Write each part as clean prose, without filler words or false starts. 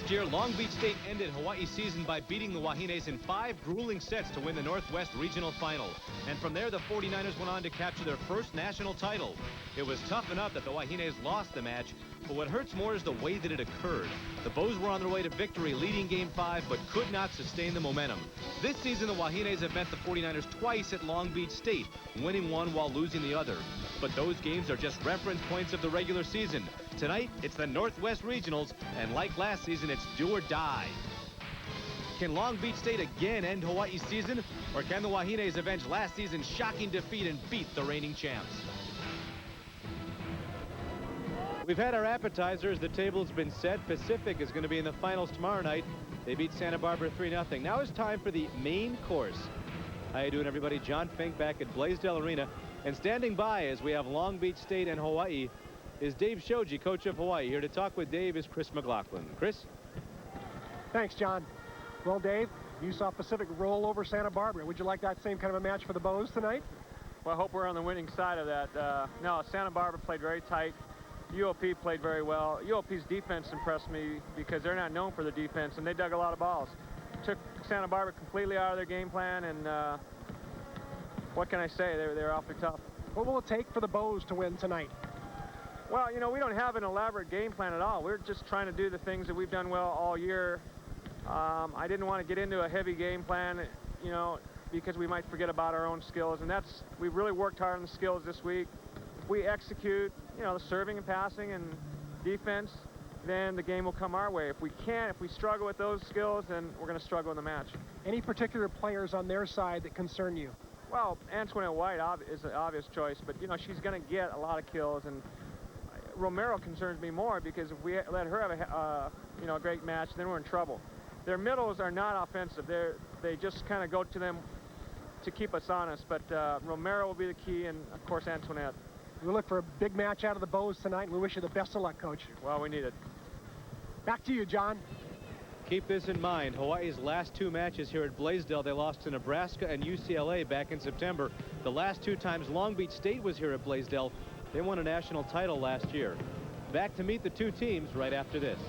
Last year, Long Beach State ended Hawaii's season by beating the Wahines in 5 grueling sets to win the Northwest Regional Final. And from there, the 49ers went on to capture their first national title. It was tough enough that the Wahines lost the match, but what hurts more is the way that it occurred. The Bows were on their way to victory, leading Game 5, but could not sustain the momentum. This season, the Wahines have met the 49ers twice at Long Beach State, winning one while losing the other. But those games are just reference points of the regular season. Tonight, it's the Northwest Regionals, and like last season, it's do or die. Can Long Beach State again end Hawaii's season, or can the Wahines avenge last season's shocking defeat and beat the reigning champs? We've had our appetizers. The table's been set. Pacific is going to be in the finals tomorrow night. They beat Santa Barbara 3-0. Now it's time for the main course. How you doing, everybody? John Fink back at Blaisdell Arena. And standing by as we have Long Beach State and Hawaii is Dave Shoji, coach of Hawaii. Here to talk with Dave is Chris McLaughlin. Chris? Thanks, John. Well, Dave, you saw Pacific roll over Santa Barbara. Would you like that same kind of a match for the Bows tonight? Well, I hope we're on the winning side of that. No, Santa Barbara played very tight. UOP played very well. UOP's defense impressed me because they're not known for their defense, and they dug a lot of balls. Took Santa Barbara completely out of their game plan, and what can I say? They're awfully tough. What will it take for the Bows to win tonight? Well, you know, we don't have an elaborate game plan at all. We're just trying to do the things that we've done well all year. I didn't want to get into a heavy game plan, you know, because we might forget about our own skills, and we've really worked hard on the skills this week. If we execute, you know, the serving and passing and defense, then the game will come our way. If we can't, if we struggle with those skills, then we're going to struggle in the match. Any particular players on their side that concern you? Well, Antoinette White is an obvious choice, but, you know, she's going to get a lot of kills, and Romero concerns me more because if we let her have a great match, then we're in trouble. Their middles are not offensive. They just kind of go to them to keep us honest, but Romero will be the key, and, of course, Antoinette. We look for a big match out of the Bows tonight, and we wish you the best of luck, Coach. Well, we need it. Back to you, John. Keep this in mind. Hawaii's last 2 matches here at Blaisdell, they lost to Nebraska and UCLA back in September. The last 2 times Long Beach State was here at Blaisdell, they won a national title last year. Back to meet the 2 teams right after this.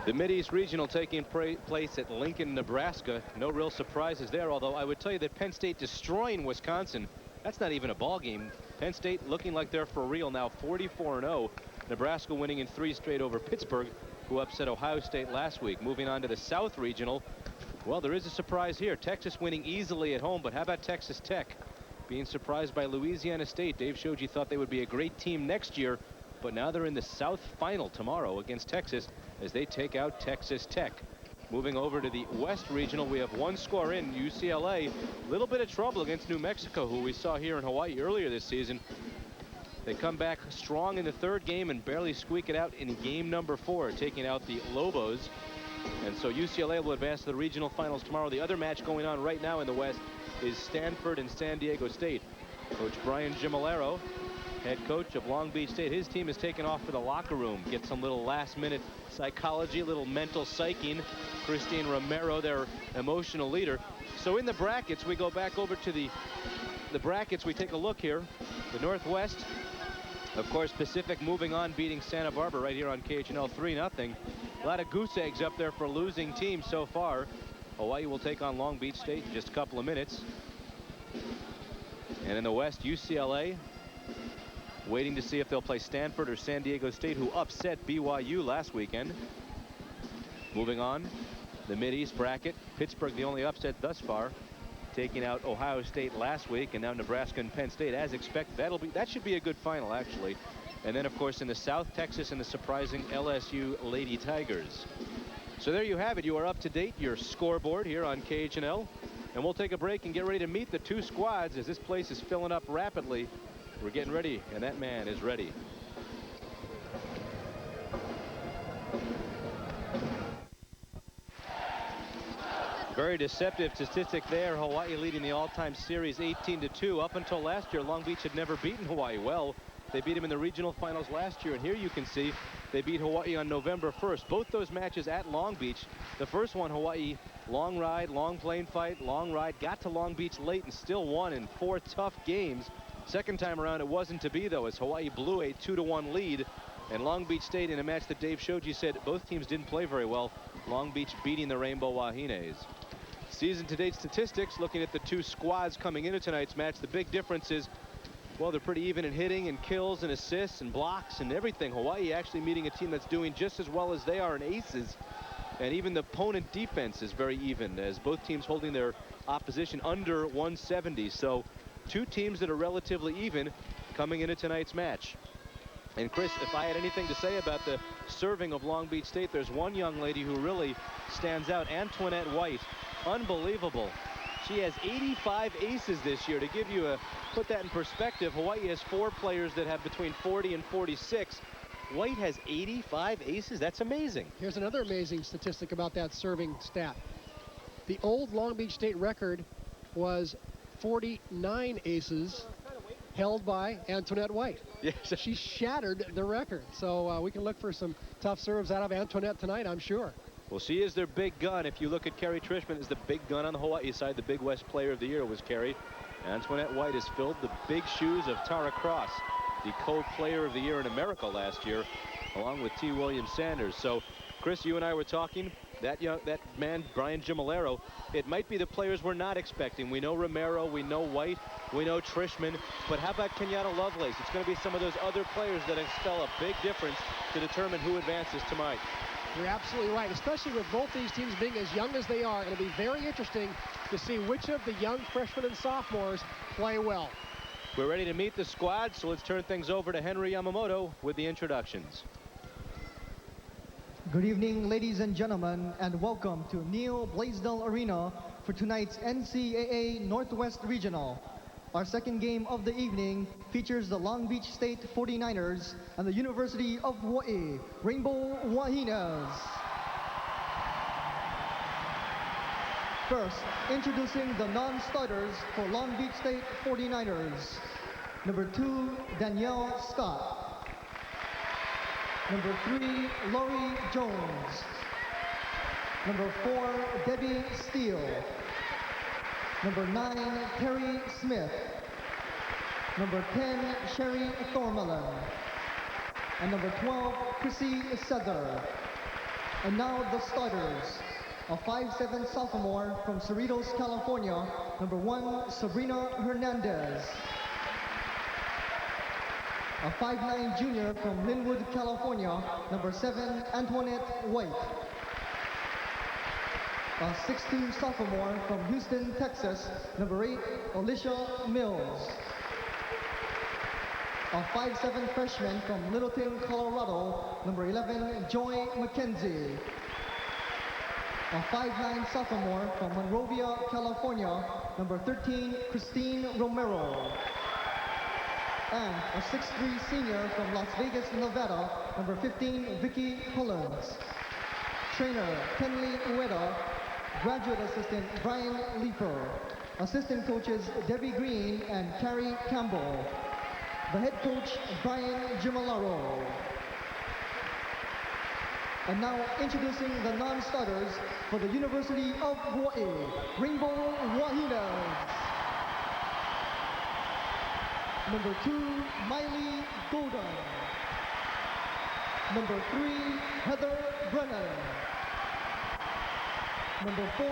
The Mid-East Regional taking place at Lincoln, Nebraska. No real surprises there, although I would tell you that Penn State destroying Wisconsin. That's not even a ball game. Penn State looking like they're for real now, 44-0. Nebraska winning in 3 straight over Pittsburgh, who upset Ohio State last week. Moving on to the South Regional. Well, there is a surprise here. Texas winning easily at home, but how about Texas Tech being surprised by Louisiana State? Dave Shoji thought they would be a great team next year, but now they're in the South Final tomorrow against Texas as they take out Texas Tech. Moving over to the West Regional, we have 1 score in. UCLA, a little bit of trouble against New Mexico, who we saw here in Hawaii earlier this season. They come back strong in the 3rd game and barely squeak it out in game number 4, taking out the Lobos. And so UCLA will advance to the regional finals tomorrow. The other match going on right now in the West is Stanford and San Diego State. Coach Brian Gimolero, head coach of Long Beach State, his team is taken off for the locker room. Get some little last-minute psychology, a little mental psyching. Christine Romero, their emotional leader. So in the brackets, we go back over to the brackets. We take a look here. The Northwest, of course, Pacific moving on, beating Santa Barbara right here on KHNL 3-0. A lot of goose eggs up there for losing teams so far. Hawaii will take on Long Beach State in just a couple of minutes. And in the West, UCLA waiting to see if they'll play Stanford or San Diego State, who upset BYU last weekend. Moving on, the Mid-East bracket, Pittsburgh the only upset thus far, taking out Ohio State last week, and now Nebraska and Penn State as expected. That should be a good final, actually. And then, of course, in the South, Texas and the surprising LSU Lady Tigers. So there you have it. You are up to date, your scoreboard here on KHNL. And we'll take a break and get ready to meet the 2 squads as this place is filling up rapidly. We're getting ready, and that man is ready. Very deceptive statistic there. Hawaii leading the all-time series 18-2. Up until last year, Long Beach had never beaten Hawaii. Well, they beat them in the regional finals last year, and here you can see they beat Hawaii on November 1st. Both those matches at Long Beach. The first one, Hawaii, long ride, long plane fight, long ride, got to Long Beach late and still won in 4 tough games. Second time around, it wasn't to be, though, as Hawaii blew a 2-1 lead. And Long Beach State, in a match that Dave showed you, said both teams didn't play very well. Long Beach beating the Rainbow Wahines. Season-to-date statistics, looking at the two squads coming into tonight's match, the big difference is, well, they're pretty even in hitting and kills and assists and blocks and everything. Hawaii actually meeting a team that's doing just as well as they are in aces. And even the opponent defense is very even, as both teams holding their opposition under 170. So two teams that are relatively even coming into tonight's match. And Chris, if I had anything to say about the serving of Long Beach State, there's one young lady who really stands out, Antoinette White. Unbelievable. She has 85 aces this year. To give you put that in perspective, Hawaii has 4 players that have between 40 and 46. White has 85 aces. That's amazing. Here's another amazing statistic about that serving stat. The old Long Beach State record was 49 aces held by Antoinette White. Yes. She shattered the record. So we can look for some tough serves out of Antoinette tonight, I'm sure. Well, she is their big gun. If you look at Carrie Trishman as the big gun on the Hawaii side, the Big West Player of the Year was Carrie. Antoinette White has filled the big shoes of Tara Cross, the co-player of the year in America last year, along with T. William Sanders. So, Chris, you and I were talking, that man, Brian Gimolero, it might be the players we're not expecting. We know Romero, we know White, we know Trishman, but how about Kenyatta Lovelace? It's going to be some of those other players that spell a big difference to determine who advances tonight. You're absolutely right, especially with both these teams being as young as they are. It'll be very interesting to see which of the young freshmen and sophomores play well. We're ready to meet the squad, so let's turn things over to Henry Yamamoto with the introductions. Good evening, ladies and gentlemen, and welcome to Neil Blaisdell Arena for tonight's NCAA Northwest Regional. Our second game of the evening features the Long Beach State 49ers and the University of Hawaii Rainbow Wahines. First, introducing the non-starters for Long Beach State 49ers. Number 2, Danielle Scott. Number 3, Laurie Jones. Number 4, Debbie Steele. Number 9, Terry Smith. Number 10, Sherry Thormelin. And number 12, Chrissy Sether. And now the starters. A 5'7" sophomore from Cerritos, California. Number 1, Sabrina Hernandez. A 5'9" junior from Linwood, California. Number 7, Antoinette White. A 6'2" sophomore from Houston, Texas, number 8, Alicia Mills. A 5'7" freshman from Littleton, Colorado, number 11, Joy McKenzie. A 5'9" sophomore from Monrovia, California, number 13, Christine Romero. And a 6'3" senior from Las Vegas, Nevada, number 15, Vicky Pullins. Trainer, Kenley Ueda. Graduate assistant, Brian Leeper. Assistant coaches, Debbie Green and Carrie Campbell. The head coach, Brian Gimolero. And now introducing the non-starters for the University of Hawaii, Rainbow Wahines. Number 2, Miley Golden. Number 3, Heather Brennan. Number 4,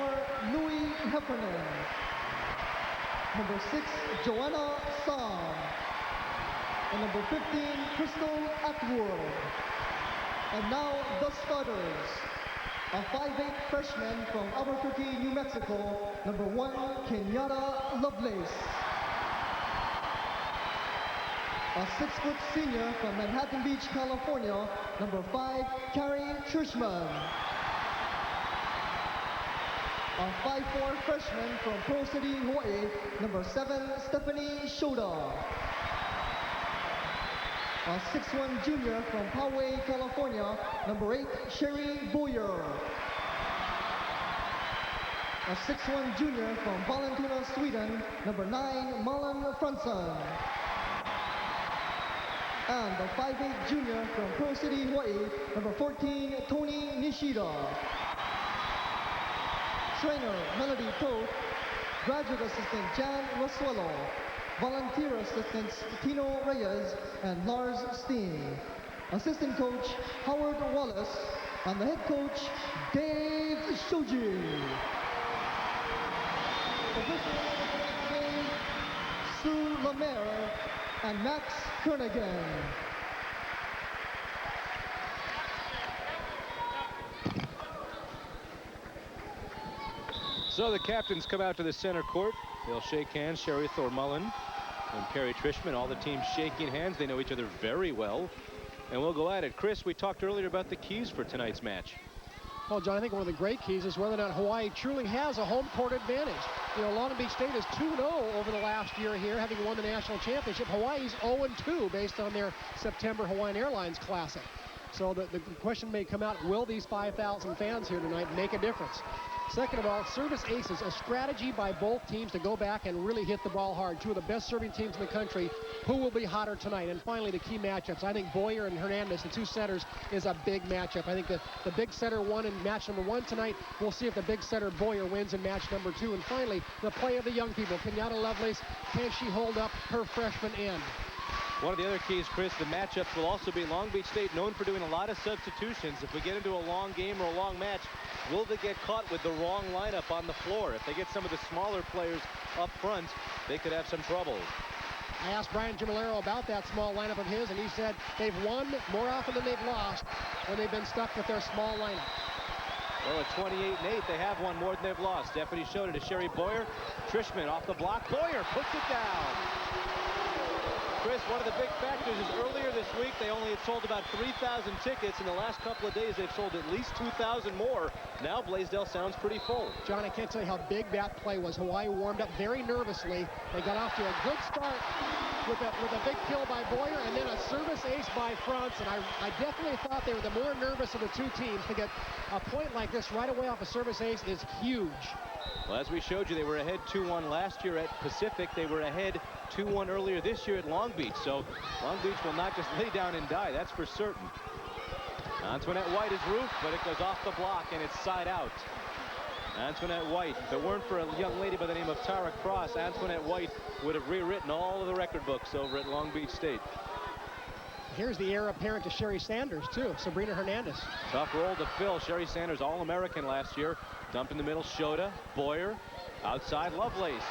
Louis Heffernan. Number 6, Joanna Sam. And number 15, Crystal Atwood. And now the starters. A 5'8" freshman from Albuquerque, New Mexico, number 1, Kenyatta Lovelace. A 6' senior from Manhattan Beach, California, number 5, Carrie Trishman. A 5'4" freshman from Pearl City, Hawaii, number 7, Stephanie Shoda. A 6'1" junior from Poway, California, number 8, Sherry Boyer. A 6'1" junior from Vallentuna, Sweden, number 9, Malin Franson. And the 5'8" junior from Pearl City, Hawaii, number 14, Tony Nishida. Trainer, Melody Toth. Graduate assistant, Jan Rasuelo. Volunteer assistants Tino Reyes and Lars Steen. Assistant coach Howard Wallace, and the head coach Dave Shoji. Sue Lemaire and Max Kernigan. So the captains come out to the center court. They'll shake hands. Sherry Thormullen and Perry Trishman, all the teams shaking hands. They know each other very well. And we'll go at it. Chris, we talked earlier about the keys for tonight's match. Well, John, I think one of the great keys is whether or not Hawaii truly has a home court advantage. You know, Long Beach State is 2-0 over the last year here, having won the national championship. Hawaii's 0-2 based on their September Hawaiian Airlines Classic. So the question may come out, will these 5,000 fans here tonight make a difference? Second of all, service aces, a strategy by both teams to go back and really hit the ball hard. Two of the best serving teams in the country. Who will be hotter tonight? And finally, the key matchups. I think Boyer and Hernandez, the two centers, is a big matchup. I think the big setter won in match number 1 tonight. We'll see if the big setter Boyer wins in match number 2. And finally, the play of the young people. Kenyatta Lovelace, can she hold up her freshman end? One of the other keys, Chris, the matchups will also be Long Beach State, known for doing a lot of substitutions. If we get into a long game or a long match, will they get caught with the wrong lineup on the floor? If they get some of the smaller players up front, they could have some trouble. I asked Brian Gimolero about that small lineup of his, and he said they've won more often than they've lost when they've been stuck with their small lineup. Well, at 28-8, they have won more than they've lost. Stephanie showed it to Sherry Boyer. Trishman off the block. Boyer puts it down. Chris, one of the big factors is earlier this week, they only had sold about 3,000 tickets. In the last couple of days, they've sold at least 2,000 more. Now Blaisdell sounds pretty full. John, I can't tell you how big that play was. Hawaii warmed up very nervously. They got off to a good start with a big kill by Boyer and then a service ace by Franz. And I definitely thought they were the more nervous of the two teams. To get a point like this right away off a service ace is huge. Well, as we showed you, they were ahead 2-1 last year at Pacific. They were ahead 2-1 earlier this year at Long Beach. So Long Beach will not just lay down and die, that's for certain. Antoinette White is roofed, but it goes off the block and it's side out. Antoinette White, if it weren't for a young lady by the name of Tara Cross, Antoinette White would have rewritten all of the record books over at Long Beach State. Here's the heir apparent to Sherry Sanders, too, Sabrina Hernandez. Tough role to fill. Sherry Sanders, All-American last year. Dump in the middle, Shota, Boyer, outside Lovelace.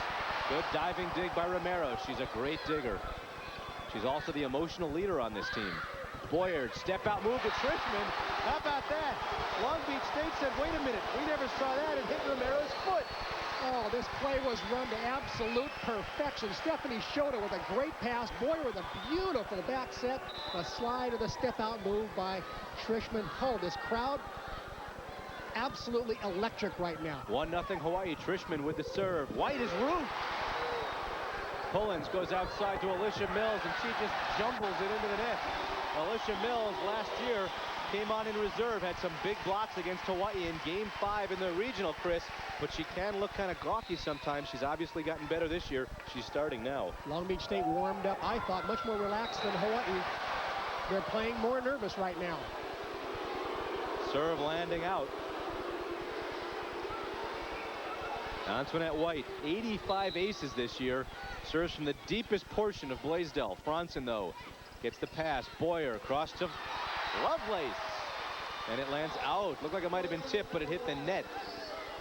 Good diving dig by Romero. She's a great digger. She's also the emotional leader on this team. Boyer, step out move to Trishman. How about that? Long Beach State said, wait a minute, we never saw that. It hit Romero's foot. Oh, this play was run to absolute perfection. Stephanie Shota with a great pass. Boyer with a beautiful back set. A slide of the step out move by Trishman. Oh, this crowd absolutely electric right now. 1-0 Hawaii. Trishman with the serve. White is roofed. Pullins goes outside to Alicia Mills, and she just jumbles it into the net. Alicia Mills last year came on in reserve, had some big blocks against Hawaii in Game 5 in the regional, Chris, but she can look kind of gawky sometimes. She's obviously gotten better this year. She's starting now. Long Beach State warmed up, I thought, much more relaxed than Hawaii. They're playing more nervous right now. Serve landing out. Antoinette White, 85 aces this year. Serves from the deepest portion of Blaisdell. Franzen, though, gets the pass. Boyer across to Lovelace. And it lands out. Looked like it might have been tipped, but it hit the net.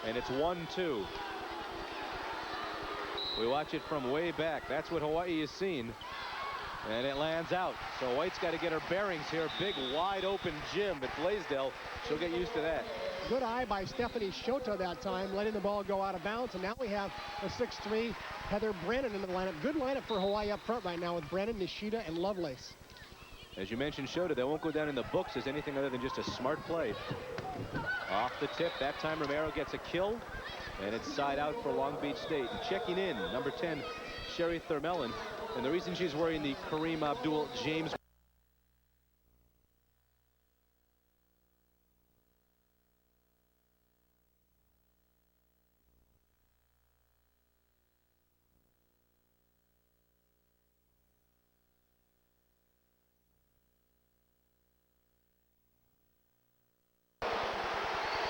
And it's 1-2. We watch it from way back. That's what Hawaii has seen. And it lands out. So White's got to get her bearings here. Big, wide open gym at Blaisdell. She'll get used to that. Good eye by Stephanie Shota that time, letting the ball go out of bounds. And now we have a 6'3" Heather Brennan in the lineup. Good lineup for Hawaii up front right now with Brennan, Nishida, and Lovelace. As you mentioned, Shota, that won't go down in the books as anything other than just a smart play. Off the tip. That time Romero gets a kill. And it's side out for Long Beach State. And checking in, number 10, Sherry Thormullen. And the reason she's wearing the Kareem Abdul-James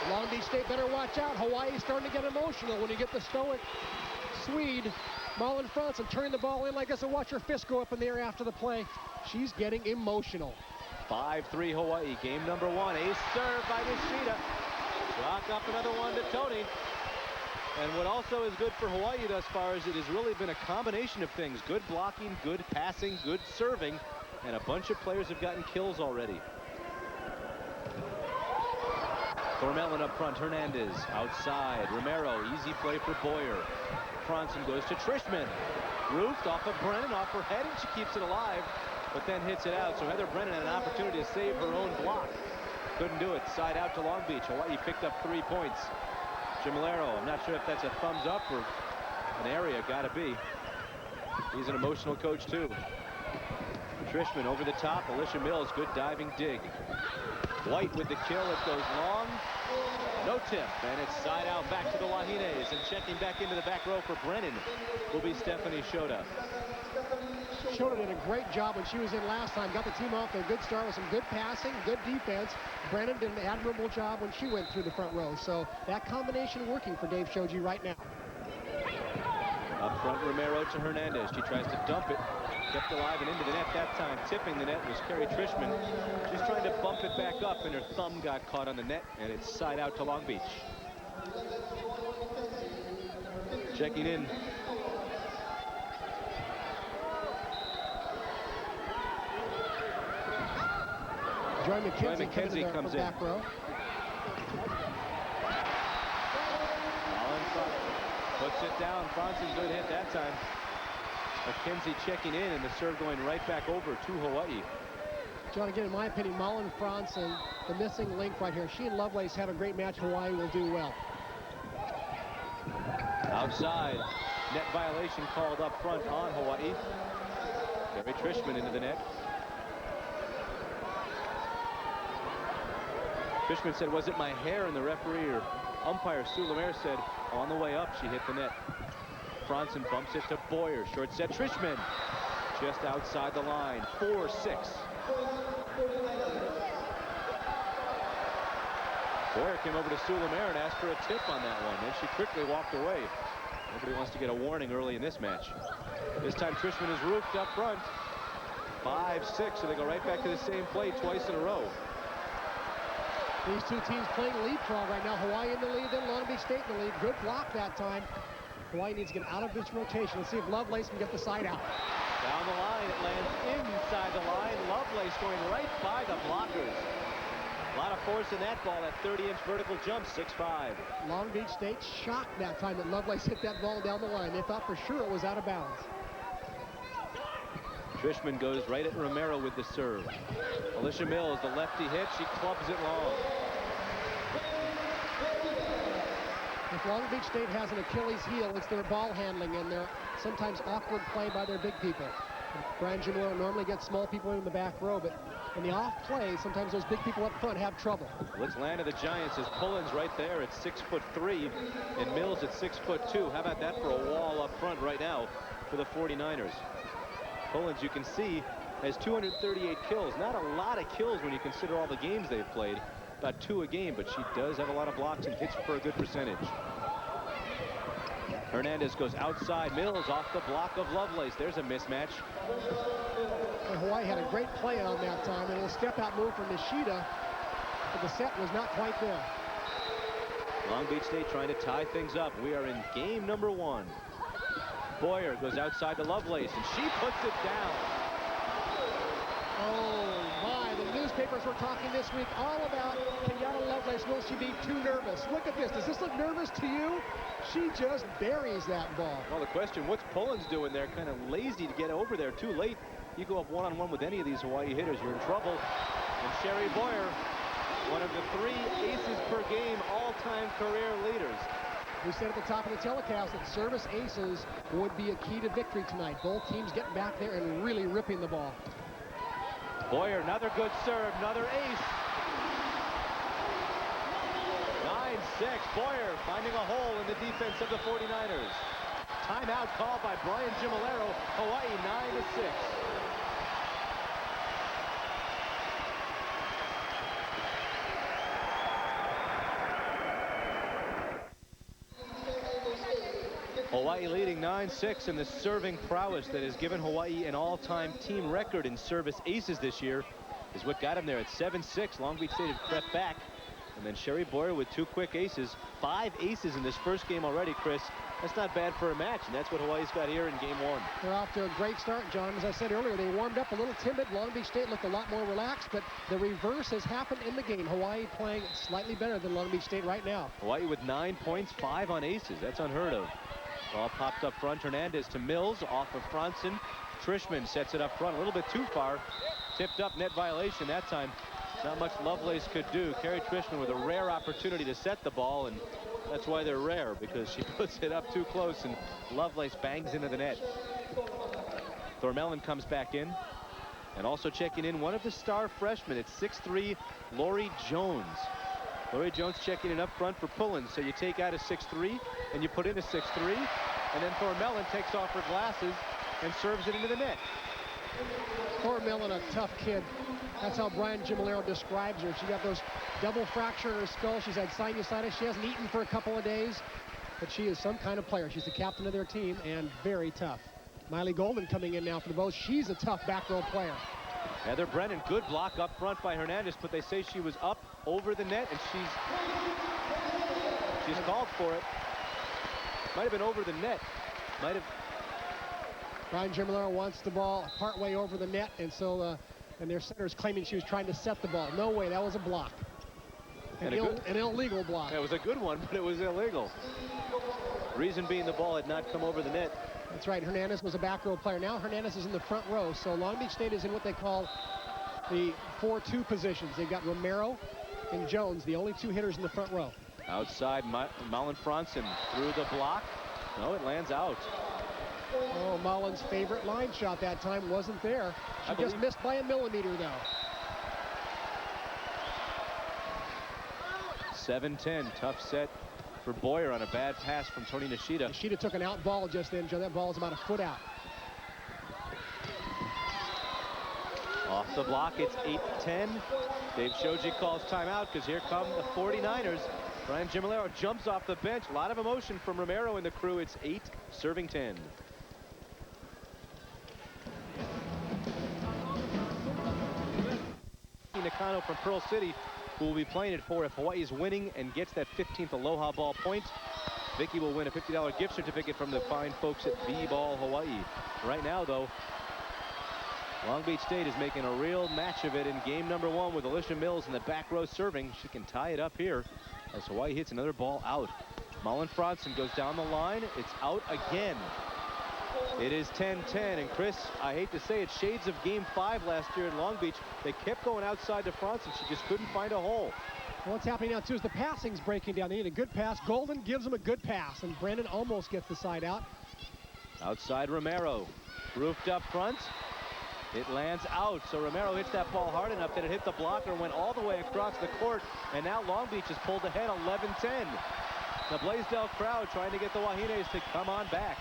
Long Beach State better watch out. Hawaii's starting to get emotional when you get the stoic Swede Marlon Franson turning the ball in like this and watch her fist go up in the air after the play. She's getting emotional. 5-3 Hawaii, game number 1. Ace serve by Nishida. Rock up another one to Tony. And what also is good for Hawaii thus far is it has really been a combination of things. Good blocking, good passing, good serving, and a bunch of players have gotten kills already. Thormellen up front, Hernandez outside, Romero, easy play for Boyer. Franson goes to Trishman. Roofed off of Brennan, off her head, and she keeps it alive, but then hits it out. So Heather Brennan had an opportunity to save her own block. Couldn't do it. Side out to Long Beach. Hawaii picked up 3 points. Gimolero, I'm not sure if that's a thumbs up or an area. Gotta be. He's an emotional coach too. Trishman over the top. Alicia Mills, good diving dig. White with the kill. It goes long. No tip, and it's side out back to the Wahines, and checking back into the back row for Brennan will be Stephanie Shota. Shota did a great job when she was in last time. Got the team off to a good start with some good passing, good defense. Brennan did an admirable job when she went through the front row. So that combination working for Dave Shoji right now. Up front, Romero to Hernandez. She tries to dump it. Kept alive and into the net that time. Tipping the net was Carrie Trishman. She's trying to bump it back up, and her thumb got caught on the net, and it's side out to Long Beach. Checking in. Joy McKenzie comes in. Back row. Puts it down. Franson good hit that time. McKenzie checking in, and the serve going right back over to Hawaii. John, again, in my opinion, Marlon Franson, the missing link right here. She and Lovelace had a great match. Hawaii will do well. Outside. Net violation called up front on Hawaii. Carrie Trishman into the net. Trishman said, was it my hair? And the referee or umpire Sue Lemaire said, on the way up, she hit the net. Franson bumps it to Boyer. Short set, Trishman. Just outside the line. 4-6. Boyer came over to Sue Lemaire and asked for a tip on that one. Then she quickly walked away. Nobody wants to get a warning early in this match. This time Trishman is roofed up front. 5-6, so they go right back to the same play twice in a row. These two teams playing leapfrog right now. Hawaii in the lead, then Long Beach State in the lead. Good block that time. Hawaii needs to get out of this rotation. Let's see if Lovelace can get the side out. Down the line, it lands inside the line. Lovelace going right by the blockers. A lot of force in that ball, that 30-inch vertical jump, 6-5. Long Beach State shocked that time that Lovelace hit that ball down the line. They thought for sure it was out of bounds. Trishman goes right at Romero with the serve. Alicia Mills, the lefty hit, she clubs it long. If Long Beach State has an Achilles heel, it's their ball handling and their sometimes awkward play by their big people. Brian Gimolero normally gets small people in the back row, but in the off play, sometimes those big people up front have trouble. Let's land of the Giants as Pullins right there at 6'3", and Mills at 6'2". How about that for a wall up front right now for the 49ers? Pullins, you can see, has 238 kills. Not a lot of kills when you consider all the games they've played. About 2 a game, but she does have a lot of blocks and hits for a good percentage. Hernandez goes outside. Mills off the block of Lovelace. There's a mismatch. And Hawaii had a great play on that time, and a step-out move from Nishida, but the set was not quite there. Long Beach State trying to tie things up. We are in game number 1. Boyer goes outside to Lovelace, and she puts it down. Oh, my. The newspapers were talking this week all about Kenyatta Lovelace. Will she be too nervous? Look at this. Does this look nervous to you? She just buries that ball. Well, the question, what's Pullins doing there? Kind of lazy to get over there too late. You go up one-on-one with any of these Hawaii hitters, you're in trouble. And Sherry Boyer, one of the 3 aces per game, all-time career leaders. We said at the top of the telecast that service aces would be a key to victory tonight. Both teams getting back there and really ripping the ball. Boyer, another good serve, another ace. 9-6, Boyer finding a hole in the defense of the 49ers. Timeout called by Brian Gimolero. Hawaii 9-6. Hawaii leading 9-6, and the serving prowess that has given Hawaii an all-time team record in service aces this year is what got him there at 7-6. Long Beach State had crept back, and then Sherry Boyer with 2 quick aces. 5 aces in this first game already, Chris. That's not bad for a match, and that's what Hawaii's got here in game 1. They're off to a great start, John. As I said earlier, they warmed up a little timid. Long Beach State looked a lot more relaxed, but the reverse has happened in the game. Hawaii playing slightly better than Long Beach State right now. Hawaii with 9 points, 5 on aces. That's unheard of. Ball popped up front. Hernandez to Mills, off of Franson. Trishman sets it up front a little bit too far. Tipped up, net violation that time. Not much Lovelace could do. Carrie Trishman with a rare opportunity to set the ball, and that's why they're rare, because she puts it up too close and Lovelace bangs into the net. Thormellen comes back in, and also checking in one of the star freshmen. It's 6'3", Lori Jones. Lori Jones checking in up front for Pullins. So you take out a 6'3", and you put in a 6'3", and then Thormellen takes off her glasses and serves it into the net. Thormellen, a tough kid. That's how Brian Gimolero describes her. She got those double fracture in her skull. She's had sinusitis. She hasn't eaten for a couple of days, but she is some kind of player. She's the captain of their team and very tough. Miley Golden coming in now for the Bows. She's a tough back row player. Heather Brennan, good block up front by Hernandez, but they say she was up over the net, and she's called for it. Might have been over the net. Might have. Brian Gimolero wants the ball partway over the net, and so and their center's claiming she was trying to set the ball. No way, that was a block. An illegal block. It was a good one, but it was illegal. Reason being the ball had not come over the net. That's right. Hernandez was a back row player. Now Hernandez is in the front row. So Long Beach State is in what they call the 4-2 positions. They've got Romero and Jones, the only 2 hitters in the front row. Outside, Malin Franson through the block. No, it lands out. Oh, Mullen's favorite line shot that time wasn't there. She just missed by a millimeter, though. 7-10, tough set for Boyer on a bad pass from Tony Nishida. Nishida took an out ball just then, Joe. That ball is about a foot out. Off the block, it's 8-10. Dave Shoji calls timeout because here come the 49ers. Brian Gimolero jumps off the bench. A lot of emotion from Romero and the crew. It's 8 serving 10. Nakano from Pearl City, who will be playing it for if Hawaii is winning and gets that 15th Aloha Ball point. Vicky will win a $50 gift certificate from the fine folks at B-Ball Hawaii. Right now, though, Long Beach State is making a real match of it in game number 1 with Alicia Mills in the back row serving. She can tie it up here as Hawaii hits another ball out. Mullen Franson goes down the line. It's out again. It is 10-10, and Chris, I hate to say it, shades of game 5 last year in Long Beach. They kept going outside to Franson. She just couldn't find a hole. Well, what's happening now, too, is the passing's breaking down. They need a good pass. Golden gives them a good pass, and Brennan almost gets the side out. Outside Romero, roofed up front. It lands out, so Romero hits that ball hard enough that it hit the blocker and went all the way across the court, and now Long Beach has pulled ahead 11-10. The Blaisdell crowd trying to get the Wahines to come on back.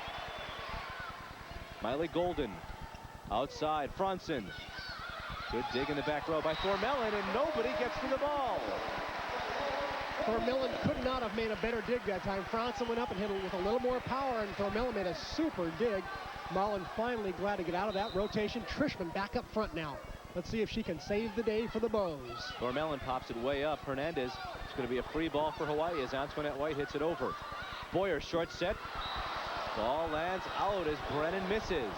Miley Golden outside, Franson. Good dig in the back row by Thormellen, and nobody gets to the ball. Thormellen could not have made a better dig that time. Franson went up and hit it with a little more power, and Thormellen made a super dig. Mullen finally glad to get out of that rotation. Trishman back up front now. Let's see if she can save the day for the Bows. Thormellen pops it way up. Hernandez, it's going to be a free ball for Hawaii as Antoinette White hits it over. Boyer, short set. Ball lands out as Brennan misses.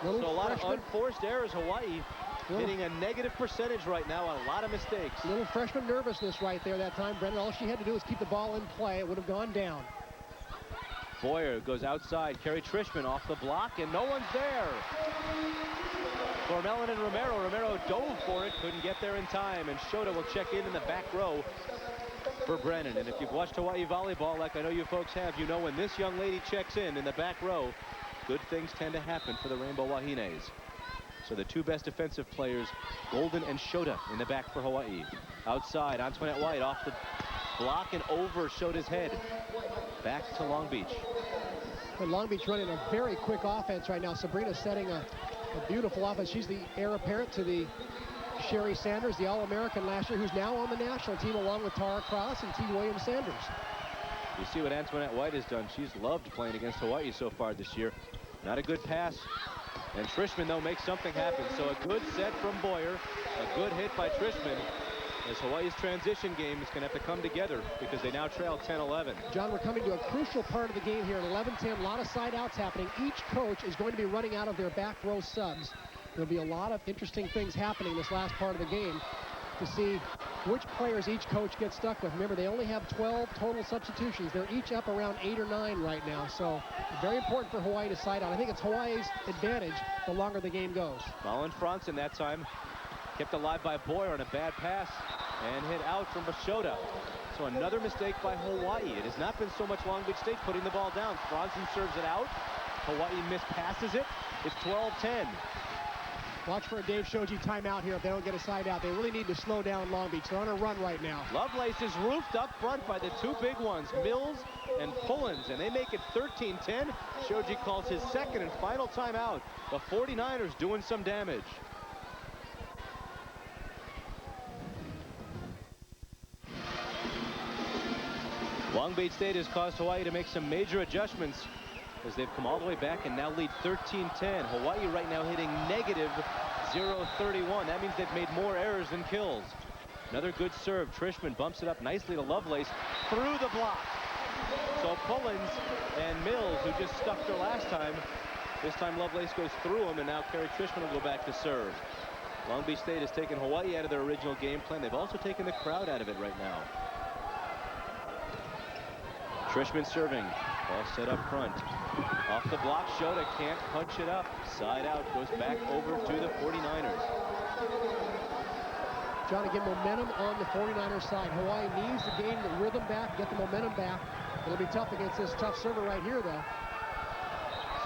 So a lot of unforced errors. Hawaii hitting a negative percentage right now on a lot of mistakes. Little freshman nervousness right there that time. Brennan, all she had to do was keep the ball in play. It would have gone down. Boyer goes outside. Carrie Trishman off the block, and no one's there. Thormellen and Romero. Romero dove for it, couldn't get there in time, and Shota will check in the back row for Brennan. And if you've watched Hawaii volleyball like I know you folks have, you know when this young lady checks in the back row, good things tend to happen for the Rainbow Wahines. So the 2 best defensive players, Golden and Shota, in the back for Hawaii. Outside, Antoinette White off the block and over Shota's head. Back to Long Beach. But Long Beach running a very quick offense right now. Sabrina's setting a beautiful offense. She's the heir apparent to the Sherry Sanders, the All-American last year, who's now on the national team along with Tara Cross and T. William Sanders. You see what Antoinette White has done. She's loved playing against Hawaii so far this year. Not a good pass. And Trishman, though, makes something happen. So a good set from Boyer. A good hit by Trishman. As Hawaii's transition game is going to have to come together because they now trail 10-11. John, we're coming to a crucial part of the game here. At 11-10, a lot of side outs happening. Each coach is going to be running out of their back row subs. There'll be a lot of interesting things happening this last part of the game to see which players each coach gets stuck with. Remember, they only have 12 total substitutions. They're each up around 8 or 9 right now. So very important for Hawaii to side out. I think it's Hawaii's advantage the longer the game goes. Mullen Franzen that time kept alive by Boyer on a bad pass and hit out from Bashoda. So another mistake by Hawaii. It has not been so much Long Beach State putting the ball down. Franzen serves it out. Hawaii mispasses it. It's 12-10. Watch for a Dave Shoji timeout here if they don't get a side out. They really need to slow down Long Beach. They're on a run right now. Lovelace is roofed up front by the two big ones, Mills and Pullins, and they make it 13-10. Shoji calls his second and final timeout. The 49ers doing some damage. Long Beach State has caused Hawaii to make some major adjustments as they've come all the way back and now lead 13-10. Hawaii right now hitting negative 0-31. That means they've made more errors than kills. Another good serve. Trishman bumps it up nicely to Lovelace through the block. So Pullins and Mills, who just stuffed her last time, this time Lovelace goes through him, and now Kerry Trishman will go back to serve. Long Beach State has taken Hawaii out of their original game plan. They've also taken the crowd out of it right now. Trishman serving. Ball set up front. Off the block, Shota can't punch it up. Side out, goes back over to the 49ers. Trying to get momentum on the 49ers side. Hawaii needs to gain the rhythm back, get the momentum back. It'll be tough against this tough server right here, though.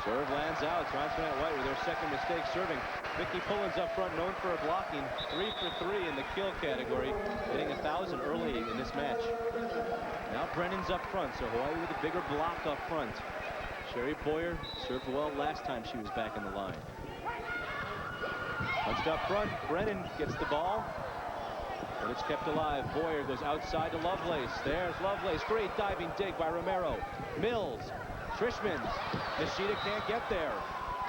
Serve lands out. It's Antoinette White with their second mistake serving. Vicky Pullins up front, known for her blocking. 3 for 3 in the kill category, hitting 1,000 early in this match. Now Brennan's up front, so Hawaii with a bigger block up front. Sherry Boyer served well last time she was back in the line. Punched up front, Brennan gets the ball, but it's kept alive. Boyer goes outside to Lovelace. There's Lovelace, great diving dig by Romero. Mills, Trishman, Nishida can't get there.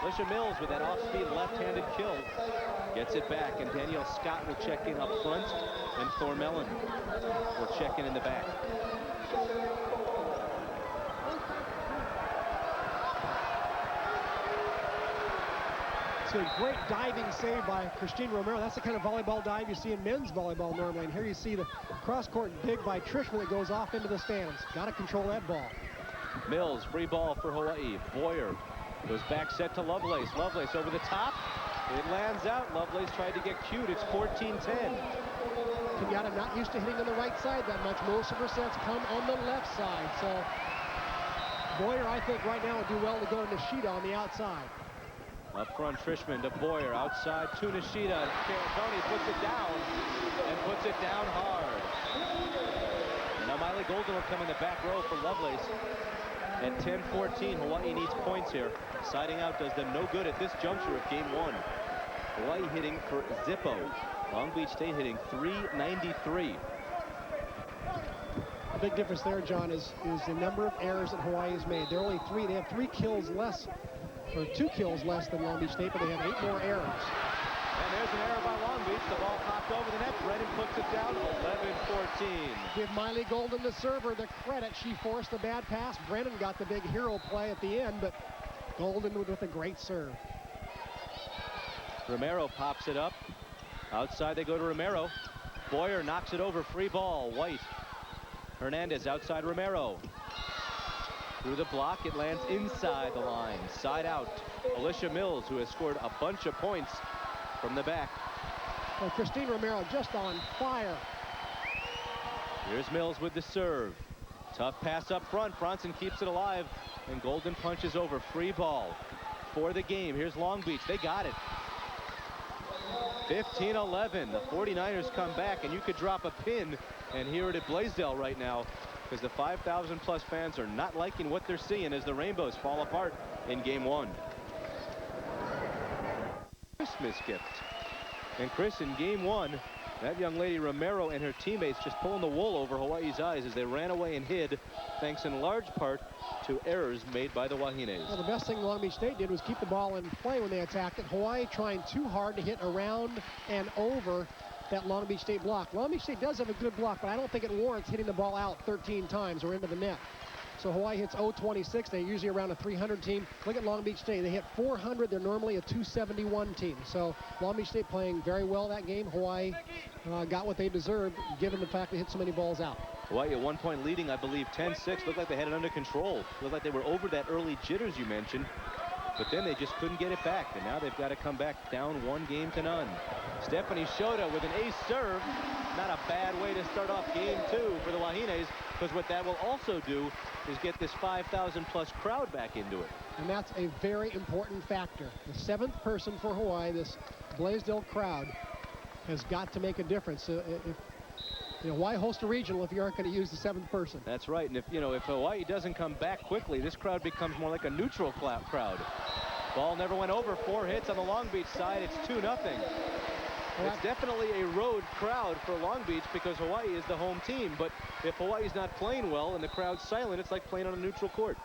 Alicia Mills with that off-speed left-handed kill gets it back, and Danielle Scott will check in up front, and Thormellen will check in the back. It's a great diving save by Christine Romero. That's the kind of volleyball dive you see in men's volleyball normally. And here you see the cross-court dig by Trishman that goes off into the stands. Got to control that ball. Mills, free ball for Hawaii. Boyer goes back set to Lovelace. Lovelace over the top. It lands out. Lovelace tried to get cute. It's 14-10. Kenyatta not used to hitting on the right side that much. Most of her sets come on the left side. So Boyer, I think, right now would do well to go to Nishida on the outside. Up front, Trishman to Boyer. Outside to Nishida. Tony puts it down and puts it down hard. And now Miley Golden will come in the back row for Lovelace. At 10-14, Hawaii needs points here. Siding out does them no good at this juncture of game one. Hawaii hitting for Zippo. Long Beach State hitting .393. The big difference there, John, is the number of errors that Hawaii has made. They're only 3. They have 3 kills less, or 2 kills less than Long Beach State, but they have 8 more errors. And there's an error by Long Beach. The ball popped over the net. Brennan puts it down. 11-14. Give Miley Golden, the server, the credit. She forced a bad pass. Brennan got the big hero play at the end, but Golden with a great serve. Romero pops it up. Outside they go to Romero. Boyer knocks it over. Free ball. White. Hernandez outside Romero. Through the block, it lands inside the line. Side out. Alicia Mills, who has scored a bunch of points from the back. Well, Christine Romero just on fire. Here's Mills with the serve. Tough pass up front. Franzen keeps it alive, and Golden punches over. Free ball for the game. Here's Long Beach. They got it. 15-11. The 49ers come back, and you could drop a pin and hear it at Blaisdell right now, because the 5,000 plus fans are not liking what they're seeing as the Rainbows fall apart in game one. Christmas gift. And Chris, in game one, That young lady Romero and her teammates just pulling the wool over Hawaii's eyes as they ran away and hid, thanks in large part to errors made by the Wahines. Well, the best thing Long Beach State did was keep the ball in play when they attacked it. Hawaii trying too hard to hit around and over that Long Beach State block. Long Beach State does have a good block, but I don't think it warrants hitting the ball out 13 times or into the net. So Hawaii hits 026. They're usually around a 300 team. Look at Long Beach State. They hit 400. They're normally a 271 team. So Long Beach State playing very well that game. Hawaii got what they deserved, given the fact they hit so many balls out. Hawaii at one point leading, I believe, 10-6. Looked like they had it under control. Looked like they were over that early jitters you mentioned. But then they just couldn't get it back. And now they've got to come back down 1-0. Stephanie Shota with an ace serve. Not a bad way to start off game 2 for the Wahines, because what that will also do is get this 5,000+ crowd back into it. And that's a very important factor. The 7th person for Hawaii, this Blaisdell crowd, has got to make a difference. Why host a regional if you aren't going to use the 7th person? That's right. And if Hawaii doesn't come back quickly, this crowd becomes more like a neutral crowd. Ball never went over. 4 hits on the Long Beach side. It's 2-0. It's definitely a road crowd for Long Beach because Hawaii is the home team. But if Hawaii's not playing well and the crowd's silent, it's like playing on a neutral court.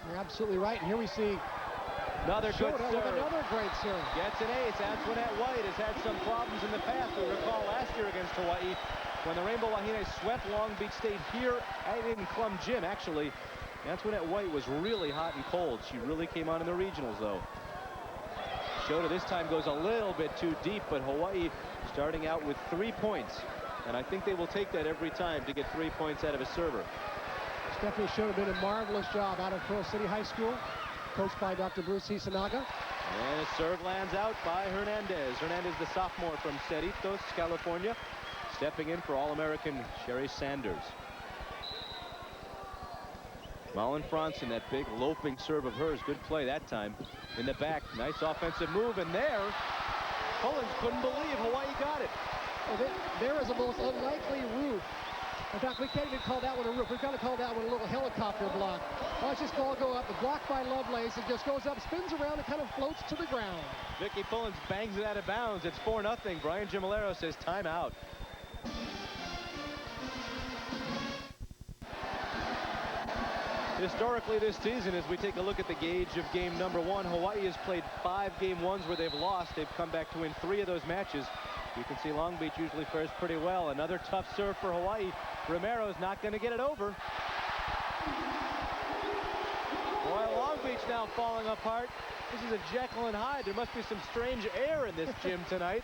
You're absolutely right. And here we see another good serve. With another great serve. Gets an ace. Antoinette White has had some problems in the past. We recall last year against Hawaii when the Rainbow Wahines swept Long Beach State here in Clum Gym. Actually, Antoinette White was really hot and cold. She really came on in the regionals, though. Shota this time goes a little bit too deep, but Hawaii starting out with 3 points. And I think they will take that every time to get 3 points out of a server. Stephanie Shota did a marvelous job out of Pearl City High School, coached by Dr. Bruce Hisanaga. And a serve lands out by Hernandez. Hernandez, the sophomore from Cerritos, California, stepping in for All-American Sherry Sanders. Malin Franzen, that big loping serve of hers, good play that time. In the back, nice offensive move, and there, Pullins couldn't believe Hawaii got it. Well, there is a most unlikely roof. In fact, we can't even call that one a roof. We've got to call that one a little helicopter block. Watch this ball go up. The block by Lovelace. It just goes up, spins around, and kind of floats to the ground. Vicky Pullins bangs it out of bounds. It's 4-0. Brian Gimolero says timeout. Historically this season, as we take a look at the gauge of game number 1, Hawaii has played 5 game 1s where they've lost. They've come back to win 3 of those matches. You can see Long Beach usually fares pretty well. Another tough serve for Hawaii. Romero's not going to get it over. Boy, Long Beach now falling apart. This is a Jekyll and Hyde. There must be some strange air in this gym tonight.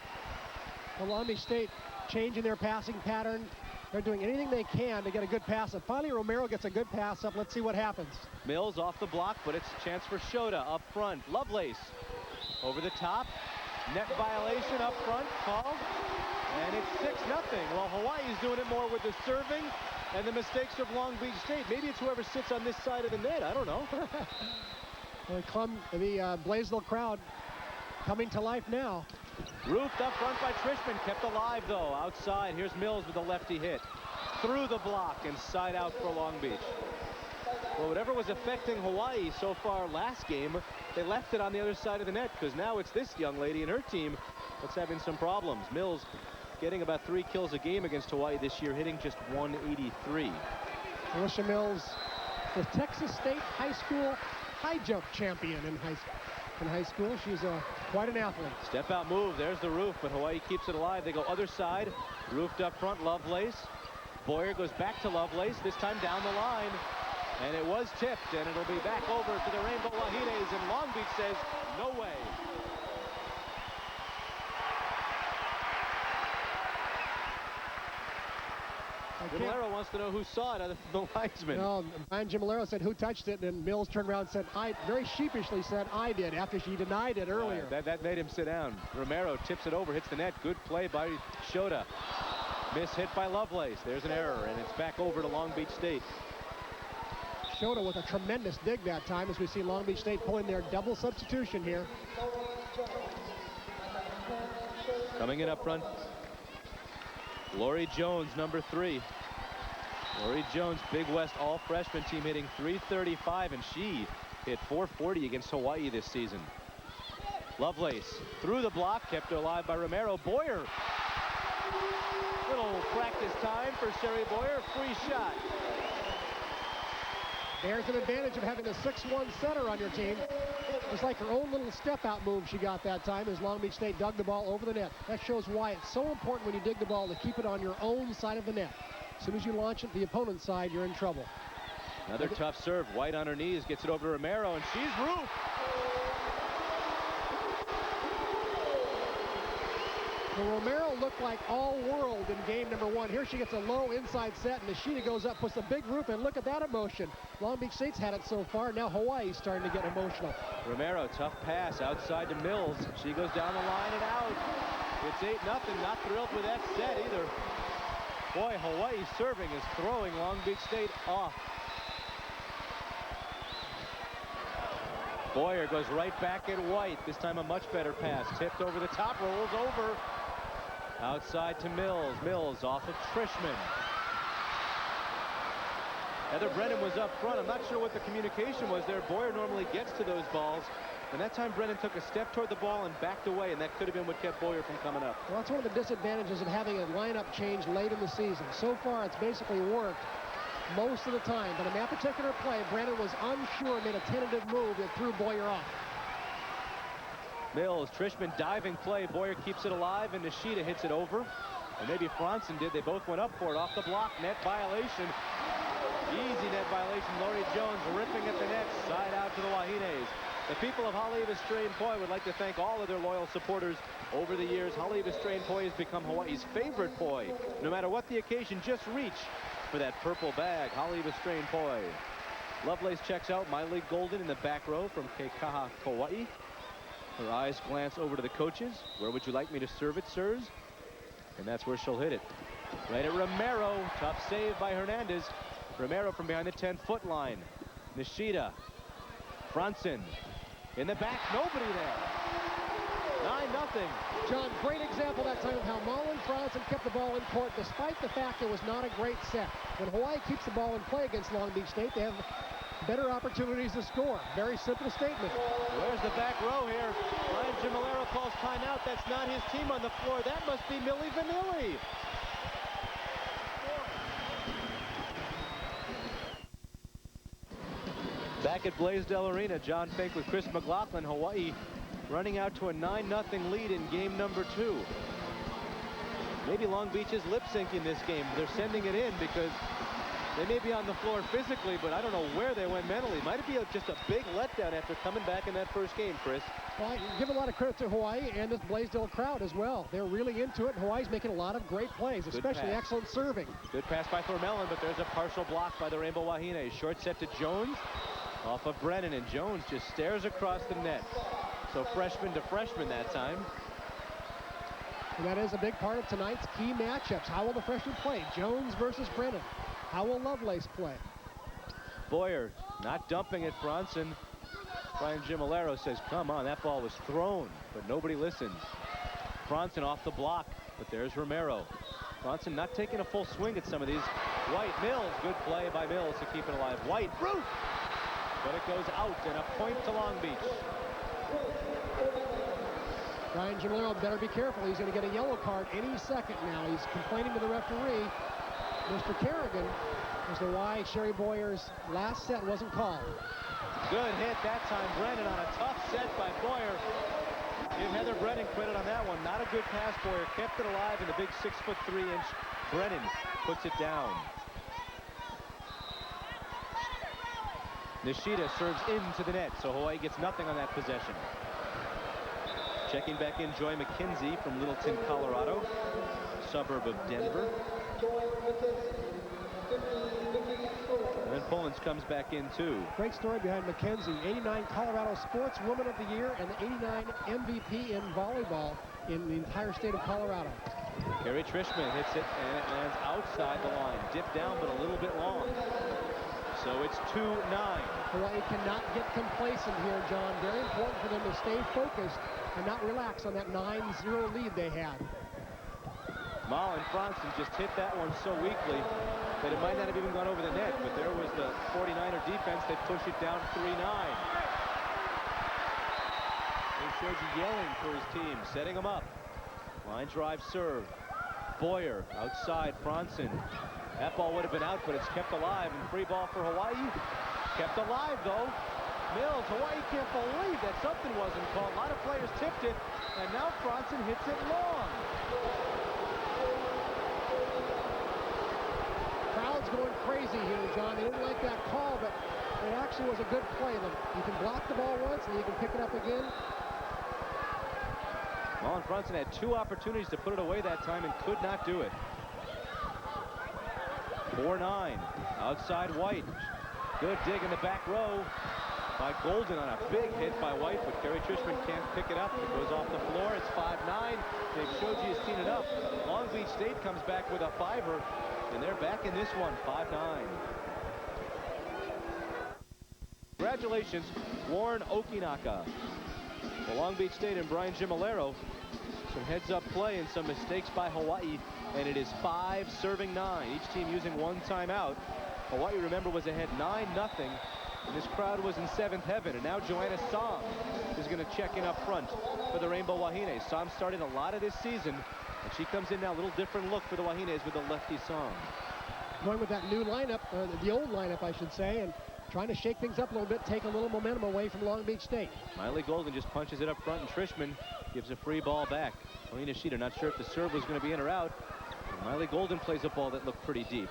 Well, Long Beach State changing their passing pattern. They're doing anything they can to get a good pass up. Finally, Romero gets a good pass up. Let's see what happens. Mills off the block, but it's a chance for Shota up front. Lovelace over the top. Net violation up front called. And it's 6-0. Well, Hawaii's doing it more with the serving and the mistakes of Long Beach State. Maybe it's whoever sits on this side of the net. I don't know. The Blaisdell crowd coming to life now. Roofed up front by Trishman, kept alive though. Outside, here's Mills with a lefty hit. Through the block and side out for Long Beach. Well, whatever was affecting Hawaii so far last game, they left it on the other side of the net, because now it's this young lady and her team that's having some problems. Mills getting about 3 kills a game against Hawaii this year, hitting just 183. Alicia Mills, the Texas State High School high jump champion in high school. She's quite an athlete. Step out move. There's the roof, but Hawaii keeps it alive. They go other side. Roofed up front, Lovelace. Boyer goes back to Lovelace, this time down the line. And it was tipped, and it'll be back over to the Rainbow Wahines, and Long Beach says, no way. Gimolero wants to know who saw it out of the linesman. No, Brian Gimolero said who touched it, and Mills turned around and said, very sheepishly said, I did, after she denied it earlier. That made him sit down. Romero tips it over, hits the net. Good play by Shota. Miss hit by Lovelace. There's an error, and it's back over to Long Beach State. Shota with a tremendous dig that time, as we see Long Beach State pulling their double substitution here. Coming in up front, Lori Jones, number 3. Lori Jones, Big West all-freshman team, hitting .335, and she hit .440 against Hawaii this season. Lovelace through the block, kept alive by Romero. Boyer practice time for Sherry Boyer. Free shot. There's an advantage of having a 6'1" setter on your team. It's like her own little step-out move she got that time as Long Beach State dug the ball over the net. That shows why it's so important when you dig the ball to keep it on your own side of the net. As soon as you launch it the opponent's side, you're in trouble. Another tough serve. White on her knees, gets it over to Romero, and she's roofed. Well, Romero looked like all world in game number 1. Here she gets a low inside set, and Nishida goes up, puts a big roof, and look at that emotion. Long Beach State's had it so far. Now Hawaii's starting to get emotional. Romero, tough pass outside to Mills. She goes down the line and out. It's 8-0. Not thrilled with that set either. Boy, Hawaii serving is throwing Long Beach State off. Boyer goes right back at White. This time a much better pass. Tipped over the top, rolls over. Outside to Mills. Mills off of Trishman. Heather Brennan was up front. I'm not sure what the communication was there. Boyer normally gets to those balls. And that time Brennan took a step toward the ball and backed away, and that could have been what kept Boyer from coming up. Well, that's one of the disadvantages of having a lineup change late in the season. So far, it's basically worked most of the time. But in that particular play, Brennan was unsure, made a tentative move that threw Boyer off. Mills, Trishman diving play. Boyer keeps it alive, and Nishida hits it over. And maybe Franzen did. They both went up for it off the block. Net violation. Easy net violation. Laurie Jones ripping at the net. Side out to the Wahines. The people of Haleiwa Strain Poi would like to thank all of their loyal supporters over the years. Haleiwa Strain Poi has become Hawaii's favorite poi. No matter what the occasion, just reach for that purple bag. Haleiwa Strain Poi. Lovelace checks out Miley Golden in the back row from Keikaha, Kauai. Her eyes glance over to the coaches. Where would you like me to serve it, sirs? And that's where she'll hit it. Right at Romero. Tough save by Hernandez. Romero from behind the 10-foot line. Nishida. Franzen. In the back, nobody there. 9-0. John, great example that time of how Malin Franzen kept the ball in court despite the fact it was not a great set. When Hawaii keeps the ball in play against Long Beach State, they have better opportunities to score. Very simple statement. Where's the back row here? Ryan Gimolero calls timeout. That's not his team on the floor. That must be Millie Vanilli. Back at Blaisdell Arena, John Fink with Chris McLaughlin. Hawaii running out to a 9-0 lead in game number 2. Maybe Long Beach is lip syncing this game. They're sending it in because they may be on the floor physically, but I don't know where they went mentally. Might be just a big letdown after coming back in that first game, Chris. Well, I give a lot of credit to Hawaii and this Blaisdell crowd as well. They're really into it. Hawaii's making a lot of great plays, especially excellent serving. Good pass by Thormellen, but there's a partial block by the Rainbow Wahines. Short set to Jones. Off of Brennan, and Jones just stares across the net. So freshman to freshman that time. And that is a big part of tonight's key matchups. How will the freshmen play? Jones versus Brennan. How will Lovelace play? Boyer not dumping it. Franzen. Brian Gimolero says, come on, that ball was thrown, but nobody listens. Franzen off the block, but there's Romero. Franzen not taking a full swing at some of these. White, Mills, good play by Mills to keep it alive. White, roof! But it goes out, and a point to Long Beach. Ryan Gimolero better be careful. He's going to get a yellow card any second now. He's complaining to the referee. Mr. Kerrigan, as to why Sherry Boyer's last set wasn't called. Good hit that time. Brennan on a tough set by Boyer. Give Heather Brennan credit on that one. Not a good pass. Boyer kept it alive, and the big 6'3" Brennan puts it down. Nishida serves into the net, so Hawaii gets nothing on that possession. Checking back in, Joy McKenzie from Littleton, Colorado, suburb of Denver. And then Pullins comes back in too. Great story behind McKenzie, 89 Colorado Sportswoman of the Year and the 89 MVP in volleyball in the entire state of Colorado. Carrie Trishman hits it, and it lands outside the line. Dipped down, but a little bit long. So it's 2-9. Hawaii cannot get complacent here, John. Very important for them to stay focused and not relax on that 9-0 lead they had. Malin Franzen just hit that one so weakly that it might not have even gone over the net, but there was the 49er defense that pushed it down 3-9. He shows yelling for his team, setting him up. Line drive serve. Boyer outside Franson. That ball would have been out, but it's kept alive, and free ball for Hawaii. Kept alive, though. Mills, Hawaii can't believe that something wasn't called. A lot of players tipped it, and now Franson hits it long. Crowd's going crazy here, John. They didn't like that call, but it actually was a good play. You can block the ball once, and you can pick it up again. Malin Franson had 2 opportunities to put it away that time and could not do it. 4-9. Outside White. Good dig in the back row by Golden on a big hit by White, but Kerry Trishman can't pick it up. It goes off the floor. It's 5-9. Dave Shoji has seen it up. Long Beach State comes back with a 5-er, and they're back in this one, 5-9. Congratulations, Warren Okinaka. For Long Beach State and Brian Gimolero, some heads-up play and some mistakes by Hawaii, and it is 5 serving 9. Each team using 1 timeout. Hawaii, remember, was ahead 9-0, and this crowd was in 7th heaven. And now Joanna Som is going to check in up front for the Rainbow Wahines. Som started a lot of this season, and she comes in now, a little different look for the Wahines with the lefty Som. Going with that new lineup, the old lineup, I should say, and trying to shake things up a little bit, take a little momentum away from Long Beach State. Miley Golden just punches it up front, and Trishman gives a free ball back. Alina Sheeter not sure if the serve was going to be in or out. And Miley Golden plays a ball that looked pretty deep.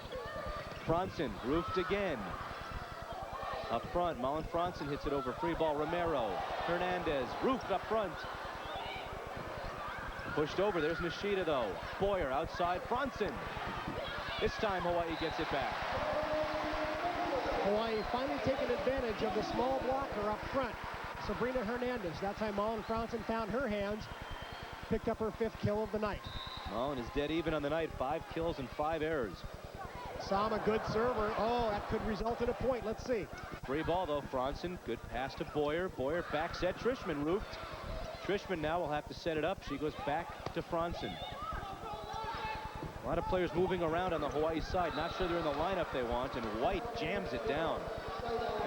Franson roofed again. Up front, Malin Franson hits it over, free ball. Romero, Hernandez, roofed up front. Pushed over, there's Nishida though. Boyer outside, Franson. This time Hawaii gets it back. Hawaii finally taking advantage of the small blocker up front. Sabrina Hernandez. That time Malin Franson found her hands, picked up her 5th kill of the night. Malin is dead even on the night, 5 kills and 5 errors. Som, a good server. Oh, that could result in a point. Let's see. Free ball though, Franson. Good pass to Boyer. Boyer back set. Trishman roofed. Trishman now will have to set it up. She goes back to Franson. A lot of players moving around on the Hawaii side. Not sure they're in the lineup they want, and White jams it down.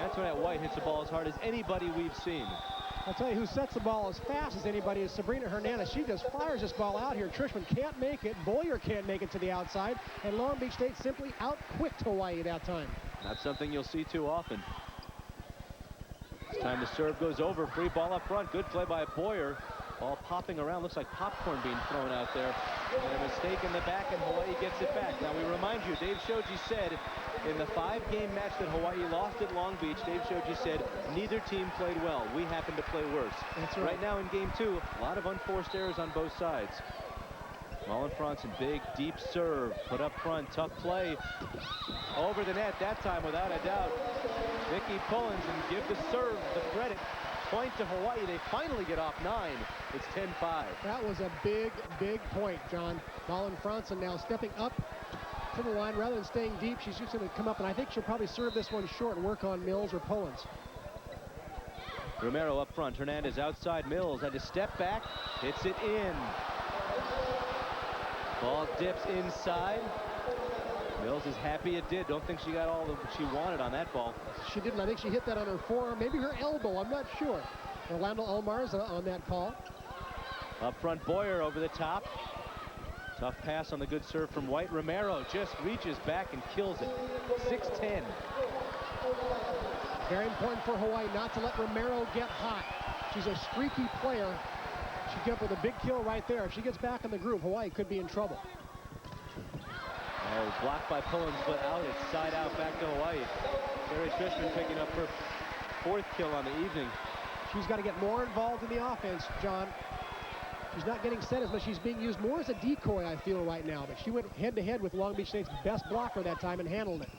Antoinette White hits the ball as hard as anybody we've seen. I'll tell you who sets the ball as fast as anybody is Sabrina Hernandez. She just fires this ball out here. Trishman can't make it. Boyer can't make it to the outside. And Long Beach State simply out-quicked Hawaii that time. Not something you'll see too often. This time the serve goes over. Free ball up front. Good play by Boyer. Ball popping around. Looks like popcorn being thrown out there. And a mistake in the back, and Hawaii gets it back. Now we remind you, Dave Shoji said in the 5-game match that Hawaii lost at Long Beach, Dave Shoji said neither team played well. We happened to play worse. That's right. Right now in game 2, a lot of unforced errors on both sides. Malin Franson, big, deep serve. Put up front, tough play. Over the net, that time without a doubt. Vicky Pullins, and give the serve the credit. Point to Hawaii. They finally get off 9. It's 10-5. That was a big, big point, John. Malin Franson now stepping up to the line rather than staying deep. She's just going to come up, and I think she'll probably serve this one short and work on Mills or Pullins. Romero up front. Hernandez outside. Mills had to step back. Hits it in. Ball dips inside. Mills is happy it did. Don't think she got all that she wanted on that ball. She didn't. I think she hit that on her forearm, maybe her elbow. I'm not sure. Orlando Almarza on that call. Up front, Boyer over the top. Tough pass on the good serve from White. Romero just reaches back and kills it. 6-10. Very important for Hawaii not to let Romero get hot. She's a streaky player. She came up with a big kill right there. If she gets back in the groove, Hawaii could be in trouble. Oh, blocked by Pullins, but out. It's side out back to Hawaii. Kerry Trishman picking up her 4th kill on the evening. She's got to get more involved in the offense, John. She's not getting set as much. She's being used more as a decoy, I feel, right now. But she went head-to-head with Long Beach State's best blocker that time and handled it.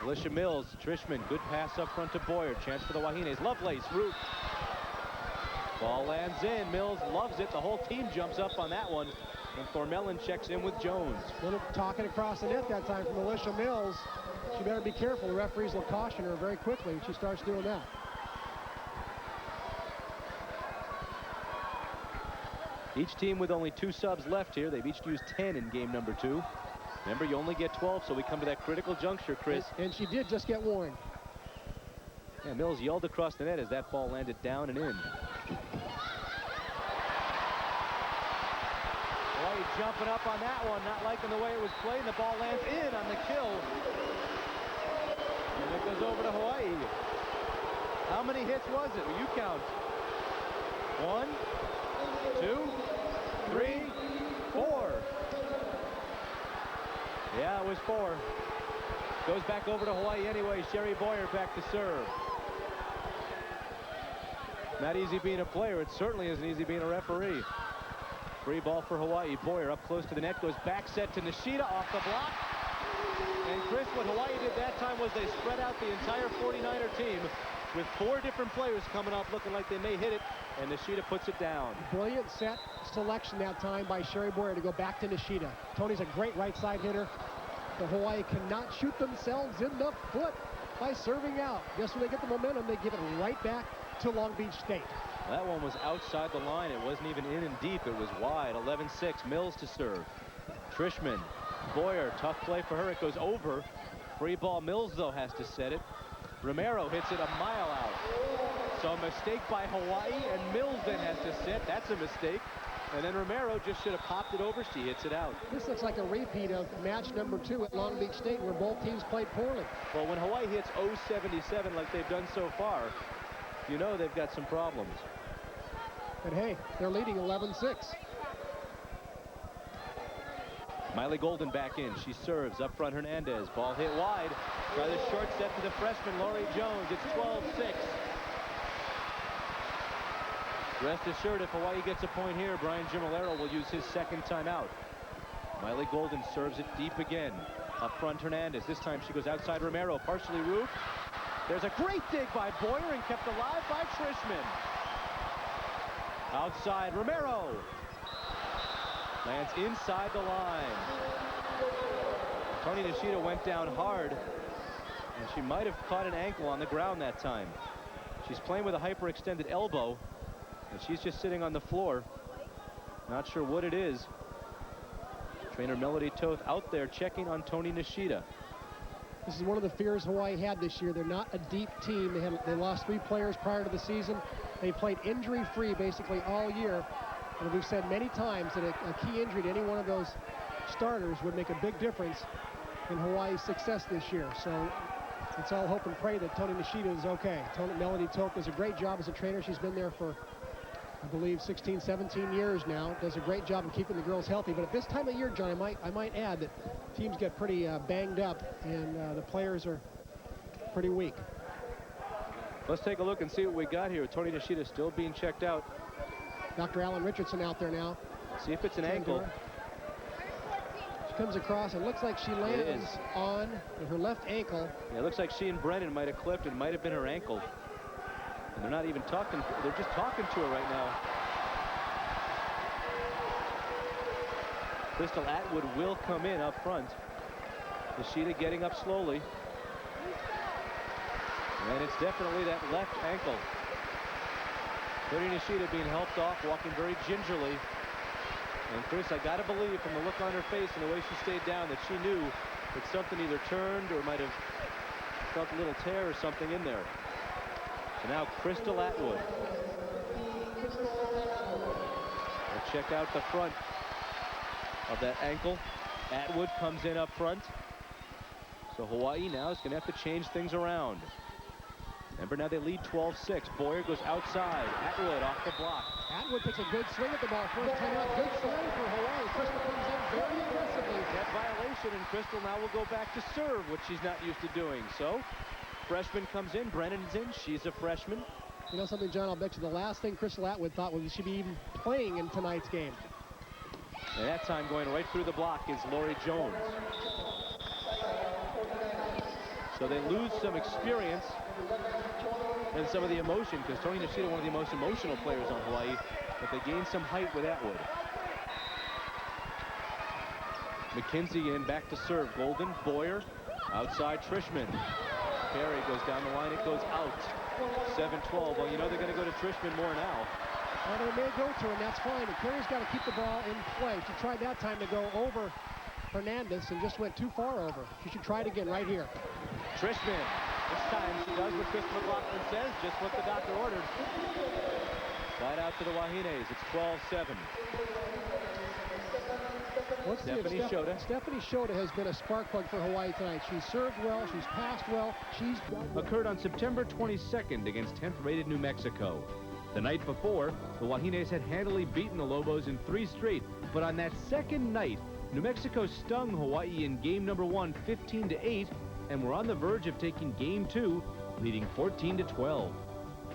Alicia Mills, Trishman, good pass up front to Boyer. Chance for the Wahines. Lovelace, root. Ball lands in. Mills loves it. The whole team jumps up on that one. And Thormellen checks in with Jones. Little talking across the net that time from Alicia Mills. She better be careful. The referees will caution her very quickly if she starts doing that. Each team with only 2 subs left here. They've each used 10 in game number 2. Remember, you only get 12, so we come to that critical juncture, Chris. And she did just get warned. Yeah, Mills yelled across the net as that ball landed down and in. Hawaii jumping up on that one, not liking the way it was played. The ball lands in on the kill. And it goes over to Hawaii. How many hits was it? Well, you count. 1, 2, 3, 4. Yeah, it was 4. Goes back over to Hawaii anyway. Sherry Boyer back to serve. Not easy being a player. It certainly isn't easy being a referee. Free ball for Hawaii. Boyer up close to the net. Goes back set to Nishida off the block. And Chris, what Hawaii did that time was they spread out the entire 49er team with 4 different players coming up looking like they may hit it. And Nishida puts it down. Brilliant set selection that time by Sherry Boyer to go back to Nishida. Tony's a great right side hitter. The Hawaii cannot shoot themselves in the foot by serving out. Just when they get the momentum, they give it right back to Long Beach State. That one was outside the line. It wasn't even in and deep. It was wide. 11-6. Mills to serve. Trishman. Boyer. Tough play for her. It goes over. Free ball. Mills, though, has to set it. Romero hits it a mile out. So a mistake by Hawaii, and Mills then has to set. That's a mistake. And then Romero just should have popped it over. She hits it out. This looks like a repeat of match number 2 at Long Beach State, where both teams played poorly. Well, when Hawaii hits 0-77 like they've done so far, you know they've got some problems. But hey, they're leading 11-6. Miley Golden back in. She serves up front. Hernandez. Ball hit wide by the short set to the freshman, Laurie Jones. It's 12-6. Rest assured, if Hawaii gets a point here, Brian Gimolero will use his second timeout. Miley Golden serves it deep again. Up front, Hernandez. This time she goes outside Romero. Partially roofed. There's a great dig by Boyer and kept alive by Trishman. Outside, Romero. Lands inside the line. Tony Nishida went down hard, and she might have caught an ankle on the ground that time. She's playing with a hyperextended elbow, and she's just sitting on the floor. Not sure what it is. Trainer Melody Toth out there checking on Tony Nishida. This is one of the fears Hawaii had this year. They're not a deep team. They lost 3 players prior to the season. They played injury-free basically all year. And we've said many times that a key injury to any one of those starters would make a big difference in Hawaii's success this year. So it's all hope and pray that Tony Nishida is okay. Melody Toth does a great job as a trainer. She's been there for, I believe, 16, 17 years now. Does a great job of keeping the girls healthy. But at this time of year, John, I might add that teams get pretty banged up, and the players are pretty weak. Let's take a look and see what we got here. Tony Nishida still being checked out. Dr. Alan Richardson out there now. See if it's an ankle. She comes across and looks like she lands on her left ankle. Yeah, it looks like she and Brennan might have clipped. It might have been her ankle. And they're not even talking. They're just talking to her right now. Crystal Atwood will come in up front. Nishida getting up slowly. And it's definitely that left ankle. Tony Nishida being helped off, walking very gingerly. And Chris, I gotta believe from the look on her face and the way she stayed down that she knew that something either turned or might have felt a little tear or something in there. So now Crystal Atwood. We'll check out the front of that ankle. Atwood comes in up front. So Hawaii now is going to have to change things around. Remember, now they lead 12-6. Boyer goes outside. Atwood off the block. Atwood takes a good swing at the ball. First time out. Good sign for Hawaii. Crystal comes in very aggressively. That violation, and Crystal now will go back to serve, which she's not used to doing. So, freshman comes in. Brennan's in. She's a freshman. You know something, John? I'll bet you the last thing Crystal Atwood thought was she should be even playing in tonight's game. And that time going right through the block is Laurie Jones. So they lose some experience and some of the emotion, because Tony Nishida, one of the most emotional players on Hawaii, but they gain some height with Atwood. McKenzie in, back to serve. Golden, Boyer, outside Trishman. Perry goes down the line, it goes out. 7-12. Well, you know they're going to go to Trishman more now. Well, they may go to her, and that's fine. And Perry's got to keep the ball in play. She tried that time to go over Hernandez and just went too far over. She should try it again right here. Trishman. This time she does what Chris McLaughlin says, just what the doctor ordered. Slide out to the Wahines. It's 12-7. Let's see if Stephanie Shota has been a spark plug for Hawaii tonight. She's served well, she's passed well, she's occurred on September 22nd against 10th-rated New Mexico. The night before, the Wahines had handily beaten the Lobos in 3 straight, but on that second night, New Mexico stung Hawaii in game number 1, 15-8, and were on the verge of taking game 2, leading 14-12.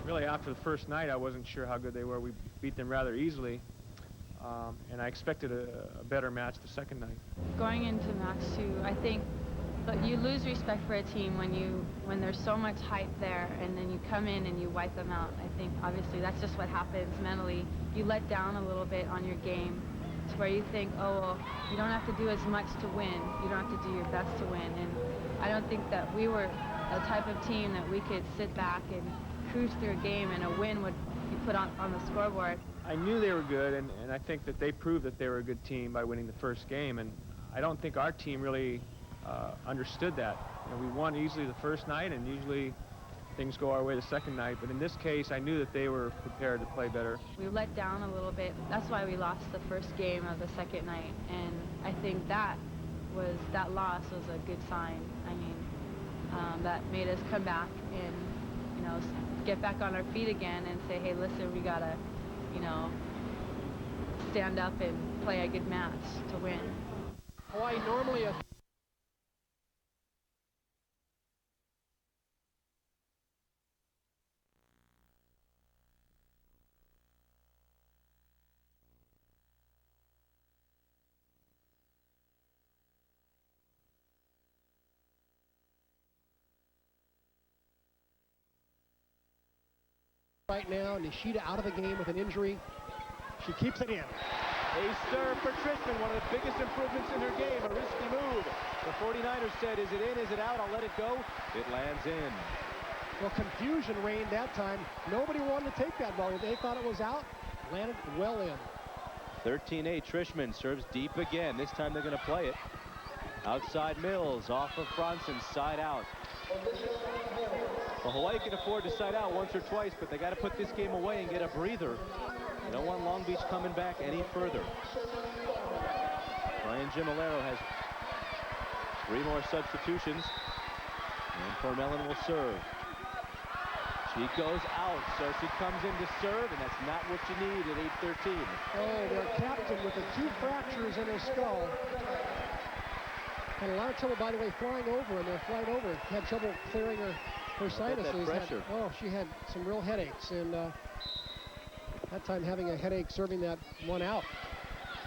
Really, after the first night, I wasn't sure how good they were. We beat them rather easily, and I expected a better match the second night. Going into match 2, I think you lose respect for a team when there's so much hype there, and then you come in and you wipe them out. I think obviously that's just what happens mentally. You let down a little bit on your game to where you think, oh, well, you don't have to do as much to win. You don't have to do your best to win. And I don't think that we were a type of team that we could sit back and cruise through a game and a win would be put on the scoreboard. I knew they were good, and I think that they proved that they were a good team by winning the first game, and I don't think our team really understood that. You know, we won easily the first night, and usually things go our way the second night, but in this case, I knew that they were prepared to play better. We let down a little bit. That's why we lost the first game of the second night, and I think that loss was a good sign. I mean, that made us come back and, you know, get back on our feet again and say, hey, listen, we gotta, you know, stand up and play a good match to win. Hawaii normally a right now. Nishida out of the game with an injury. She keeps it in. A serve for Trishman, one of the biggest improvements in her game. A risky move. The 49ers said, is it in, is it out? I'll let it go. It lands in. Well, confusion reigned that time. Nobody wanted to take that ball. They thought it was out. Landed well in. 13-8. Trishman serves deep again. This time they're going to play it. Outside Mills, off of Bronson, side out. Well, Hawaii can afford to side out once or twice, but they got to put this game away and get a breather. They don't want Long Beach coming back any further. Brian Gimolero has 3 more substitutions, and Cornellon will serve. She goes out, so she comes in to serve, and that's not what you need at 8:13. Oh, their captain with the 2 fractures in her skull. Had a lot of trouble, by the way, flying over, and they're flying over. Had trouble clearing her sinuses. She had some real headaches, and that time having a headache serving that one out.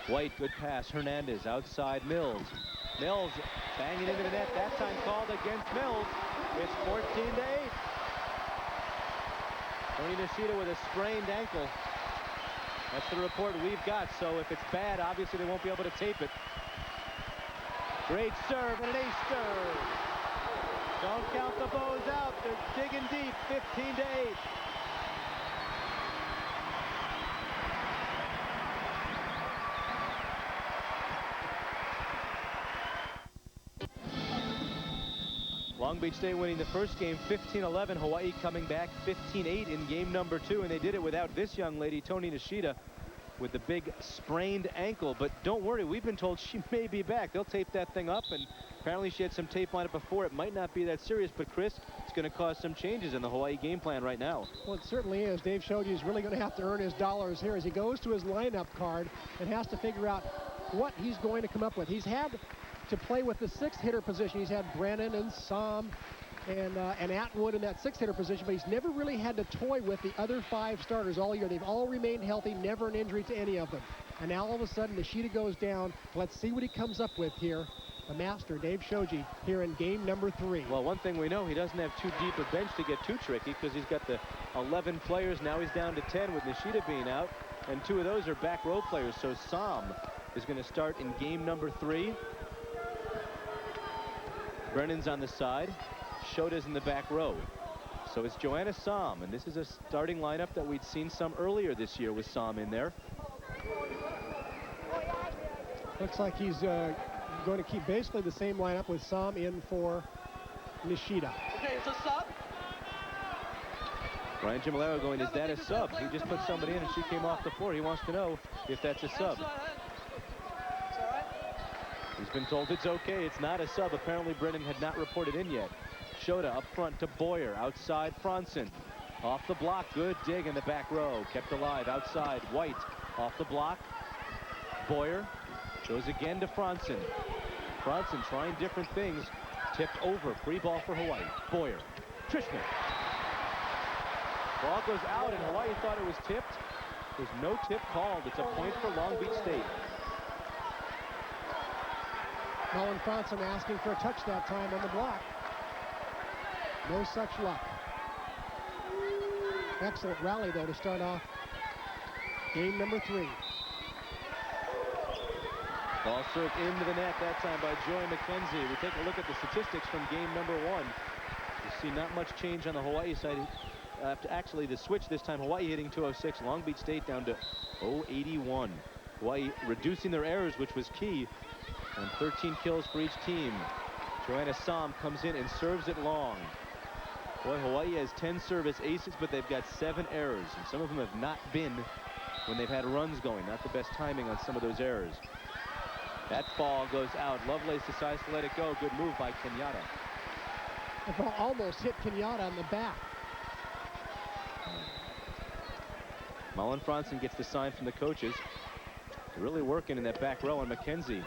White, good pass. Hernandez outside Mills. Mills banging into the net. That time called against Mills. It's 14-8. Tony Nishida with a sprained ankle. That's the report we've got. So if it's bad, obviously they won't be able to tape it. Great serve and an ace serve. Don't count the bows out. They're digging deep. 15-8. Long Beach State winning the first game 15-11. Hawaii coming back 15-8 in game number 2, and they did it without this young lady, Tony Nishida, with the big sprained ankle. But don't worry, we've been told she may be back. They'll tape that thing up, and apparently she had some tape on it before. It might not be that serious, but Chris, it's going to cause some changes in the Hawaii game plan right now. Well, it certainly is. Dave Shoji is really going to have to earn his dollars here as he goes to his lineup card and has to figure out what he's going to come up with. He's had to play with the 6th hitter position. He's had Brennan and Som and Atwood in that 6th hitter position, but he's never really had to toy with the other 5 starters all year. They've all remained healthy, never an injury to any of them. And now all of a sudden Nishida goes down. Let's see what he comes up with here. The master, Dave Shoji, here in game number 3. Well, one thing we know, he doesn't have too deep a bench to get too tricky, because he's got the 11 players. Now he's down to 10 with Nishida being out, and 2 of those are back row players. So Som is going to start in game number 3. Brennan's on the side. Shota's in the back row. So it's Joanna Som, and this is a starting lineup that we'd seen some earlier this year with Som in there. Looks like he's going to keep basically the same lineup with Som in for Nishida. Okay, it's a sub. Brian Gimolero going, is that a sub? He just put somebody in and she came off the floor. He wants to know if that's a sub. It's all right. He's been told it's okay. It's not a sub. Apparently Brennan had not reported in yet. Shota up front to Boyer. Outside Franzen. Off the block. Good dig in the back row. Kept alive outside. White off the block. Boyer goes again to Franzen. Franzen trying different things. Tipped over. Free ball for Hawaii. Boyer. Trishman. Ball goes out and Hawaii thought it was tipped. There's no tip called. It's a point for Long Beach State. Mullen Franzen asking for a touch that time on the block. No such luck. Excellent rally, though, to start off game number 3. Ball served into the net that time by Joy McKenzie. We take a look at the statistics from game number 1. You see not much change on the Hawaii side. Actually, the switch this time, Hawaii hitting 206. Long Beach State down to 081. Hawaii reducing their errors, which was key. And 13 kills for each team. Joanna Som comes in and serves it long. Boy, Hawaii has 10 service aces, but they've got 7 errors. And some of them have not been when they've had runs going. Not the best timing on some of those errors. That ball goes out. Lovelace decides to let it go. Good move by Kenyatta. The ball almost hit Kenyatta on the back. Mullen Franzen gets the sign from the coaches. They're really working in that back row on McKenzie.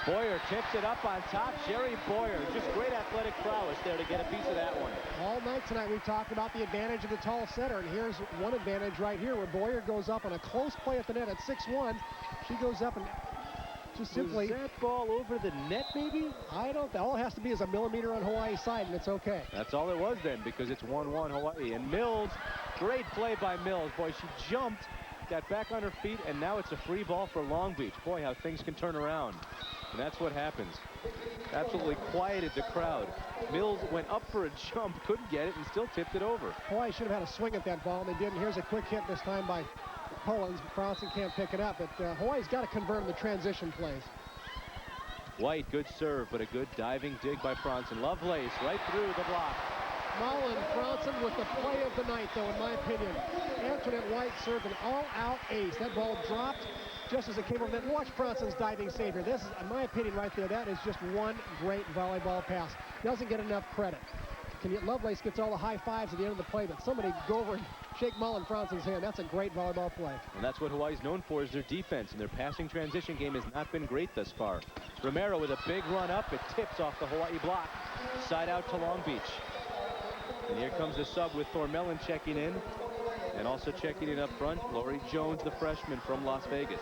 Boyer tips it up on top. Jerry Boyer, just great athletic prowess there to get a piece of that one. All night tonight we've talked about the advantage of the tall setter, and here's one advantage right here where Boyer goes up on a close play at the net at 6'1". She goes up and just simply... Was that ball over the net, maybe? I don't... All it has to be is a millimeter on Hawaii's side, and it's okay. That's all it was then, because it's 1-1 Hawaii. And Mills, great play by Mills. Boy, she jumped, got back on her feet, and now it's a free ball for Long Beach. Boy, how things can turn around. And that's what happens. Absolutely quieted the crowd. Mills went up for a jump, couldn't get it, and still tipped it over. Hawaii should have had a swing at that ball, and they didn't. Here's a quick hit this time by Pullins. Franzen can't pick it up, but Hawaii's got to convert in the transition plays. White, good serve, but a good diving dig by Franzen. Lovelace right through the block. Mullen Franzen with the play of the night, though, in my opinion. Antoinette White served an all-out ace. That ball dropped just as it came over. Then watch Franzen's diving save here. This is, in my opinion, right there, that is just one great volleyball pass. Doesn't get enough credit. Lovelace gets all the high fives at the end of the play, but somebody go over and shake Mullen Franzen's hand. That's a great volleyball play. And that's what Hawaii's known for, is their defense, and their passing transition game has not been great thus far. Romero with a big run up. It tips off the Hawaii block. Side out to Long Beach. And here comes the sub with Thormellen checking in. And also checking in up front, Lori Jones, the freshman from Las Vegas.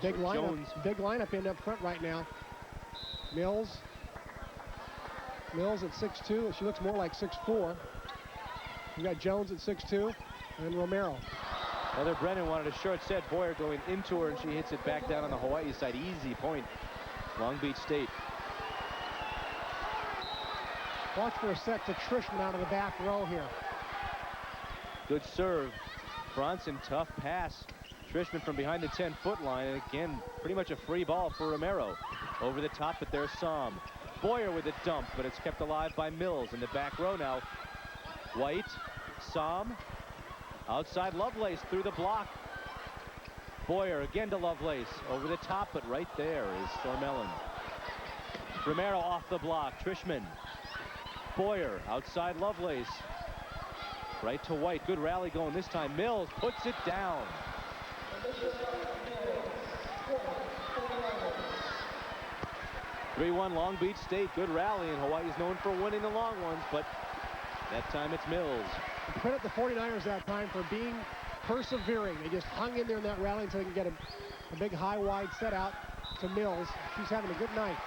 Big lineup in up front right now. Mills at 6'2". She looks more like 6'4". We got Jones at 6'2", and Romero. Heather Brennan wanted a short set. Boyer going into her, and she hits it back down on the Hawaii side. Easy point, Long Beach State. Watch for a set to Trishman out of the back row here. Good serve. Franzen, tough pass. Trishman from behind the 10-foot line, and again, pretty much a free ball for Romero. Over the top, but there's Som. Boyer with a dump, but it's kept alive by Mills in the back row now. White, Som, outside Lovelace through the block. Boyer again to Lovelace, over the top, but right there is Thormellen. Romero off the block, Trishman. Boyer outside Lovelace. Right to White, good rally going this time. Mills puts it down. (3-1) Long Beach State, good rally, and Hawaii is known for winning the long ones, but that time it's Mills. Credit the 49ers that time for being persevering. They just hung in there in that rally until they can get a big high wide set out to Mills. She's having a good night.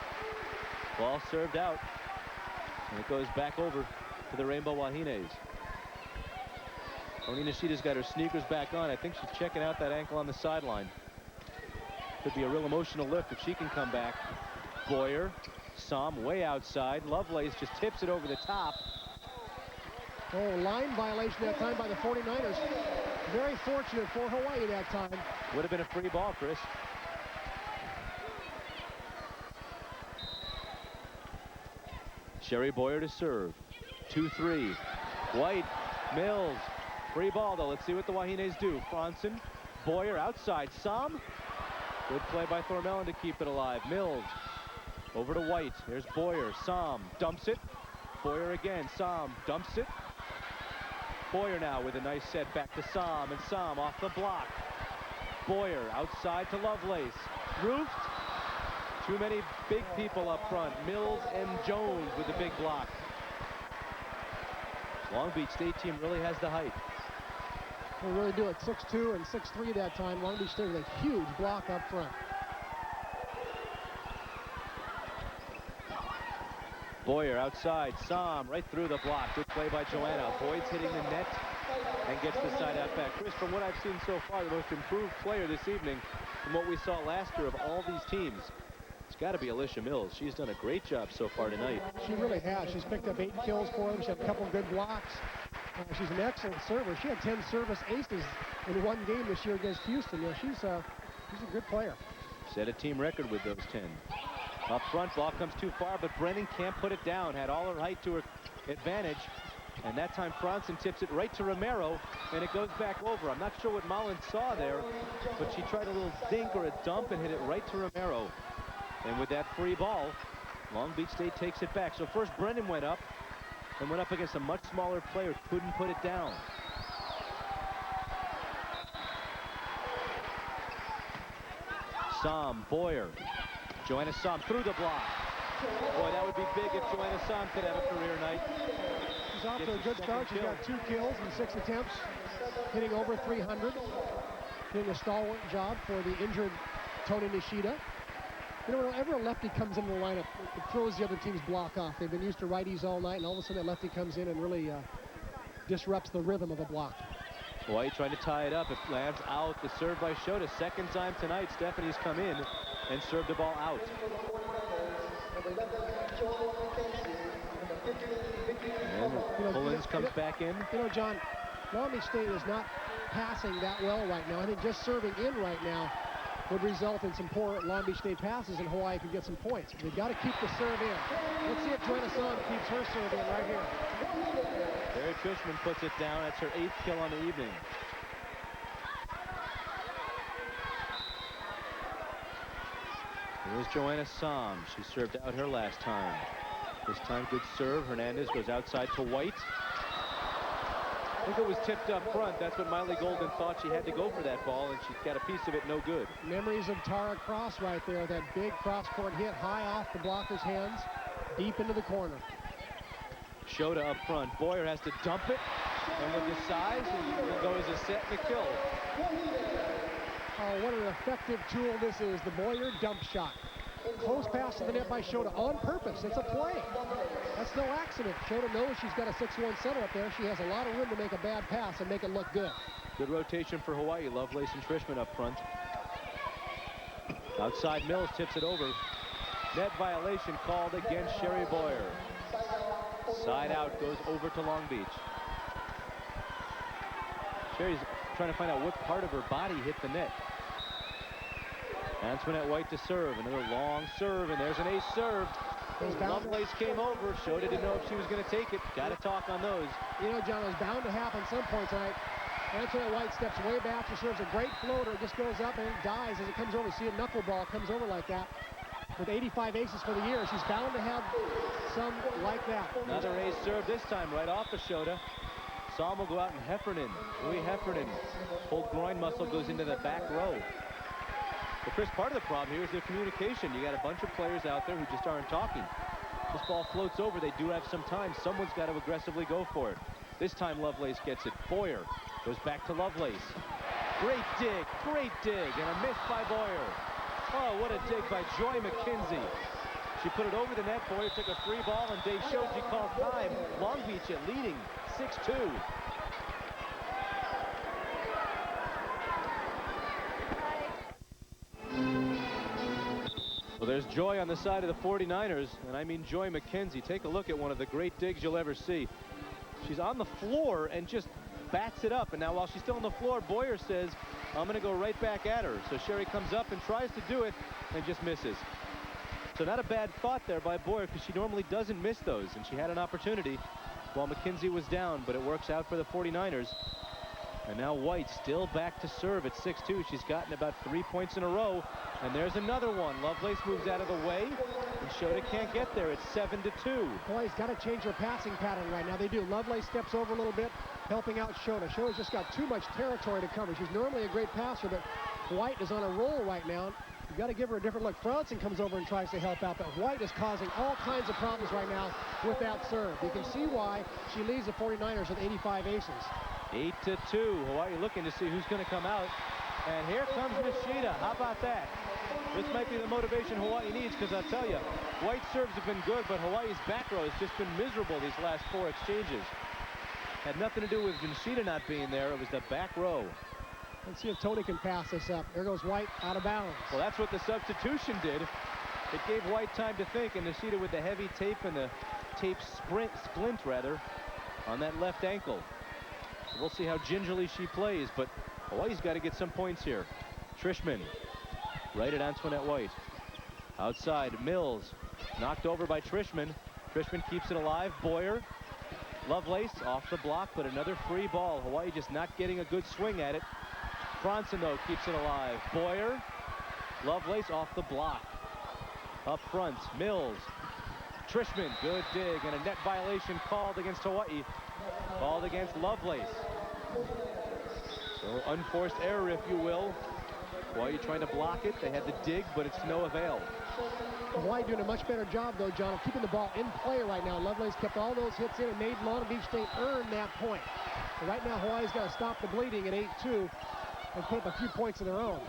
Ball served out, and it goes back over to the Rainbow Wahines. Oni Nishida's got her sneakers back on. I think she's checking out that ankle on the sideline. Could be a real emotional lift if she can come back. Boyer, Som way outside. Lovelace just tips it over the top. Oh, line violation that time by the 49ers. Very fortunate for Hawaii that time. Would have been a free ball, Chris. Sherry Boyer to serve. 2-3. White, Mills. Free ball, though. Let's see what the Wahines do. Franzen, Boyer outside. Som. Good play by Thormellen to keep it alive. Mills over to White. Here's Boyer. Som dumps it. Boyer again. Som dumps it. Boyer now with a nice set back to Som, and Som off the block. Boyer outside to Lovelace. Roofed. Too many big people up front. Mills and Jones with the big block. Long Beach State team really has the height. They really do it. 6'2" and 6'3" that time. Long Beach State with a huge block up front. Boyer outside. Som right through the block. Good play by Joanna. Boyd's hitting the net and gets the side out back. Chris, from what I've seen so far, the most improved player this evening from what we saw last year of all these teams, it's got to be Alicia Mills. She's done a great job so far tonight. She really has. She's picked up 8 kills for them. She had a couple of good blocks. She's an excellent server. She had 10 service aces in one game this year against Houston. Yeah, she's a good player. Set a team record with those 10. Up front, ball comes too far, but Brennan can't put it down. Had all her height to her advantage. And that time Franzen tips it right to Romero, and it goes back over. I'm not sure what Mullins saw there, but she tried a little dink or a dump and hit it right to Romero. And with that free ball, Long Beach State takes it back. So first Brennan went up and went up against a much smaller player, couldn't put it down. Som, Boyer. Joanna Som through the block. Boy, that would be big if Joanna Som could have a career night. She's off to a good start. She's got 2 kills in 6 attempts, hitting over 300. Doing a stalwart job for the injured Tony Nishida. You know, whenever a lefty comes into the lineup, it throws the other team's block off. They've been used to righties all night, and all of a sudden that lefty comes in and really disrupts the rhythm of the block. White trying to tie it up. It lands out. The serve by Shota. Second time tonight, Stephanie's come in and served the ball out. And Mullins comes back in. You know, John, Long Beach State is not passing that well right now. I think just serving in right now would result in some poor Long Beach State passes, and Hawaii could get some points. They've got to keep the serve in. Let's see if Joanna Som keeps her serve in right here. Barry Fishman puts it down. That's her 8th kill on the evening. Here's Joanna Som. She served out her last time. This time good serve. Hernandez goes outside to White. I think it was tipped up front. That's what Miley Golden thought. She had to go for that ball, and she got a piece of it no good. Memories of Tara Cross right there. That big cross-court hit high off the blocker's hands, deep into the corner. Shota up front. Boyer has to dump it, and with the size, it will go as a set and a kill. Oh, what an effective tool this is, the Boyer dump shot. Close pass to the net by Shota on purpose. It's a play. That's no accident. Shota knows she's got a 6'1" center up there. She has a lot of room to make a bad pass and make it look good. Good rotation for Hawaii. Lovelace and Trishman up front. Outside Mills tips it over. Net violation called against Sherry Boyer. Side out goes over to Long Beach. Sherry's trying to find out what part of her body hit the net. Antoinette White to serve. Another long serve, and there's an ace serve. Lovelace came over. Shota didn't know if she was going to take it. Got to talk on those. You know, John, it was bound to happen some point tonight. Antoinette White steps way back. She serves a great floater. It just goes up and it dies as it comes over. See a knuckleball comes over like that. With 85 aces for the year, she's bound to have some like that. Another ace serve this time right off of Shota. Som will go out and Heffernan. Louis Heffernan. Whole groin muscle goes into the back row. But Chris, part of the problem here is the communication. You got a bunch of players out there who just aren't talking. This ball floats over. They do have some time. Someone's got to aggressively go for it. This time Lovelace gets it. Boyer goes back to Lovelace. Great dig, and a miss by Boyer. Oh, what a dig by Joy McKenzie. She put it over the net. Boyer took a free ball, and Dave Shoji called time. Long Beach at leading 6-2. Well, there's Joy on the side of the 49ers, and I mean Joy McKenzie. Take a look at one of the great digs you'll ever see. She's on the floor and just bats it up, and now while she's still on the floor, Boyer says, I'm going to go right back at her. So Sherry comes up and tries to do it and just misses. So not a bad thought there by Boyer, because she normally doesn't miss those, and she had an opportunity while McKenzie was down, but it works out for the 49ers. And now White still back to serve at 6-2. She's gotten about 3 points in a row. And there's another one. Lovelace moves out of the way. And Shota can't get there. It's 7-2. Hawaii's got to change her passing pattern right now. They do. Lovelace steps over a little bit, helping out Shota. Shota's just got too much territory to cover. She's normally a great passer, but White is on a roll right now. You've got to give her a different look. Franson comes over and tries to help out, but White is causing all kinds of problems right now with that serve. You can see why she leads the 49ers with 85 aces. 8-2. Hawaii looking to see who's going to come out. And here comes Nishida. How about that? This might be the motivation Hawaii needs, because I'll tell you, White's serves have been good, but Hawaii's back row has just been miserable these last 4 exchanges. Had nothing to do with Nishida not being there. It was the back row. Let's see if Tony can pass this up. There goes White out of bounds. Well, that's what the substitution did. It gave White time to think, and Nishida with the heavy tape and the tape splint rather, on that left ankle. We'll see how gingerly she plays, but Hawaii's got to get some points here. Trishman, right at Antoinette White. Outside, Mills, knocked over by Trishman. Trishman keeps it alive. Boyer, Lovelace off the block, but another free ball. Hawaii just not getting a good swing at it. Franson, though, keeps it alive. Boyer, Lovelace off the block. Up front, Mills, Trishman, good dig, and a net violation called against Hawaii. Called against Lovelace. So unforced error, if you will. Hawaii trying to block it. They had the dig, but it's no avail. Hawaii doing a much better job, though, John, of keeping the ball in play right now. Lovelace kept all those hits in and made Long Beach State earn that point. But right now, Hawaii's got to stop the bleeding at 8-2 and put up a few points of their own.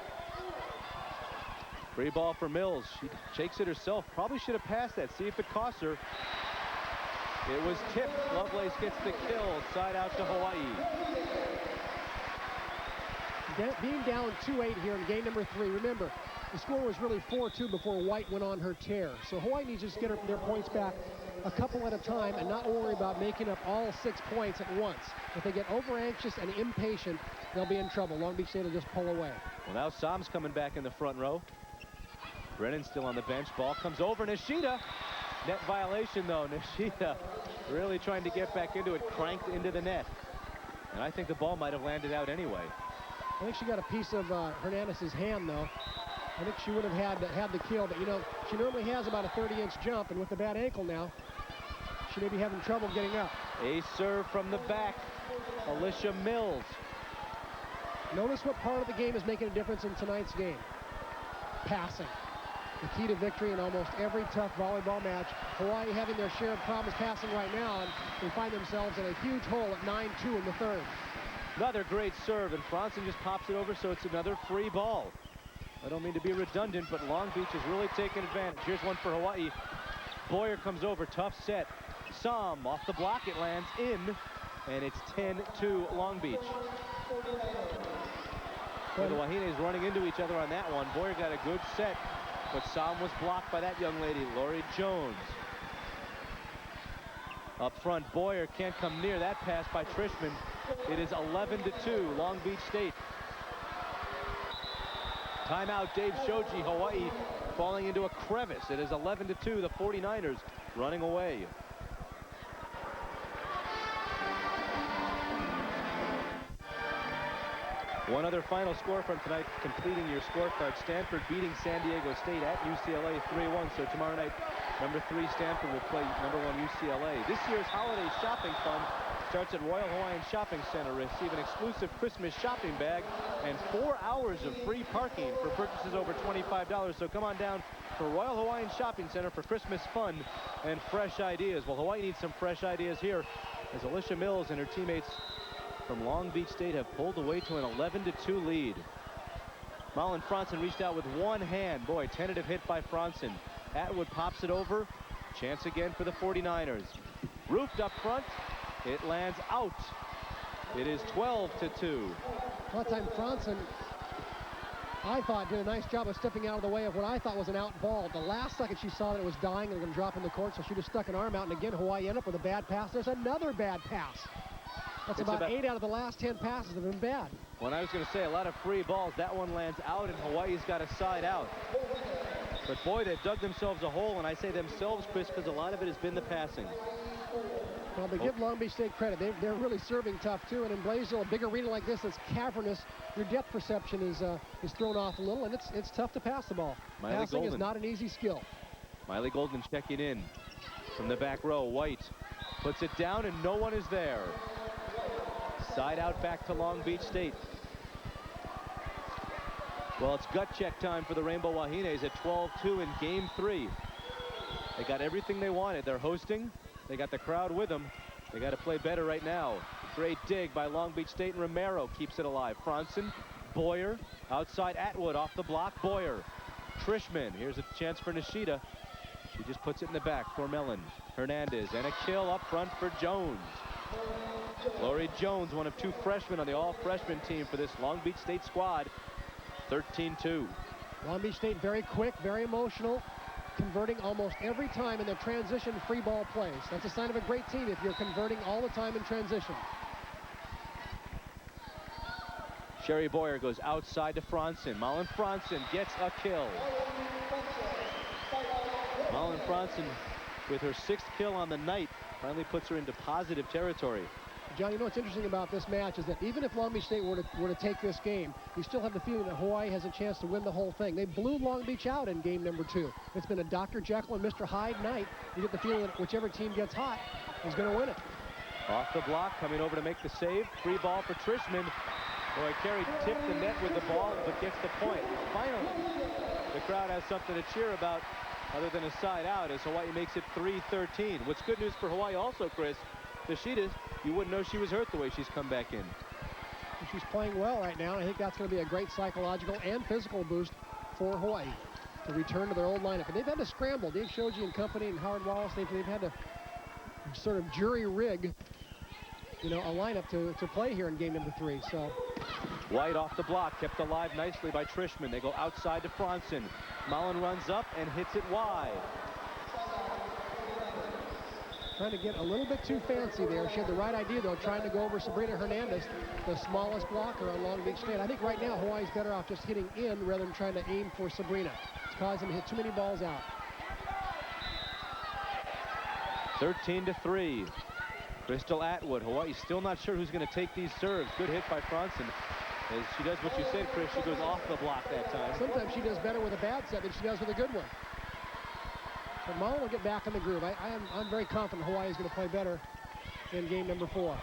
Free ball for Mills. She shakes it herself. Probably should have passed that. See if it costs her. It was tipped. Lovelace gets the kill. Side out to Hawaii. Being down 2-8 here in game number 3. Remember, the score was really 4-2 before White went on her tear. So Hawaii needs to just get their points back a couple at a time and not worry about making up all 6 points at once. If they get over anxious and impatient, they'll be in trouble. Long Beach State will just pull away. Well, now Sam's coming back in the front row. Brennan still on the bench. Ball comes over. Nishida. Net violation, though. Nishida really trying to get back into it. Cranked into the net. And I think the ball might have landed out anyway. I think she got a piece of Hernandez's hand, though. I think she would have had the kill, but, you know, she normally has about a 30-inch jump, and with the bad ankle now, she may be having trouble getting up. A serve from the back. Alicia Mills. Notice what part of the game is making a difference in tonight's game. Passing. The key to victory in almost every tough volleyball match. Hawaii having their share of problems passing right now, and they find themselves in a huge hole at 9-2 in the third. Another great serve, and Franson just pops it over, so it's another free ball. I don't mean to be redundant, but Long Beach is really taking advantage. Here's one for Hawaii. Boyer comes over, tough set. Sam off the block, it lands in, and it's 10-2 Long Beach. Well, the Wahines running into each other on that one. Boyer got a good set, but Sam was blocked by that young lady, Lori Jones. Up front, Boyer can't come near that pass by Trishman. It is 11-2, Long Beach State. Timeout, Dave Shoji. Hawaii falling into a crevice. It is 11-2, the 49ers running away. One other final score from tonight, completing your scorecard. Stanford beating San Diego State at UCLA 3-1. So tomorrow night, number 3 Stanford will play number 1 UCLA. This year's holiday shopping fund starts at Royal Hawaiian Shopping Center. Receive an exclusive Christmas shopping bag and 4 hours of free parking for purchases over $25. So come on down to Royal Hawaiian Shopping Center for Christmas fun and fresh ideas. Well, Hawaii needs some fresh ideas here as Alicia Mills and her teammates from Long Beach State have pulled away to an 11-2 lead. Malin Franson reached out with one hand. Boy, tentative hit by Franson. Atwood pops it over. Chance again for the 49ers. Roofed up front. It lands out. It is 12-2. That time Franson, I thought, did a nice job of stepping out of the way of what I thought was an out ball. The last second she saw that it was dying and going to drop in the court, so she just stuck an arm out, and again Hawaii ended up with a bad pass. There's another bad pass. That's about 8 out of the last 10 passes have been bad. When I was going to say a lot of free balls, that one lands out, and Hawaii's got a side out. But boy, they've dug themselves a hole, and I say themselves, Chris, because a lot of it has been the passing. Well, they give Long Beach State credit. They're really serving tough, too. And in Blaisdell, a big arena like this that's cavernous, your depth perception is thrown off a little, and it's tough to pass the ball. Passing is not an easy skill. Miley Golden checking in from the back row. White puts it down, and no one is there. Side out back to Long Beach State. Well, it's gut check time for the Rainbow Wahines at 12-2 in game 3. They got everything they wanted. They're hosting. They got the crowd with them. They got to play better right now. Great dig by Long Beach State, and Romero keeps it alive. Franzen, Boyer, outside Atwood off the block. Boyer, Trishman. Here's a chance for Nishida. She just puts it in the back for Mellon. Hernandez, and a kill up front for Jones. Lori Jones, one of 2 freshmen on the all-freshman team for this Long Beach State squad. 13-2. Long Beach State very quick, very emotional, converting almost every time in their transition free ball plays. That's a sign of a great team if you're converting all the time in transition. Sherry Boyer goes outside to Franzen. Malin Franzen gets a kill. Malin Franzen, with her 6th kill on the night, finally puts her into positive territory. John, you know what's interesting about this match is that even if Long Beach State were to take this game, you still have the feeling that Hawaii has a chance to win the whole thing. They blew Long Beach out in game number 2. It's been a Dr. Jekyll and Mr. Hyde night. You get the feeling that whichever team gets hot is going to win it. Off the block, coming over to make the save. Free ball for Trishman. Boy, Carey tipped the net with the ball, but gets the point. Finally, the crowd has something to cheer about other than a side out as Hawaii makes it 3-13. What's good news for Hawaii also, Chris, Nishida, you wouldn't know she was hurt the way she's come back in. She's playing well right now. I think that's going to be a great psychological and physical boost for Hawaii to return to their old lineup. And they've had to scramble. Dave Shoji and company and Howard Wallace, they've had to sort of jury rig, a lineup to play here in game number 3. So White off the block, kept alive nicely by Trishman. They go outside to Franzen. Malin runs up and hits it wide. Trying to get a little bit too fancy there. She had the right idea, though, trying to go over Sabrina Hernandez, the smallest blocker on Long Beach State. I think right now Hawaii's better off just hitting in rather than trying to aim for Sabrina. It's causing them to hit too many balls out. 13-3. Crystal Atwood. Hawaii still not sure who's going to take these serves. Good hit by Franzen. As she does what you said, Chris, she goes off the block that time. Sometimes she does better with a bad set than she does with a good one. But Mullen will get back in the groove. I'm very confident Hawaii is going to play better in game number 4.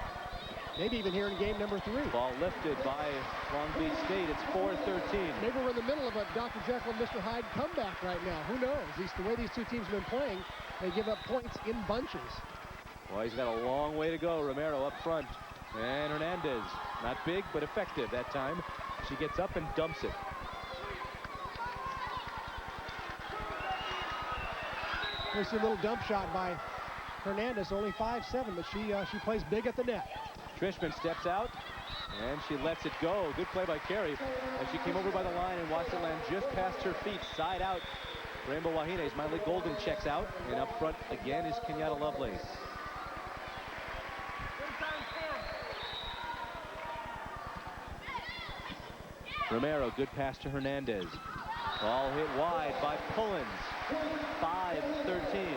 Maybe even here in game number 3. Ball lifted by Long Beach State. It's 4-13. Maybe we're in the middle of a Dr. Jekyll and Mr. Hyde comeback right now. Who knows? The way these two teams have been playing, they give up points in bunches. Well, he's got a long way to go. Romero up front. And Hernandez. Not big, but effective that time. She gets up and dumps it. There's a little dump shot by Hernandez, only 5'7", but she plays big at the net. Trishman steps out, and she lets it go. Good play by Carey. As she came over by the line and watched it land just past her feet, side out. Rainbow Wahines. Miley Golden checks out, and up front again is Kenyatta Lovelace. Romero, good pass to Hernandez. Ball hit wide by Pullins. 5-13.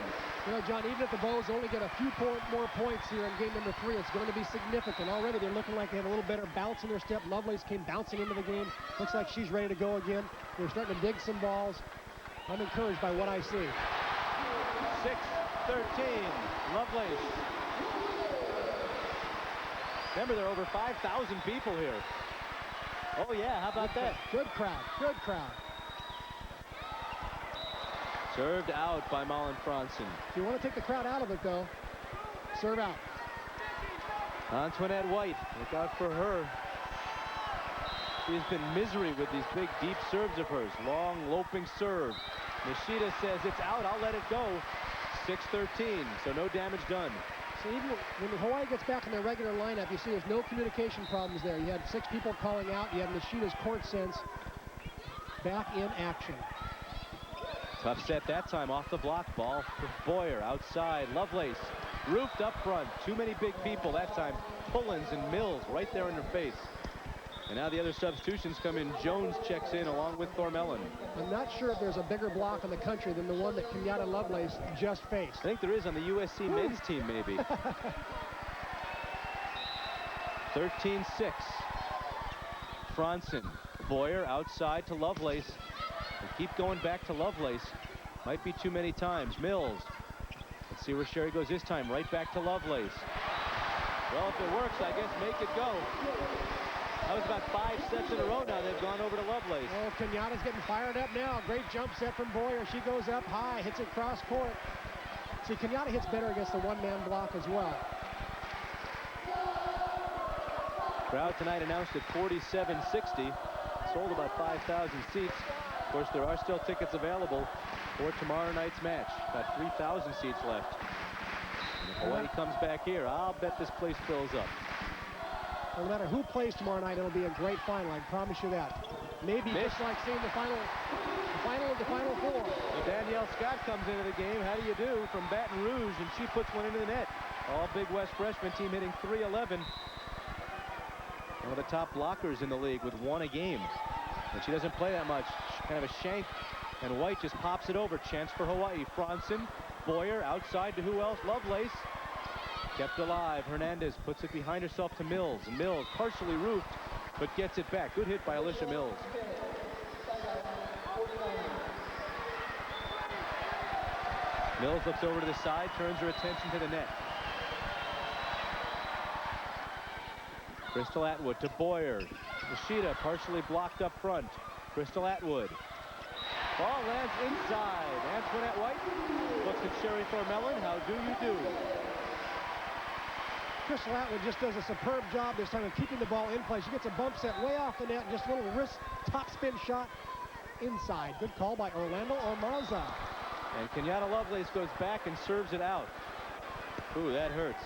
You know, John, even if the Bows only get a few more points here in game number 3, it's going to be significant. Already they're looking like they have a little better bounce in their step. Lovelace came bouncing into the game. Looks like she's ready to go again. They're starting to dig some balls. I'm encouraged by what I see. 6-13. Lovelace. Remember, there are over 5,000 people here. Oh, yeah, how about that? Good crowd, good crowd. Served out by Malin Franzen. If you want to take the crowd out of it, though, serve out. Antoinette White, look out for her. She has been misery with these big, deep serves of hers. Long, loping serve. Nishida says, it's out, I'll let it go. 6-13, so no damage done. So even when Hawaii gets back in their regular lineup, you see there's no communication problems there. You had 6 people calling out. You had Nishida's court sense back in action. Tough set that time, off the block. Ball for Boyer, outside. Lovelace, roofed up front. Too many big people that time. Pullins and Mills right there in her face. And now the other substitutions come in. Jones checks in along with Thormellen. I'm not sure if there's a bigger block in the country than the one that Kenyatta Lovelace just faced. I think there is on the USC men's team, maybe. 13-6. Franzen. Boyer outside to Lovelace. They keep going back to Lovelace. Might be too many times. Mills. Let's see where Sherry goes this time. Right back to Lovelace. Well, if it works, I guess make it go. That was about 5 sets in a row now. They've gone over to Lovelace. Oh, Kenyatta's getting fired up now. Great jump set from Boyer. She goes up high, hits it cross court. See, Kenyatta hits better against the one-man block as well. Crowd tonight announced at 4760. Sold about 5,000 seats. Of course, there are still tickets available for tomorrow night's match. About 3,000 seats left. And if Hawaii comes back here, I'll bet this place fills up. No matter who plays tomorrow night, it'll be a great final. I promise you that. Maybe just like seeing the final of the Final Four. Well, Danielle Scott comes into the game. How do you do? From Baton Rouge, and she puts one into the net. All Big West freshman team hitting .311. One of the top blockers in the league with 1 a game. And she doesn't play that much. Kind of a shank. And White just pops it over. Chance for Hawaii. Franzen, Boyer outside to who else? Lovelace. Kept alive. Hernandez puts it behind herself to Mills. And Mills partially roofed, but gets it back. Good hit by Alicia Mills. Mills looks over to the side, turns her attention to the net. Crystal Atwood to Boyer. Nishida partially blocked up front. Crystal Atwood. Ball lands inside. Antoinette White looks at Sherry Thormellen. How do you do? Crystal Atwood just does a superb job this time of keeping the ball in play. She gets a bump set way off the net. Just a little wrist top spin shot inside. Good call by Orlando Ormaza. And Kenyatta Lovelace goes back and serves it out. Ooh, that hurts.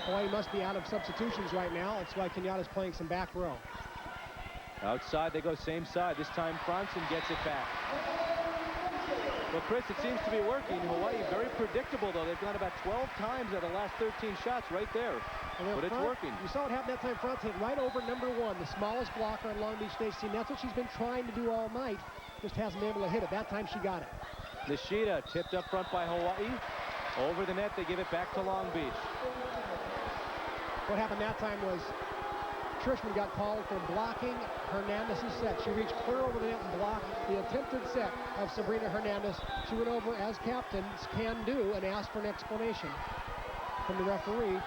Hawaii must be out of substitutions right now. That's why Kenyatta's playing some back row. Outside they go same side. This time Franzen gets it back. Well, Chris, it seems to be working. Hawaii very predictable, though. They've gone about 12 times out of the last 13 shots right there. But it's working. You saw what happened that time. Franzen hit right over number 1, the smallest blocker on Long Beach State team. That's what she's been trying to do all night. Just hasn't been able to hit it. That time she got it. Nishida tipped up front by Hawaii. Over the net, they give it back to Long Beach. What happened that time was Trishman got called for blocking Hernandez's set. She reached clear over the net and blocked the attempted set of Sabrina Hernandez. She went over, as captains can do, and asked for an explanation from the referee.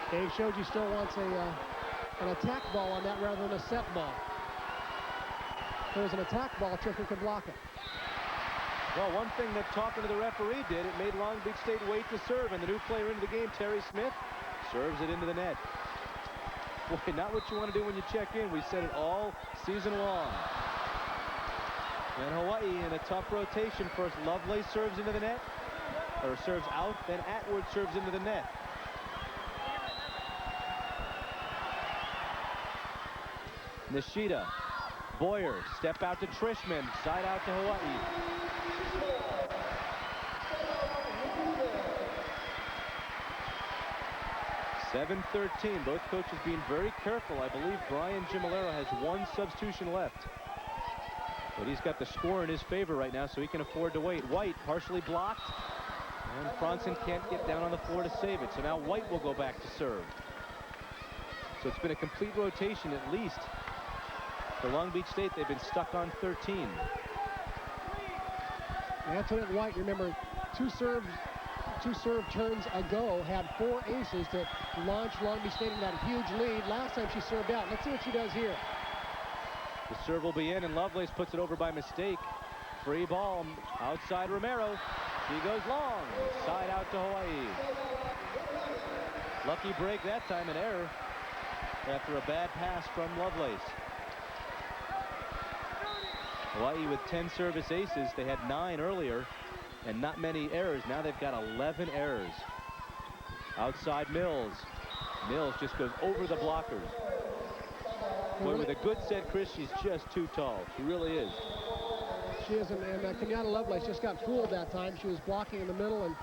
Dave Shoji still wants an attack ball on that rather than a set ball. If there was an attack ball, Trishman could block it. Well, one thing that talking to the referee did, it made Long Beach State wait to serve, and the new player into the game, Terry Smith, serves it into the net. Boy, not what you want to do when you check in. We said it all season long. And Hawaii in a tough rotation. First Lovelace serves into the net, or serves out, then Atwood serves into the net. Nishida, Boyer, step out to Trishman, side out to Hawaii. .713. Both coaches being very careful. I believe Brian Gimolero has 1 substitution left. But he's got the score in his favor right now, so he can afford to wait. White partially blocked. And Franzen can't get down on the floor to save it. So now White will go back to serve. So it's been a complete rotation at least. For Long Beach State, they've been stuck on 13. Antoinette White, remember, two serve turns ago, had 4 aces to launch Long Beach State in that huge lead. Last time she served out. Let's see what she does here. The serve will be in, and Lovelace puts it over by mistake. Free ball outside Romero. She goes long. Side out to Hawaii. Lucky break that time, an error after a bad pass from Lovelace. Hawaii with 10 service aces. They had 9 earlier. And not many errors. Now they've got 11 errors. Outside Mills. Mills just goes over the blockers. Boy, with a good set, Chris, she's just too tall. She really is. She is, and Kenyatta Lovelace just got fooled that time. She was blocking in the middle, and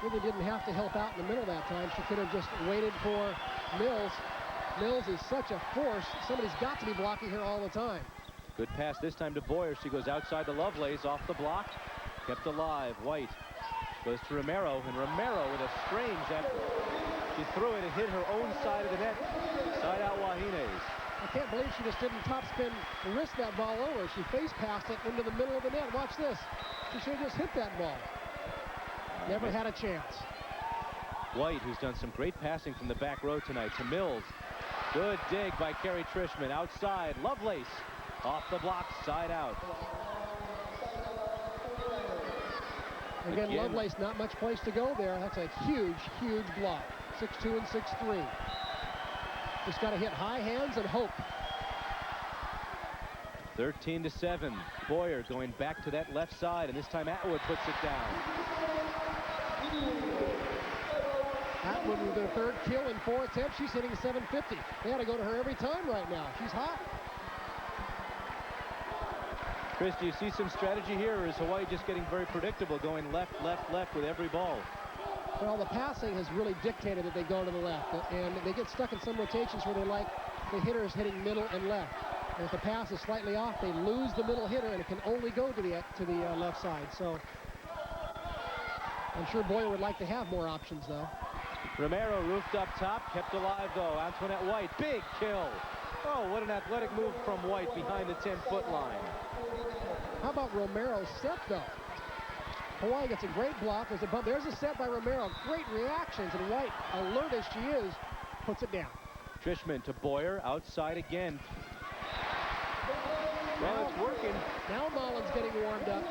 Really didn't have to help out in the middle that time. She could have just waited for Mills. Mills is such a force. Somebody's got to be blocking her all the time. Good pass this time to Boyer. She goes outside to Lovelace, off the block. Kept alive. White goes to Romero, and Romero with a strange effort. She threw it and hit her own side of the net. Side out Wahines. I can't believe she just didn't topspin wrist that ball over. She face passed it into the middle of the net. Watch this. She should have just hit that ball. Never had a chance. White, who's done some great passing from the back row tonight, to Mills. Good dig by Carrie Trishman. Outside, Lovelace. Off the block, side out. Again, Lovelace, not much place to go there. That's a huge, huge block. 6'2" and 6'3". Just got to hit high hands and hope. 13-7. Boyer going back to that left side, and this time Atwood puts it down. Atwood with their third kill in 4 attempts. She's hitting 750. They ought to go to her every time right now. She's hot. Chris, do you see some strategy here, or is Hawaii just getting very predictable, going left, left, left with every ball? Well, the passing has really dictated that they go to the left, and they get stuck in some rotations where they like the hitters hitting middle and left. And if the pass is slightly off, they lose the middle hitter, and it can only go to the left side. So I'm sure Boyer would like to have more options, though. Romero roofed up top, kept alive, though. Antoinette White, big kill. Oh, what an athletic move from White behind the 10-foot line. How about Romero's set, though? Hawaii gets a great block. There's a bump. There's a set by Romero. Great reactions, and White, alert as she is, puts it down. Trishman to Boyer, outside again. Well, it's working. Now Mullen's getting warmed up.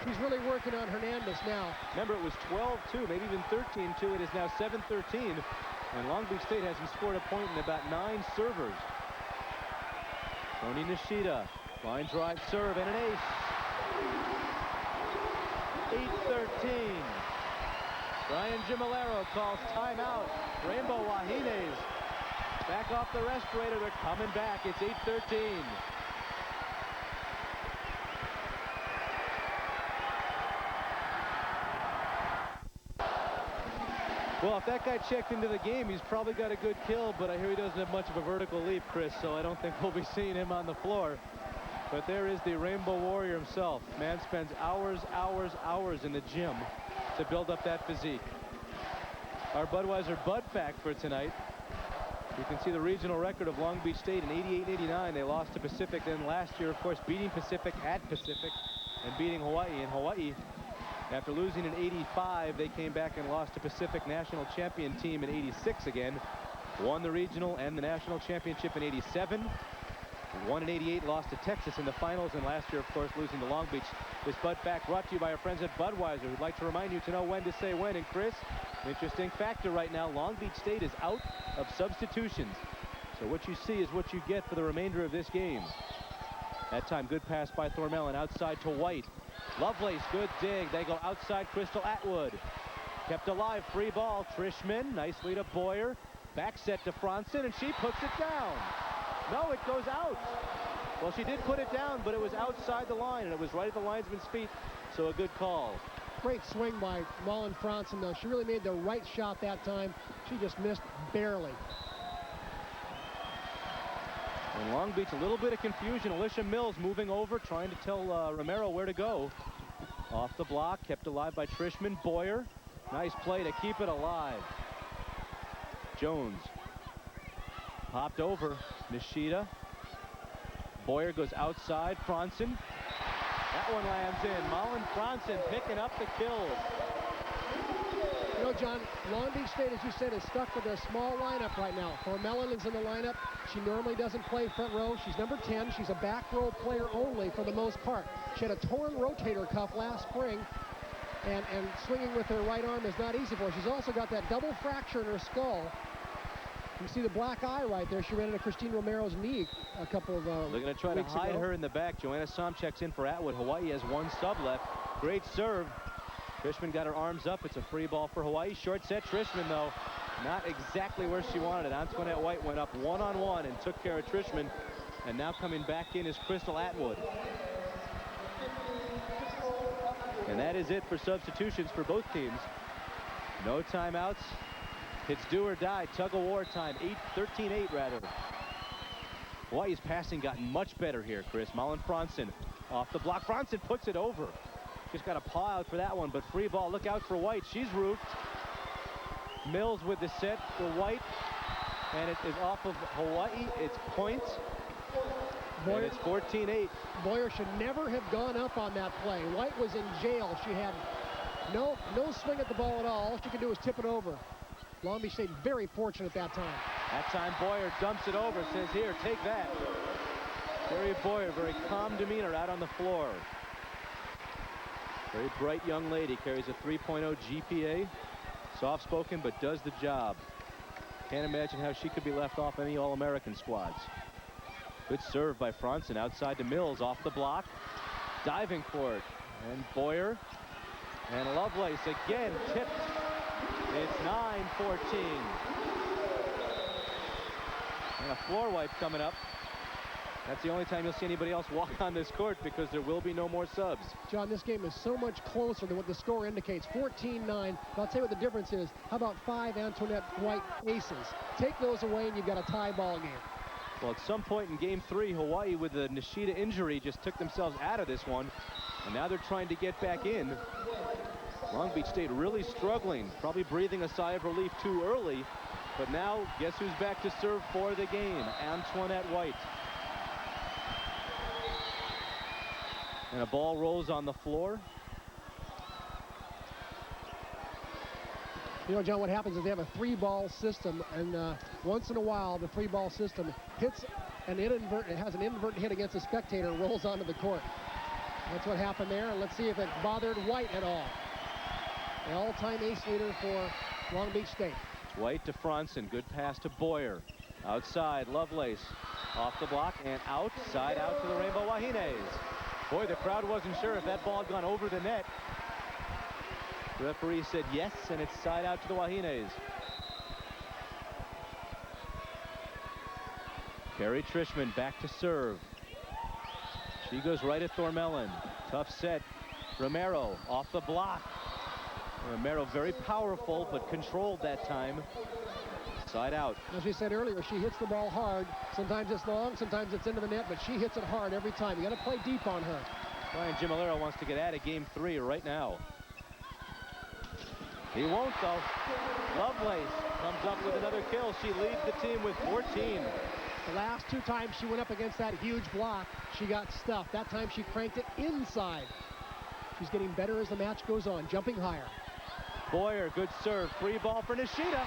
She's really working on Hernandez now. Remember, it was 12-2, maybe even 13-2. It is now 7-13, and Long Beach State hasn't scored a point in about 9 servers. Tony Nishida, line drive serve, and an ace. 8-13. Brian Gimolero calls timeout. Rainbow Wahines back off the respirator. They're coming back. It's 8-13. Well, if that guy checked into the game, he's probably got a good kill, but I hear he doesn't have much of a vertical leap, Chris, so I don't think we'll be seeing him on the floor. But there is the Rainbow Warrior himself. Man spends hours, hours, hours in the gym to build up that physique. Our Budweiser Bud fact for tonight. You can see the regional record of Long Beach State in 88-89. They lost to Pacific. Then last year, of course, beating Pacific at Pacific and beating Hawaii. In Hawaii, after losing in 85, they came back and lost to Pacific national champion team in 86 again. Won the regional and the national championship in 87. Won in 88, lost to Texas in the finals, and last year, of course, losing to Long Beach. This Bud fact brought to you by our friends at Budweiser, who'd like to remind you to know when to say when. And Chris, an interesting factor right now, Long Beach State is out of substitutions. So what you see is what you get for the remainder of this game. That time, good pass by Thormellen, outside to White. Lovelace, good dig. They go outside, Crystal Atwood. Kept alive, free ball. Trishman, nicely to Boyer. Back set to Franson, and she puts it down. No, it goes out. Well, she did put it down, but it was outside the line, and it was right at the linesman's feet, so a good call. Great swing by Mullen Franson, though. She really made the right shot that time. She just missed barely. And Long Beach, a little bit of confusion. Alicia Mills moving over, trying to tell Romero where to go. Off the block, kept alive by Trishman. Boyer, nice play to keep it alive. Jones popped over. Nishida. Boyer goes outside. Franson. That one lands in. Mullen Franson picking up the kills. You know, John, Long Beach State, as you said, is stuck with a small lineup right now. Thormellen is in the lineup. She normally doesn't play front row. She's number 10. She's a back row player only for the most part. She had a torn rotator cuff last spring, and swinging with her right arm is not easy for her. She's also got that double fracture in her skull. You see the black eye right there. She ran into Christine Romero's knee a couple of They're going to try to hide her in the back. Joanna Somchek's in for Atwood. Hawaii has one sub left. Great serve. Trishman got her arms up. It's a free ball for Hawaii. Short set. Trishman, though, not exactly where she wanted it. Antoinette White went up one-on-one and took care of Trishman. And now coming back in is Crystal Atwood. And that is it for substitutions for both teams. No timeouts. It's do or die. Tug of war time. 13-8 rather. Hawaii's passing gotten much better here, Chris. Malin Franzen off the block. Franzen puts it over. Just got a paw out for that one, but free ball. Look out for White. She's roofed. Mills with the set for White. And it is off of Hawaii. It's points. And it's 14-8. Boyer should never have gone up on that play. White was in jail. She had no swing at the ball at all. All she could do was tip it over. Long Beach State very fortunate that time. That time Boyer dumps it over, says, here, take that. Carrie Boyer, very calm demeanor out on the floor. Very bright young lady, carries a 3.0 GPA. Soft-spoken, but does the job. Can't imagine how she could be left off any All-American squads. Good serve by Franzen outside to Mills, off the block. Diving for it. And Boyer. And Lovelace again tipped. It's 9-14. And a floor wipe coming up. That's the only time you'll see anybody else walk on this court because there will be no more subs. John, this game is so much closer than what the score indicates. 14-9. I'll tell you what the difference is. How about 5 Antoinette White aces? Take those away and you've got a tie ball game. Well, at some point in game 3, Hawaii with the Nishida injury just took themselves out of this one. And now they're trying to get back in. Long Beach State really struggling, probably breathing a sigh of relief too early. But now, guess who's back to serve for the game? Antoinette White. And a ball rolls on the floor. You know, John, what happens is they have a 3-ball system, and once in a while, the 3-ball system hits an inadvertent, it has an inadvertent hit against a spectator and rolls onto the court. That's what happened there, and let's see if it bothered White at all. The all-time ace leader for Long Beach State. White to Franzen, good pass to Boyer. Outside, Lovelace off the block and outside out to the Rainbow Wahines. Boy, the crowd wasn't sure if that ball had gone over the net. The referee said yes, and it's side out to the Wahines. Carrie Trishman back to serve. She goes right at Thormelin. Tough set. Romero off the block. Romero very powerful, but controlled that time. Side out. As we said earlier, she hits the ball hard. Sometimes it's long, sometimes it's into the net, but she hits it hard every time. You got to play deep on her. Brian Gimolero wants to get out of game 3 right now. He won't, though. Lovelace comes up with another kill. She leads the team with 14. The last 2 times she went up against that huge block, she got stuffed. That time she cranked it inside. She's getting better as the match goes on, jumping higher. Boyer, good serve. Free ball for Nishida.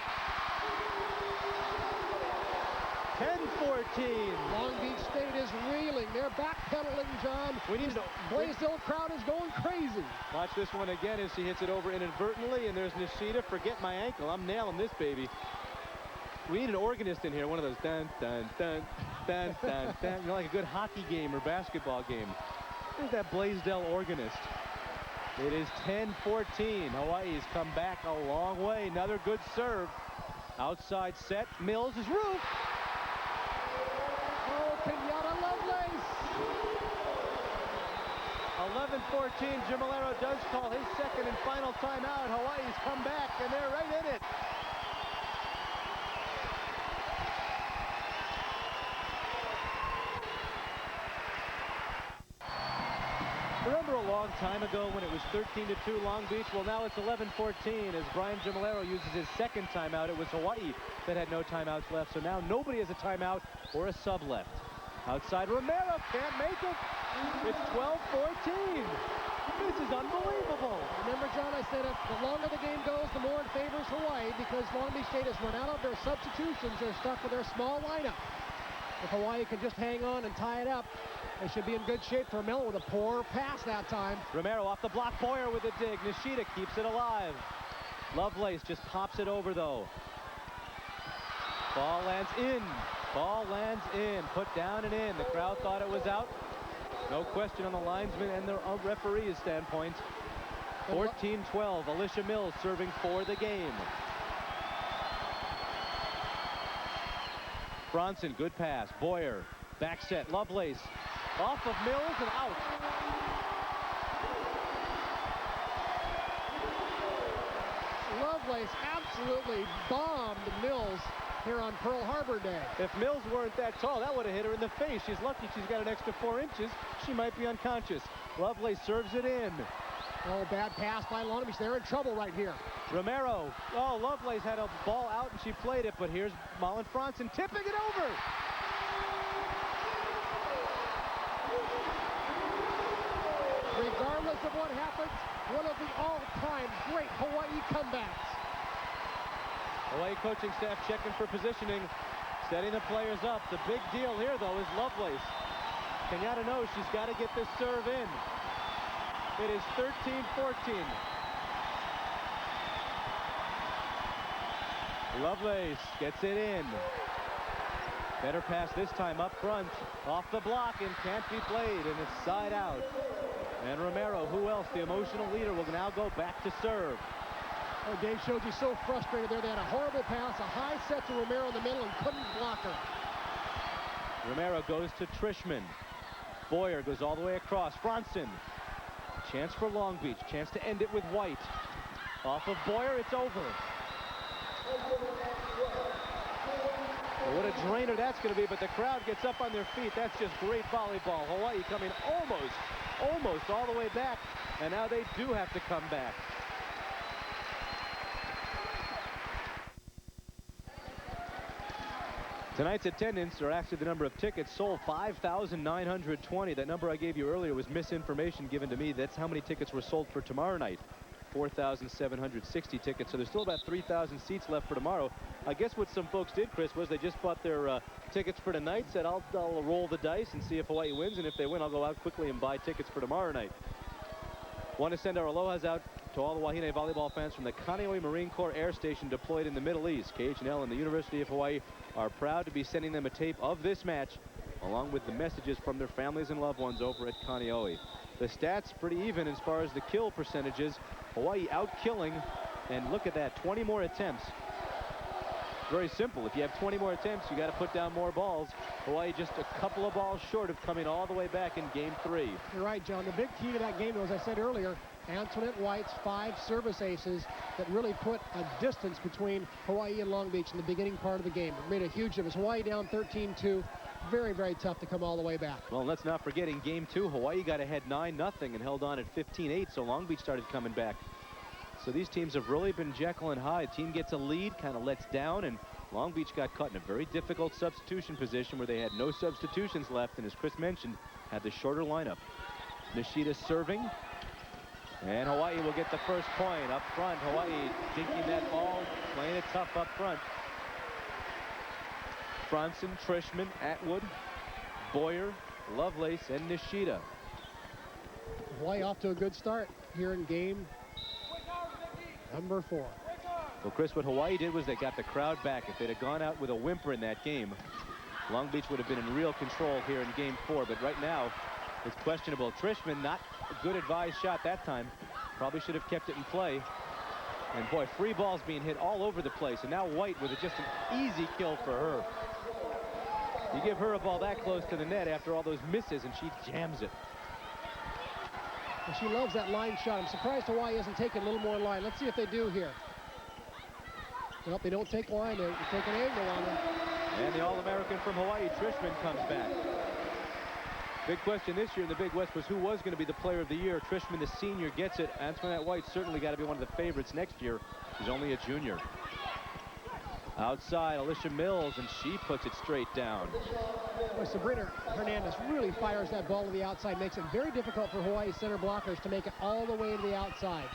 10-14. Long Beach State is reeling. They're backpedaling, John. We need to. Blaisdell crowd is going crazy. Watch this one again as she hits it over inadvertently, and there's Nishida. Forget my ankle. I'm nailing this baby. We need an organist in here. One of those dun dun dun dun dun dun. You know, like a good hockey game or basketball game. There's that Blaisdell organist. It is 10-14. Hawaii's come back a long way. Another good serve. Outside set. Mills is roofed. Oh, Kenyatta Lovelace. 11-14. Gimolero does call his second and final timeout. Hawaii's come back, and they're right in it. Remember a long time ago when it was 13-2 Long Beach? Well, now it's 11-14 as Brian Gimolero uses his second timeout. It was Hawaii that had no timeouts left, so now nobody has a timeout or a sub left. Outside, Romero can't make it. It's 12-14. This is unbelievable. Remember, John, I said if the longer the game goes, the more it favors Hawaii because Long Beach State has run out of their substitutions. They're stuck with their small lineup. If Hawaii can just hang on and tie it up, they should be in good shape. For Miller with a poor pass that time. Romero off the block. Boyer with a dig. Nishida keeps it alive. Lovelace just pops it over, though. Ball lands in. Ball lands in. Put down and in. The crowd thought it was out. No question on the linesman and the referee's standpoint. 14-12. Alicia Mills serving for the game. Franzen, good pass. Boyer, back set. Lovelace off of Mills and out. Lovelace absolutely bombed Mills here on Pearl Harbor Day. If Mills weren't that tall, that would have hit her in the face. She's lucky she's got an extra 4 inches. She might be unconscious. Lovelace serves it in. Oh, bad pass by Lonevich. They're in trouble right here. Romero. Oh, Lovelace had a ball out and she played it, but here's Malin Franzen tipping it over. Regardless of what happens, one of the all-time great Hawaii comebacks. Hawaii coaching staff checking for positioning, setting the players up. The big deal here, though, is Lovelace. Kenyatta knows she's got to get this serve in. It is 13-14. Lovelace gets it in. Better pass this time up front. Off the block and can't be played, and it's side out. And Romero, who else? The emotional leader will now go back to serve. Oh, Dave showed you so frustrated there. They had a horrible pass, a high set to Romero in the middle, and couldn't block her. Romero goes to Trishman. Boyer goes all the way across. Franzen. Chance for Long Beach. Chance to end it with White. Off of Boyer, it's over. Well, what a drainer that's going to be, but the crowd gets up on their feet. That's just great volleyball. Hawaii coming almost all the way back, and now they do have to come back. Tonight's attendance, or actually the number of tickets sold, 5,920. That number I gave you earlier was misinformation given to me. That's how many tickets were sold for tomorrow night. 4,760 tickets, so there's still about 3,000 seats left for tomorrow. I guess what some folks did, Chris, was they just bought their tickets for tonight, said I'll roll the dice and see if Hawaii wins, and if they win, I'll go out quickly and buy tickets for tomorrow night. Want to send our alohas out to all the Wahine volleyball fans from the Kaneohe Marine Corps Air Station deployed in the Middle East. KHNL and the University of Hawaii are proud to be sending them a tape of this match, along with the messages from their families and loved ones over at Kaneohe. The stats pretty even as far as the kill percentages. Hawaii out-killing, and look at that, 20 more attempts. Very simple. If you have 20 more attempts, you got to put down more balls. Hawaii just a couple of balls short of coming all the way back in game 3. You're right, John. The big key to that game, as I said earlier, Antoinette White's 5 service aces that really put a distance between Hawaii and Long Beach in the beginning part of the game. It made a huge difference. Hawaii down 13-2. Very, very tough to come all the way back. Well, let's not forget in game 2, Hawaii got ahead 9-0 and held on at 15-8, so Long Beach started coming back. So these teams have really been Jekyll and Hyde. Team gets a lead, kind of lets down, and Long Beach got caught in a very difficult substitution position where they had no substitutions left, and as Chris mentioned, had the shorter lineup. Nishida serving, and Hawaii will get the first point up front. Hawaii dinking that ball, playing it tough up front. Franzen, Trishman, Atwood, Boyer, Lovelace, and Nishida. Hawaii off to a good start here in game number 4. Well, Chris, what Hawaii did was they got the crowd back. If they'd have gone out with a whimper in that game, Long Beach would have been in real control here in game 4. But right now, it's questionable. Trishman, not a good advised shot that time. Probably should have kept it in play. And boy, free balls being hit all over the place. And now White with just an easy kill for her. You give her a ball that close to the net after all those misses, and she jams it. And she loves that line shot. I'm surprised Hawaii isn't taking a little more line. Let's see if they do here. Well, they don't take line. They take an angle on them. And the All-American from Hawaii, Trishman, comes back. Big question this year in the Big West was who was going to be the player of the year. Trishman, the senior, gets it. Antoinette White certainly got to be one of the favorites next year. She's only a junior. Outside, Alicia Mills, and she puts it straight down. Well, Sabrina Hernandez really fires that ball to the outside, makes it very difficult for Hawaii center blockers to make it all the way to the outside.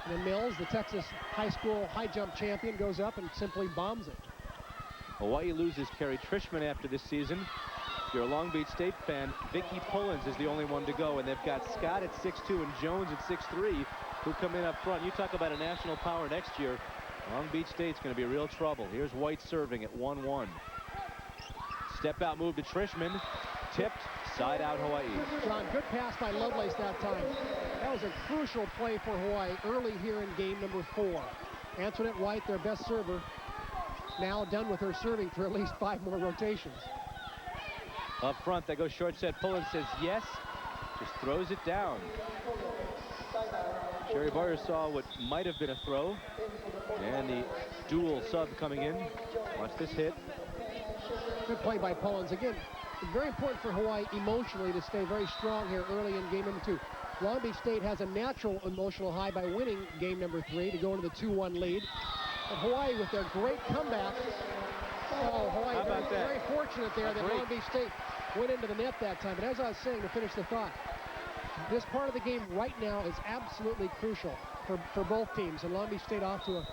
And then Mills, the Texas high school high jump champion, goes up and simply bombs it. Hawaii loses Carrie Trishman after this season. If you're a Long Beach State fan, Vicki Pullins is the only one to go, and they've got Scott at 6'2" and Jones at 6'3", who come in up front. You talk about a national power next year. Long Beach State's going to be real trouble. Here's White serving at 1-1. Step out move to Trishman. Tipped. Side out Hawaii. John, good pass by Lovelace that time. That was a crucial play for Hawaii early here in game number 4. Antoinette White, their best server, now done with her serving for at least 5 more rotations. Up front, they go short set. Pullins says yes. Just throws it down. Sherry Boyer saw what might have been a throw, and the dual sub coming in. Watch this hit. Good play by Pullins. Again, very important for Hawaii emotionally to stay very strong here early in game number 2. Long Beach State has a natural emotional high by winning game number 3 to go into the 2-1 lead. But Hawaii, with their great comeback, Hawaii very fortunate there that Long Beach State went into the net that time. But as I was saying, to finish the thought, this part of the game right now is absolutely crucial for both teams. And Long Beach State off to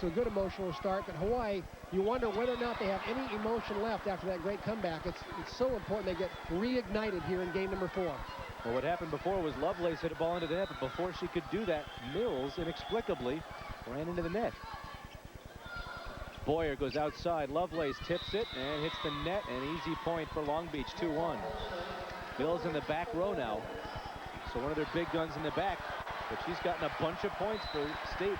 a good emotional start. But Hawaii, you wonder whether or not they have any emotion left after that great comeback. It's so important they get reignited here in game number 4. Well, what happened before was Lovelace hit a ball into the net, but before she could do that, Mills inexplicably ran into the net. Boyer goes outside. Lovelace tips it and hits the net. An easy point for Long Beach, 2-1. Mills in the back row now. So one of their big guns in the back, but she's gotten a bunch of points for State.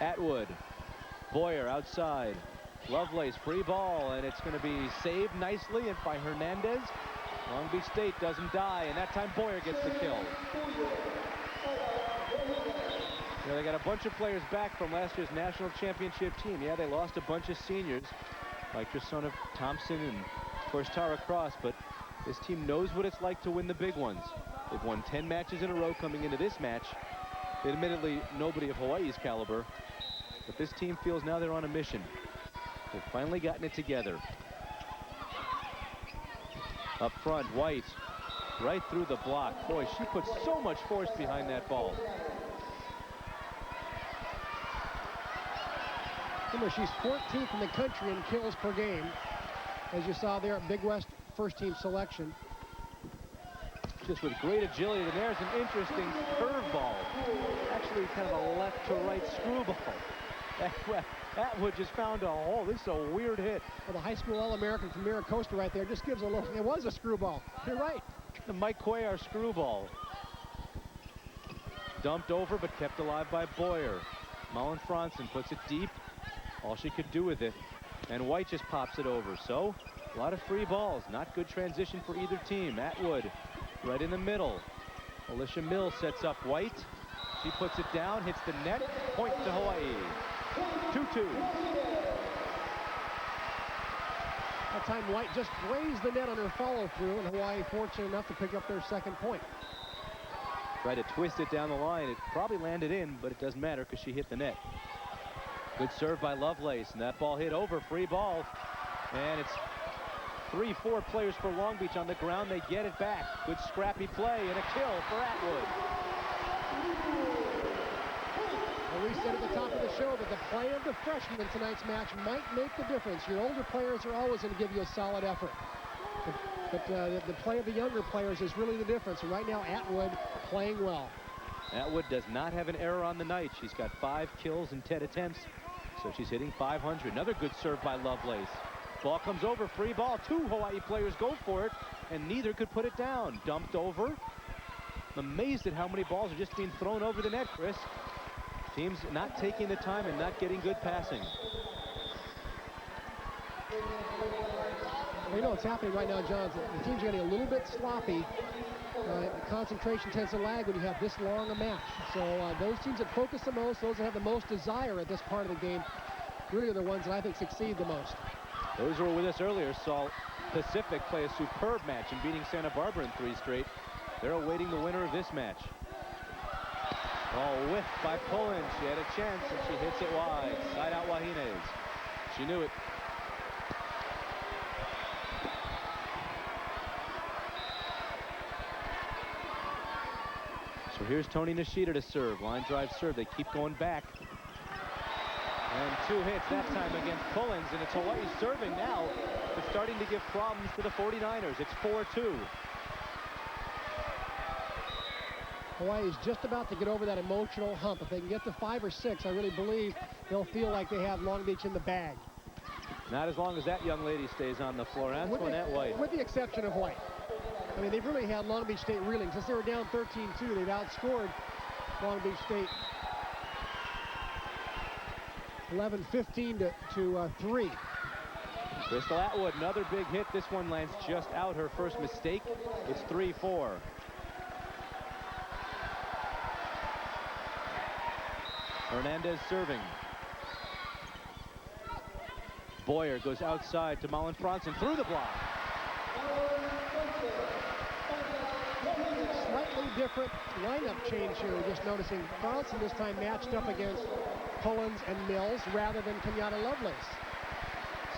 Atwood. Boyer outside. Lovelace free ball, and it's going to be saved nicely and by Hernandez. Long Beach State doesn't die, and that time Boyer gets the kill. They got a bunch of players back from last year's national championship team. Yeah, they lost a bunch of seniors like Tristona Thompson and of course Tara Cross, but this team knows what it's like to win the big ones. They've won 10 matches in a row coming into this match. Admittedly, nobody of Hawaii's caliber, but this team feels now they're on a mission. They've finally gotten it together. Up front, White right through the block. Boy, she puts so much force behind that ball. Remember, she's 14th in the country in kills per game, as you saw there at Big West first team selection. Just with great agility, and there's an interesting curveball. Actually, kind of a left to right screwball. Atwood just found a hole. This is a weird hit. Well, the high school All-American from Miracosta right there just gives a look. It was a screwball. You're right. The Mike Cuellar screwball. Dumped over, but kept alive by Boyer. Mullen Franzen puts it deep. All she could do with it. And White just pops it over. So, a lot of free balls. Not good transition for either team. Atwood right in the middle. Alicia Mills sets up White. She puts it down, hits the net. Point to Hawaii. 2-2. That time White just grazed the net on her follow-through, and Hawaii fortunate enough to pick up their second point. Tried to twist it down the line. It probably landed in, but it doesn't matter because she hit the net. Good serve by Lovelace, and that ball hit over. Free ball, and it's 3-4 players for Long Beach on the ground. They get it back. Good scrappy play and a kill for Atwood. Well, we said at the top of the show that the play of the freshmen in tonight's match might make the difference. Your older players are always going to give you a solid effort. But the play of the younger players is really the difference. And right now, Atwood playing well. Atwood does not have an error on the night. She's got 5 kills and 10 attempts, so she's hitting .500. Another good serve by Lovelace. Ball comes over, free ball. 2 Hawaii players go for it, and neither could put it down. Dumped over. I'm amazed at how many balls are just being thrown over the net, Chris. Teams not taking the time and not getting good passing. Well, you know what's happening right now, John? The teams are getting a little bit sloppy. Concentration tends to lag when you have this long a match. So those teams that focus the most, those that have the most desire at this part of the game, really are the ones that I think succeed the most. Those who were with us earlier saw Pacific play a superb match in beating Santa Barbara in 3 straight. They're awaiting the winner of this match. Oh, whiffed by Pullins. She had a chance, and she hits it wide. Side out Wahines. She knew it. So here's Tony Nishida to serve. Line drive serve. They keep going back. And 2 hits that time against Pullins, and it's Hawaii serving now. It's starting to give problems to the 49ers. It's 4-2. Hawaii is just about to get over that emotional hump. If they can get to 5 or 6, I really believe they'll feel like they have Long Beach in the bag. Not as long as that young lady stays on the floor. Antoinette White. With the exception of White. I mean, they've really had Long Beach State reeling. Since they were down 13-2, they've outscored Long Beach State 11-15 to 3. Crystal Atwood, another big hit. This one lands just out. Her first mistake. It's 3-4. Hernandez serving. Boyer goes outside to Malin Franzen through the block. Slightly different lineup change here. We're just noticing Franzen this time matched up against Pullins and Mills rather than Kenyatta Lovelace.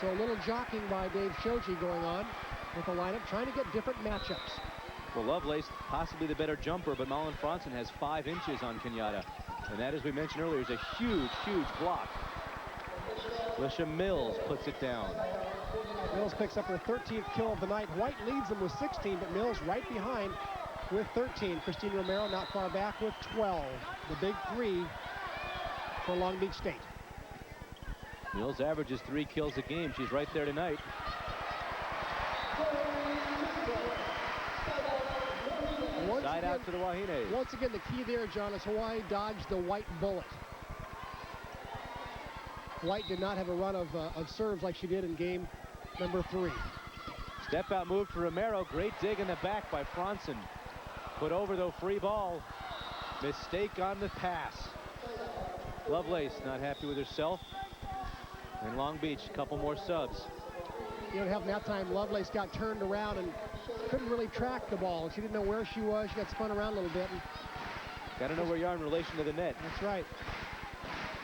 So a little jockeying by Dave Shoji going on with the lineup, trying to get different matchups. Well, Lovelace, possibly the better jumper, but Malin Franzen has 5 inches on Kenyatta. And that, as we mentioned earlier, is a huge, huge block. Lisha Mills puts it down. Mills picks up her 13th kill of the night. White leads them with 16, but Mills right behind with 13. Christine Romero not far back with 12. The big 3 for Long Beach State. Mills averages 3 kills a game. She's right there tonight. Side out to the Wahine. Once again, the key there, John, is Hawaii dodged the White bullet. White did not have a run of serves like she did in game number 3. Step out move to Romero. Great dig in the back by Franzen. Put over, though, free ball. Mistake on the pass. Lovelace not happy with herself. And Long Beach, a couple more subs. You know, helping that time, Lovelace got turned around and couldn't really track the ball. She didn't know where she was. She got spun around a little bit. Got to know where you are in relation to the net. That's right.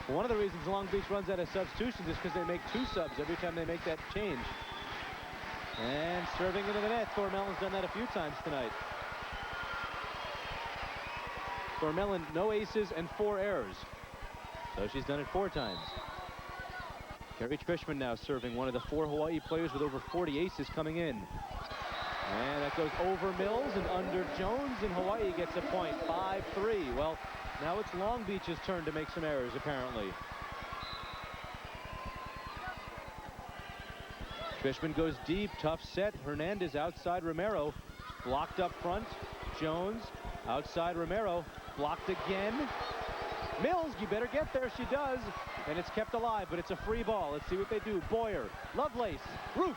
Well, one of the reasons Long Beach runs out of substitutions is because they make 2 subs every time they make that change. And serving into the net. Thormellin's done that a few times tonight. Thormellin, no aces and 4 errors. So she's done it 4 times. Carrie Fishman now serving, one of the 4 Hawaii players with over 40 aces coming in. And that goes over Mills and under Jones, and Hawaii gets a point, 5-3. Well, now it's Long Beach's turn to make some errors, apparently. Fishman goes deep, tough set. Hernandez outside Romero, blocked up front. Jones outside Romero, blocked again. Mills, you better get there. She does. And it's kept alive, but it's a free ball. Let's see what they do. Boyer, Lovelace, roof.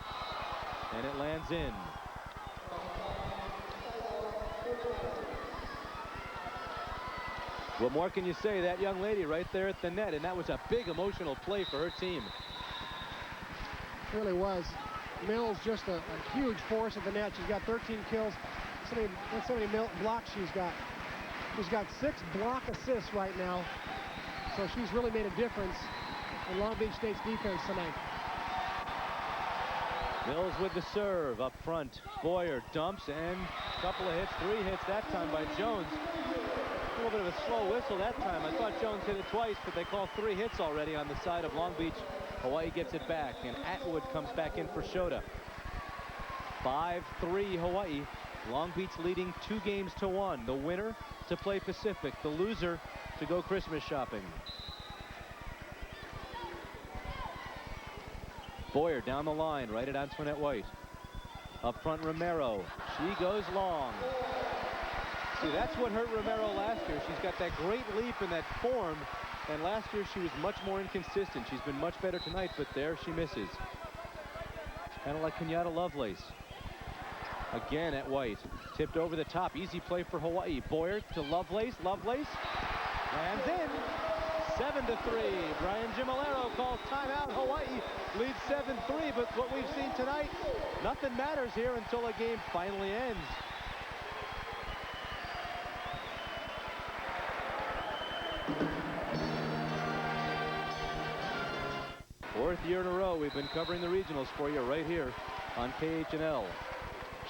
And it lands in. What more can you say? That young lady right there at the net, and that was a big emotional play for her team. It really was. Mills just a huge force at the net. She's got 13 kills. That's how many blocks she's got. She's got 6 block assists right now. So she's really made a difference in Long Beach State's defense tonight. Mills with the serve up front. Boyer dumps, and a couple of hits, 3 hits that time by Jones. A little bit of a slow whistle that time. I thought Jones hit it twice, but they call 3 hits already on the side of Long Beach. Hawaii gets it back, and Atwood comes back in for Shota. 5-3 Hawaii. Long Beach leading 2 games to 1. The winner to play Pacific. The loser to go Christmas shopping. Boyer down the line, right at Antoinette White. Up front, Romero. She goes long. See, that's what hurt Romero last year. She's got that great leap in that form, and last year she was much more inconsistent. She's been much better tonight, but there she misses. Kind of like Kenyatta Lovelace. Again at White. Tipped over the top. Easy play for Hawaii. Boyer to Lovelace. Lovelace lands in. 7-3. Brian Gimolero calls timeout. Hawaii leads 7-3, but what we've seen tonight, nothing matters here until a game finally ends. Fourth year in a row, we've been covering the regionals for you right here on KHNL.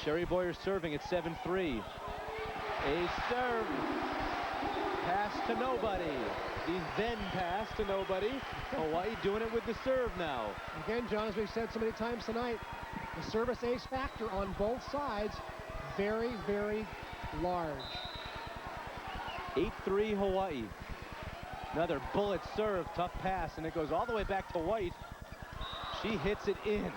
Sherry Boyer serving at 7-3. A serve. Pass to nobody. The then pass to nobody. Hawaii doing it with the serve now. Again, John, as we've said so many times tonight, the service ace factor on both sides, very, very large. 8-3 Hawaii. Another bullet serve, tough pass, and it goes all the way back to White. She hits it in.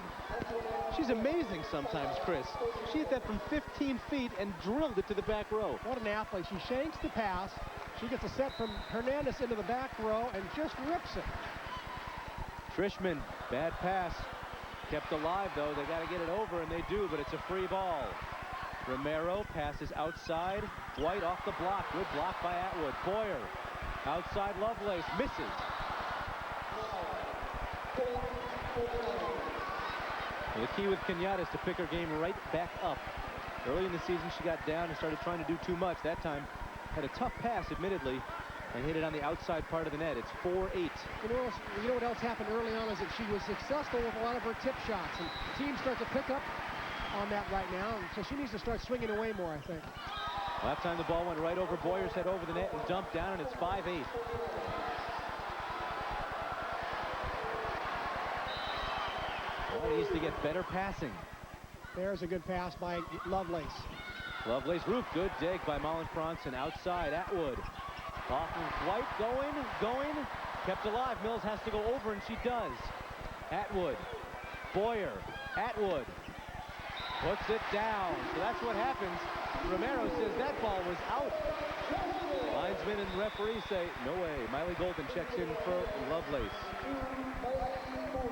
She's amazing sometimes, Chris. She hit that from 15 feet and drilled it to the back row. What an athlete. She shanks the pass. She gets a set from Hernandez into the back row and just rips it. Trishman, bad pass. Kept alive, though. They got to get it over, and they do, but it's a free ball. Romero passes outside. White off the block. Good block by Atwood. Boyer Outside Lovelace misses. Well, the key with Kenyatta is to pick her game right back up. Early in the season, she got down and started trying to do too much. That time, had a tough pass, admittedly, and hit it on the outside part of the net. It's 4-8. You know what else happened early on is that she was successful with a lot of her tip shots, and teams start to pick up on that right now, and so she needs to start swinging away more, I think. Last time the ball went right over Boyer's head over the net and dumped down, and it's 5-8. Well, he needs to get better passing. There's a good pass by Lovelace. Lovelace roof, good dig by Malin Franzen. Outside, Atwood. Off of White, going, kept alive. Mills has to go over, and she does. Atwood, Boyer, Atwood. Puts it down. So that's what happens. Romero says that ball was out. Linesman and referee say, no way. Miley Golden checks in for Lovelace.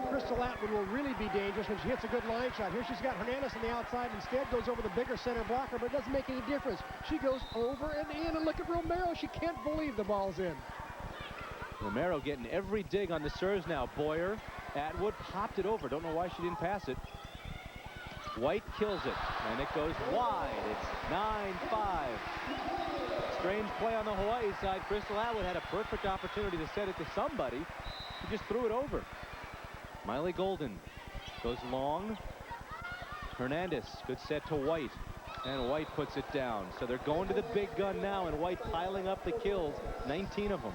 Crystal Atwood will really be dangerous when she hits a good line shot. Here she's got Hernandez on the outside, instead goes over the bigger center blocker, but it doesn't make any difference. She goes over and in, and look at Romero. She can't believe the ball's in. Romero getting every dig on the serves now. Boyer, Atwood popped it over. Don't know why she didn't pass it. White kills it, and it goes wide. It's 9-5. Strange play on the Hawaii side. Crystal Atwood had a perfect opportunity to set it to somebody. She just threw it over. Miley Golden goes long. Hernandez, good set to White, and White puts it down. So they're going to the big gun now, and White piling up the kills, 19 of them.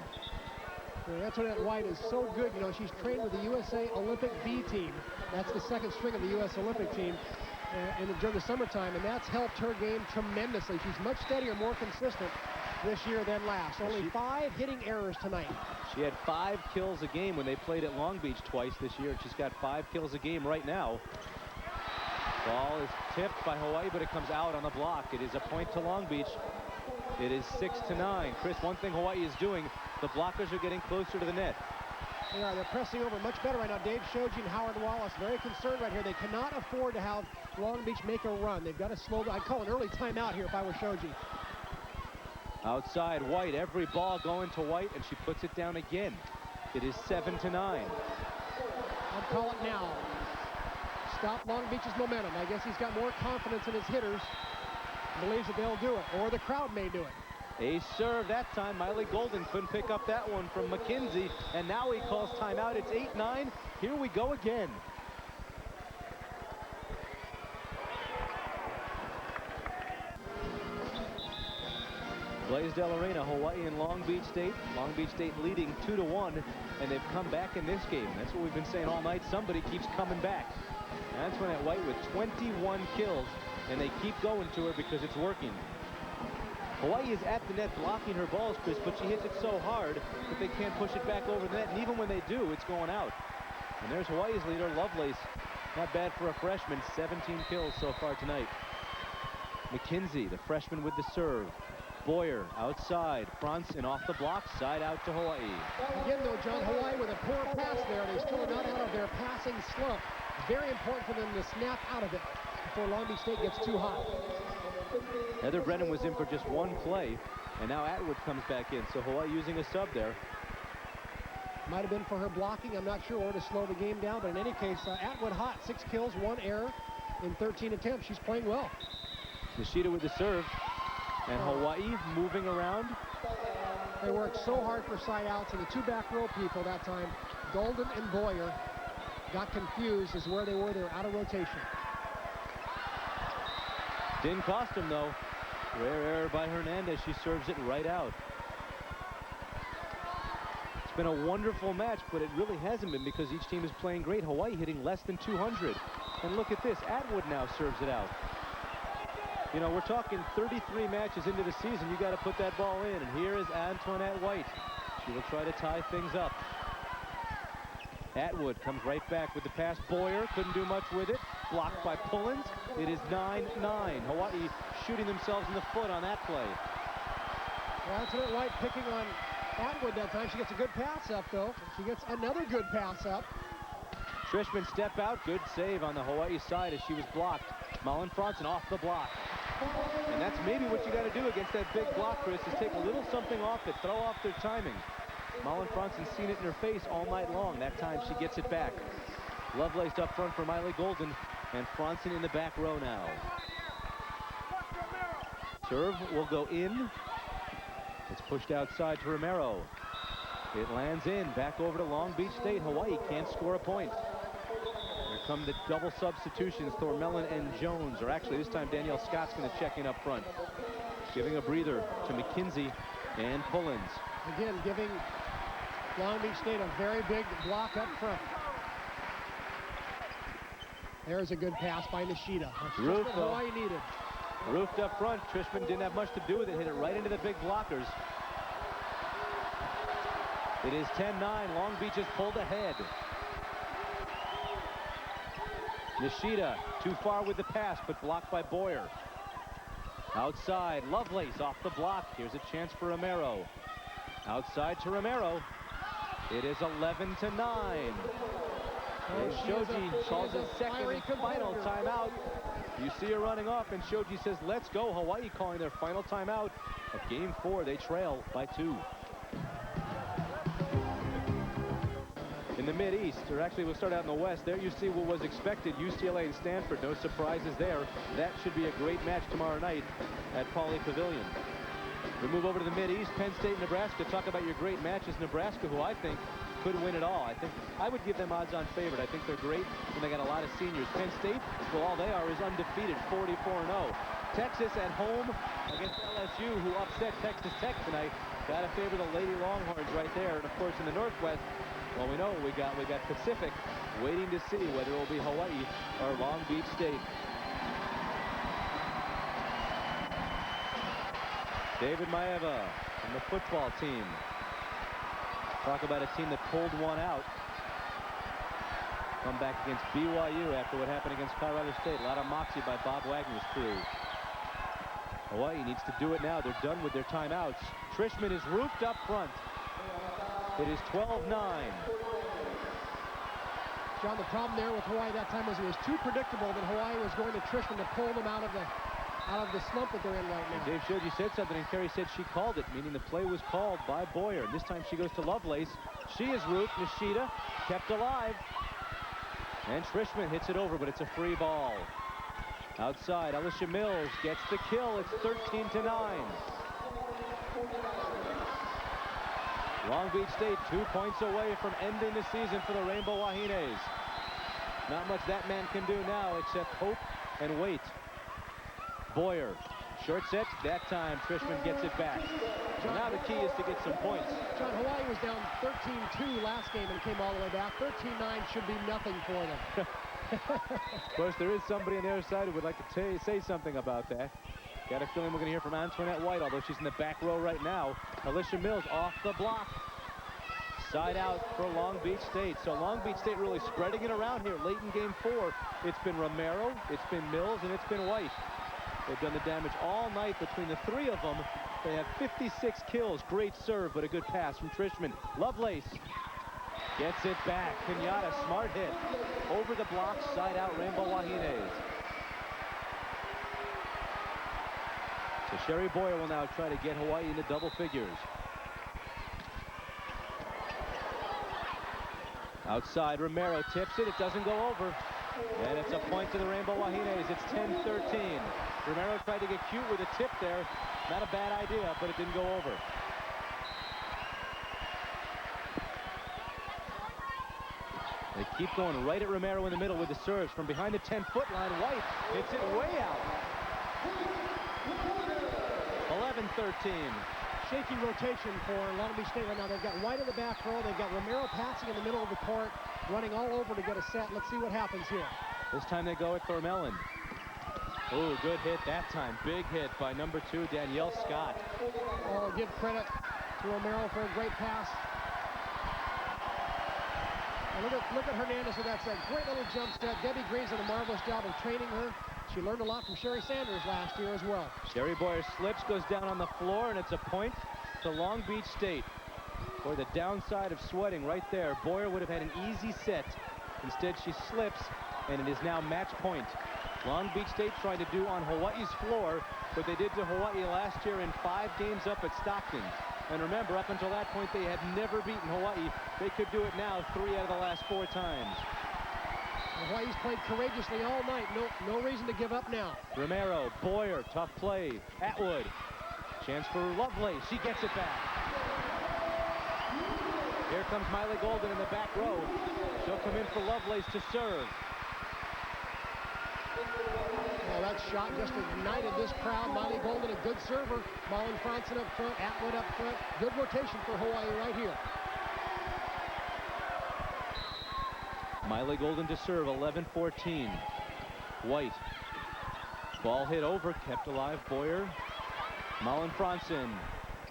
Yeah, Antoinette White is so good. You know, she's trained with the USA Olympic B team. That's the second string of the U.S. Olympic team during the summertime, and that's helped her game tremendously. She's much steadier, more consistent this year than last. Only 5 hitting errors tonight. She had 5 kills a game when they played at Long Beach twice this year. She's got 5 kills a game right now. Ball is tipped by Hawaii, but it comes out on the block. It is a point to Long Beach. It is 6-9. Chris, one thing Hawaii is doing, the blockers are getting closer to the net. They are. They're pressing over much better right now. Dave Shoji and Howard Wallace very concerned right here. They cannot afford to have Long Beach make a run. They've got to slow down. I'd call an early timeout here if I were Shoji. Outside White, every ball going to White, and she puts it down again. It is 7-9. I'd call it now. Stop Long Beach's momentum. I guess he's got more confidence in his hitters. Believes that they'll do it, or the crowd may do it. Ace serve that time. Miley Golden couldn't pick up that one from McKenzie, and now he calls timeout. It's 8-9. Here we go again. Blaisdell Arena, Hawaii and Long Beach State. Long Beach State leading 2-1, and they've come back in this game. That's what we've been saying all night. Somebody keeps coming back. Antoinette White with 21 kills, and they keep going to her because it's working. Hawaii is at the net blocking her balls, Chris, but she hits it so hard that they can't push it back over the net, and even when they do, it's going out. And there's Hawaii's leader, Lovelace. Not bad for a freshman. 17 kills so far tonight. McKenzie, the freshman with the serve. Boyer outside. Franzen off the block. Side out to Hawaii. Again, though, John, Hawaii with a poor pass there. They still are not out of their passing slump. Very important for them to snap out of it before Long Beach State gets too hot. Heather Brennan was in for just one play, and now Atwood comes back in. So Hawaii using a sub there. Might have been for her blocking, I'm not sure, or to slow the game down, but in any case, Atwood hot. 6 kills, 1 error in 13 attempts. She's playing well. Nishida with the serve, and Hawaii moving around. They worked so hard for side outs, and the 2 back row people that time, Golden and Boyer, got confused as where they were. They were out of rotation. Didn't cost him, though. Rare error by Hernandez. She serves it right out. It's been a wonderful match, but it really hasn't been because each team is playing great. Hawaii hitting less than 200. And look at this. Atwood now serves it out. You know, we're talking 33 matches into the season. You got to put that ball in. And here is Antoinette White. She will try to tie things up. Atwood comes right back with the pass. Boyer couldn't do much with it. Blocked by Pullins. It is 9-9. Hawaii shooting themselves in the foot on that play. Well, Antoinette White picking on Atwood that time. She gets a good pass up, though. She gets another good pass up. Trishman step out. Good save on the Hawaii side as she was blocked. Malin Franzen off the block. And that's maybe what you got to do against that big block, Chris, is take a little something off it, throw off their timing. Malin Franson's seen it in her face all night long. That time she gets it back. Lovelace up front for Miley Golden, and Franson in the back row now. Serve will go in. It's pushed outside to Romero. It lands in, back over to Long Beach State. Hawaii can't score a point. Here come the double substitutions, Thormelin and Jones, or actually this time Danielle Scott's going to check in up front. Giving a breather to McKenzie and Pullins. Again, giving Long Beach State a very big block up front. There's a good pass by Nishida. That's just what Hawaii needed. Roofed up front. Trishman didn't have much to do with it. Hit it right into the big blockers. It is 10-9. Long Beach has pulled ahead. Nishida too far with the pass, but blocked by Boyer. Outside, Lovelace off the block. Here's a chance for Romero. Outside to Romero. It is 11-9. And Shoji calls his second and final timeout. You see her running off, and Shoji says, let's go. Hawaii calling their final timeout of Game 4. They trail by 2. In the Mid-East, or actually we'll start out in the West, there you see what was expected. UCLA and Stanford, no surprises there. That should be a great match tomorrow night at Pauley Pavilion. We move over to the Mid-East, Penn State, Nebraska. Talk about your great matches. Nebraska, who I think could win it all. I would give them odds-on favorite. I think they're great, and they got a lot of seniors. Penn State, well, all they are is undefeated, 44-0. Texas at home against LSU, who upset Texas Tech tonight. Got to favor the Lady Longhorns right there. And of course, in the Northwest, well, we know what we got. We got Pacific waiting to see whether it will be Hawaii or Long Beach State. David Maeva from the football team. Talk about a team that pulled one out. Come back against BYU after what happened against Colorado State. A lot of moxie by Bob Wagner's crew. Hawaii needs to do it now. They're done with their timeouts. Trishman is roofed up front. It is 12-9. John, the problem there with Hawaii that time was it was too predictable that Hawaii was going to Trishman to pull them out of the slump that they're in right now. And Dave Shoji said something, and Kerry said she called it, meaning the play was called by Boyer. And this time she goes to Lovelace. She is roofed. Nishida kept alive. And Trishman hits it over, but it's a free ball. Outside, Alicia Mills gets the kill. It's 13-9. Long Beach State 2 points away from ending the season for the Rainbow Wahines. Not much that man can do now except hope and wait. Boyer, short set, that time Trishman gets it back. So now the key is to get some points. John, Hawaii was down 13-2 last game and came all the way back. 13-9 should be nothing for them. Of course, there is somebody on the other side who would like to say something about that. Got a feeling we're going to hear from Antoinette White, although she's in the back row right now. Alicia Mills off the block. Side out for Long Beach State. So Long Beach State really spreading it around here late in Game 4. It's been Romero, it's been Mills, and it's been White. They've done the damage all night between the three of them. They have 56 kills. Great serve, but a good pass from Trishman. Lovelace gets it back. Pinata, smart hit. Over the block, side out, Rainbow Wahines. So Sherry Boyer will now try to get Hawaii into double figures. Outside, Romero tips it. It doesn't go over. And it's a point to the Rainbow Wahines. It's 10-13. Romero tried to get cute with a tip there. Not a bad idea, but it didn't go over. They keep going right at Romero in the middle with the serves. From behind the 10-foot line, White hits it way out. 11-13. Shaky rotation for Long Beach State right now. They've got White in the back row. They've got Romero passing in the middle of the court, running all over to get a set. Let's see what happens here. This time they go at Thormelin. Oh, good hit that time. Big hit by number 2, Danielle Scott. Oh, give credit to Romero for a great pass. And look at Hernandez with that set. Great little jump step. Debbie Green's done a marvelous job of training her. She learned a lot from Sherry Sanders last year as well. Sherry Boyer slips, goes down on the floor, and it's a point to Long Beach State. For the downside of sweating right there, Boyer would have had an easy set. Instead, she slips, and it is now match point. Long Beach State trying to do on Hawaii's floor what they did to Hawaii last year in 5 games up at Stockton. And remember, up until that point, they had never beaten Hawaii. They could do it now 3 out of the last 4 times. Hawaii's played courageously all night. No reason to give up now. Romero, Boyer, tough play. Atwood, chance for Lovelace. She gets it back. Here comes Miley Golden in the back row. She'll come in for Lovelace to serve. Well, that shot just ignited this crowd. Miley Golden, a good server. Marlon Franson up front, Atwood up front. Good rotation for Hawaii right here. Miley Golden to serve, 11-14. White. Ball hit over, kept alive. Boyer. Marlon Franson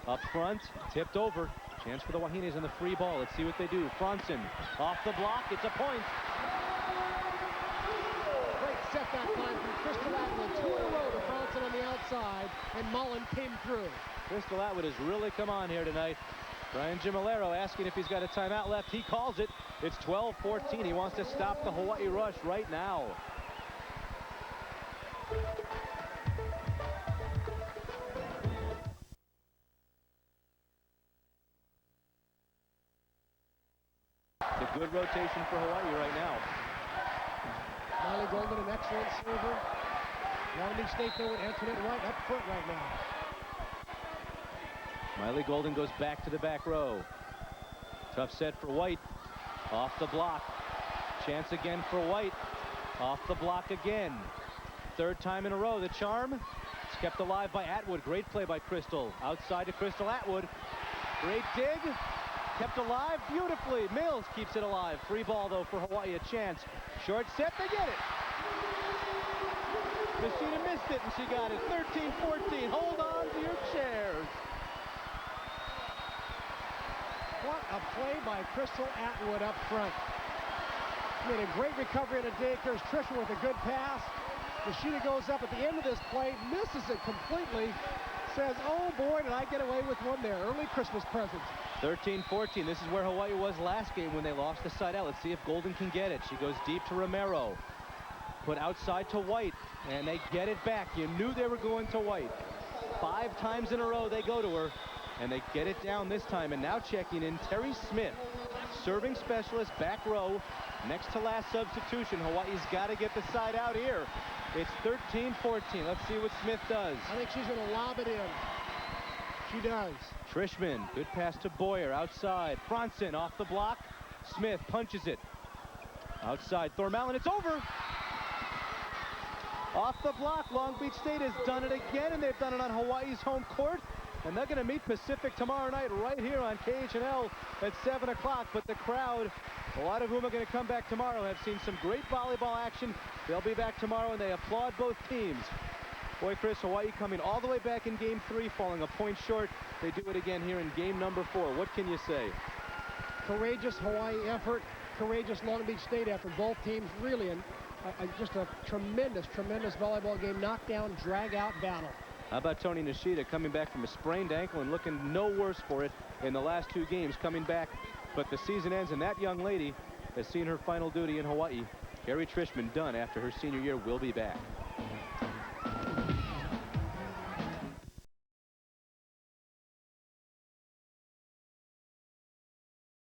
up front, tipped over. Chance for the Wahines on the free ball. Let's see what they do. Franson off the block. It's a point. Great setback time from Crystal Atwood. 2 in a row to Franson on the outside, and Mullen came through. Crystal Atwood has really come on here tonight. Brian Gimolero asking if he's got a timeout left. He calls it. It's 12-14. He wants to stop the Hawaii rush right now. It's a good rotation for Hawaii right now. Miley Golden, an excellent server. Long Beach State, though, with Antoinette White up front right now. Miley Golden goes back to the back row. Tough set for White. Off the block. Chance again for White. Off the block again. 3rd time in a row. The charm. It's kept alive by Atwood. Great play by Crystal. Outside to Crystal Atwood. Great dig. Kept alive beautifully. Mills keeps it alive. Free ball, though, for Hawaii. A chance. Short set. They get it. Nishida missed it, and she got it. 13-14. Hold on to your chairs. What a play by Crystal Atwood up front. Made a great recovery in a dig. There's Trisha with a good pass. Nishida goes up at the end of this play, misses it completely. Says, oh boy, did I get away with one there. Early Christmas present. 13-14. This is where Hawaii was last game when they lost the side out. Let's see if Golden can get it. She goes deep to Romero. Put outside to White, and they get it back. You knew they were going to White. 5 times in a row they go to her, and they get it down this time. And now checking in, Terry Smith, serving specialist, back row, next to last substitution. Hawaii's got to get the side out here. It's 13-14. Let's see what Smith does. I think she's going to lob it in. She does. Trishman, good pass to Boyer, outside. Franson off the block. Smith punches it. Outside, Thormalen, it's over. Off the block, Long Beach State has done it again, and they've done it on Hawaii's home court. And they're going to meet Pacific tomorrow night right here on KHNL at 7 o'clock. But the crowd, a lot of whom are going to come back tomorrow, have seen some great volleyball action. They'll be back tomorrow, and they applaud both teams. Boy, Chris, Hawaii coming all the way back in Game 3, falling a point short. They do it again here in Game number 4. What can you say? Courageous Hawaii effort, courageous Long Beach State effort. Both teams really just a tremendous volleyball game. Knockdown, drag-out battle. How about Tony Nishida coming back from a sprained ankle and looking no worse for it in the last 2 games, coming back. But the season ends, and that young lady has seen her final duty in Hawaii. Carrie Trishman, done after her senior year, will be back.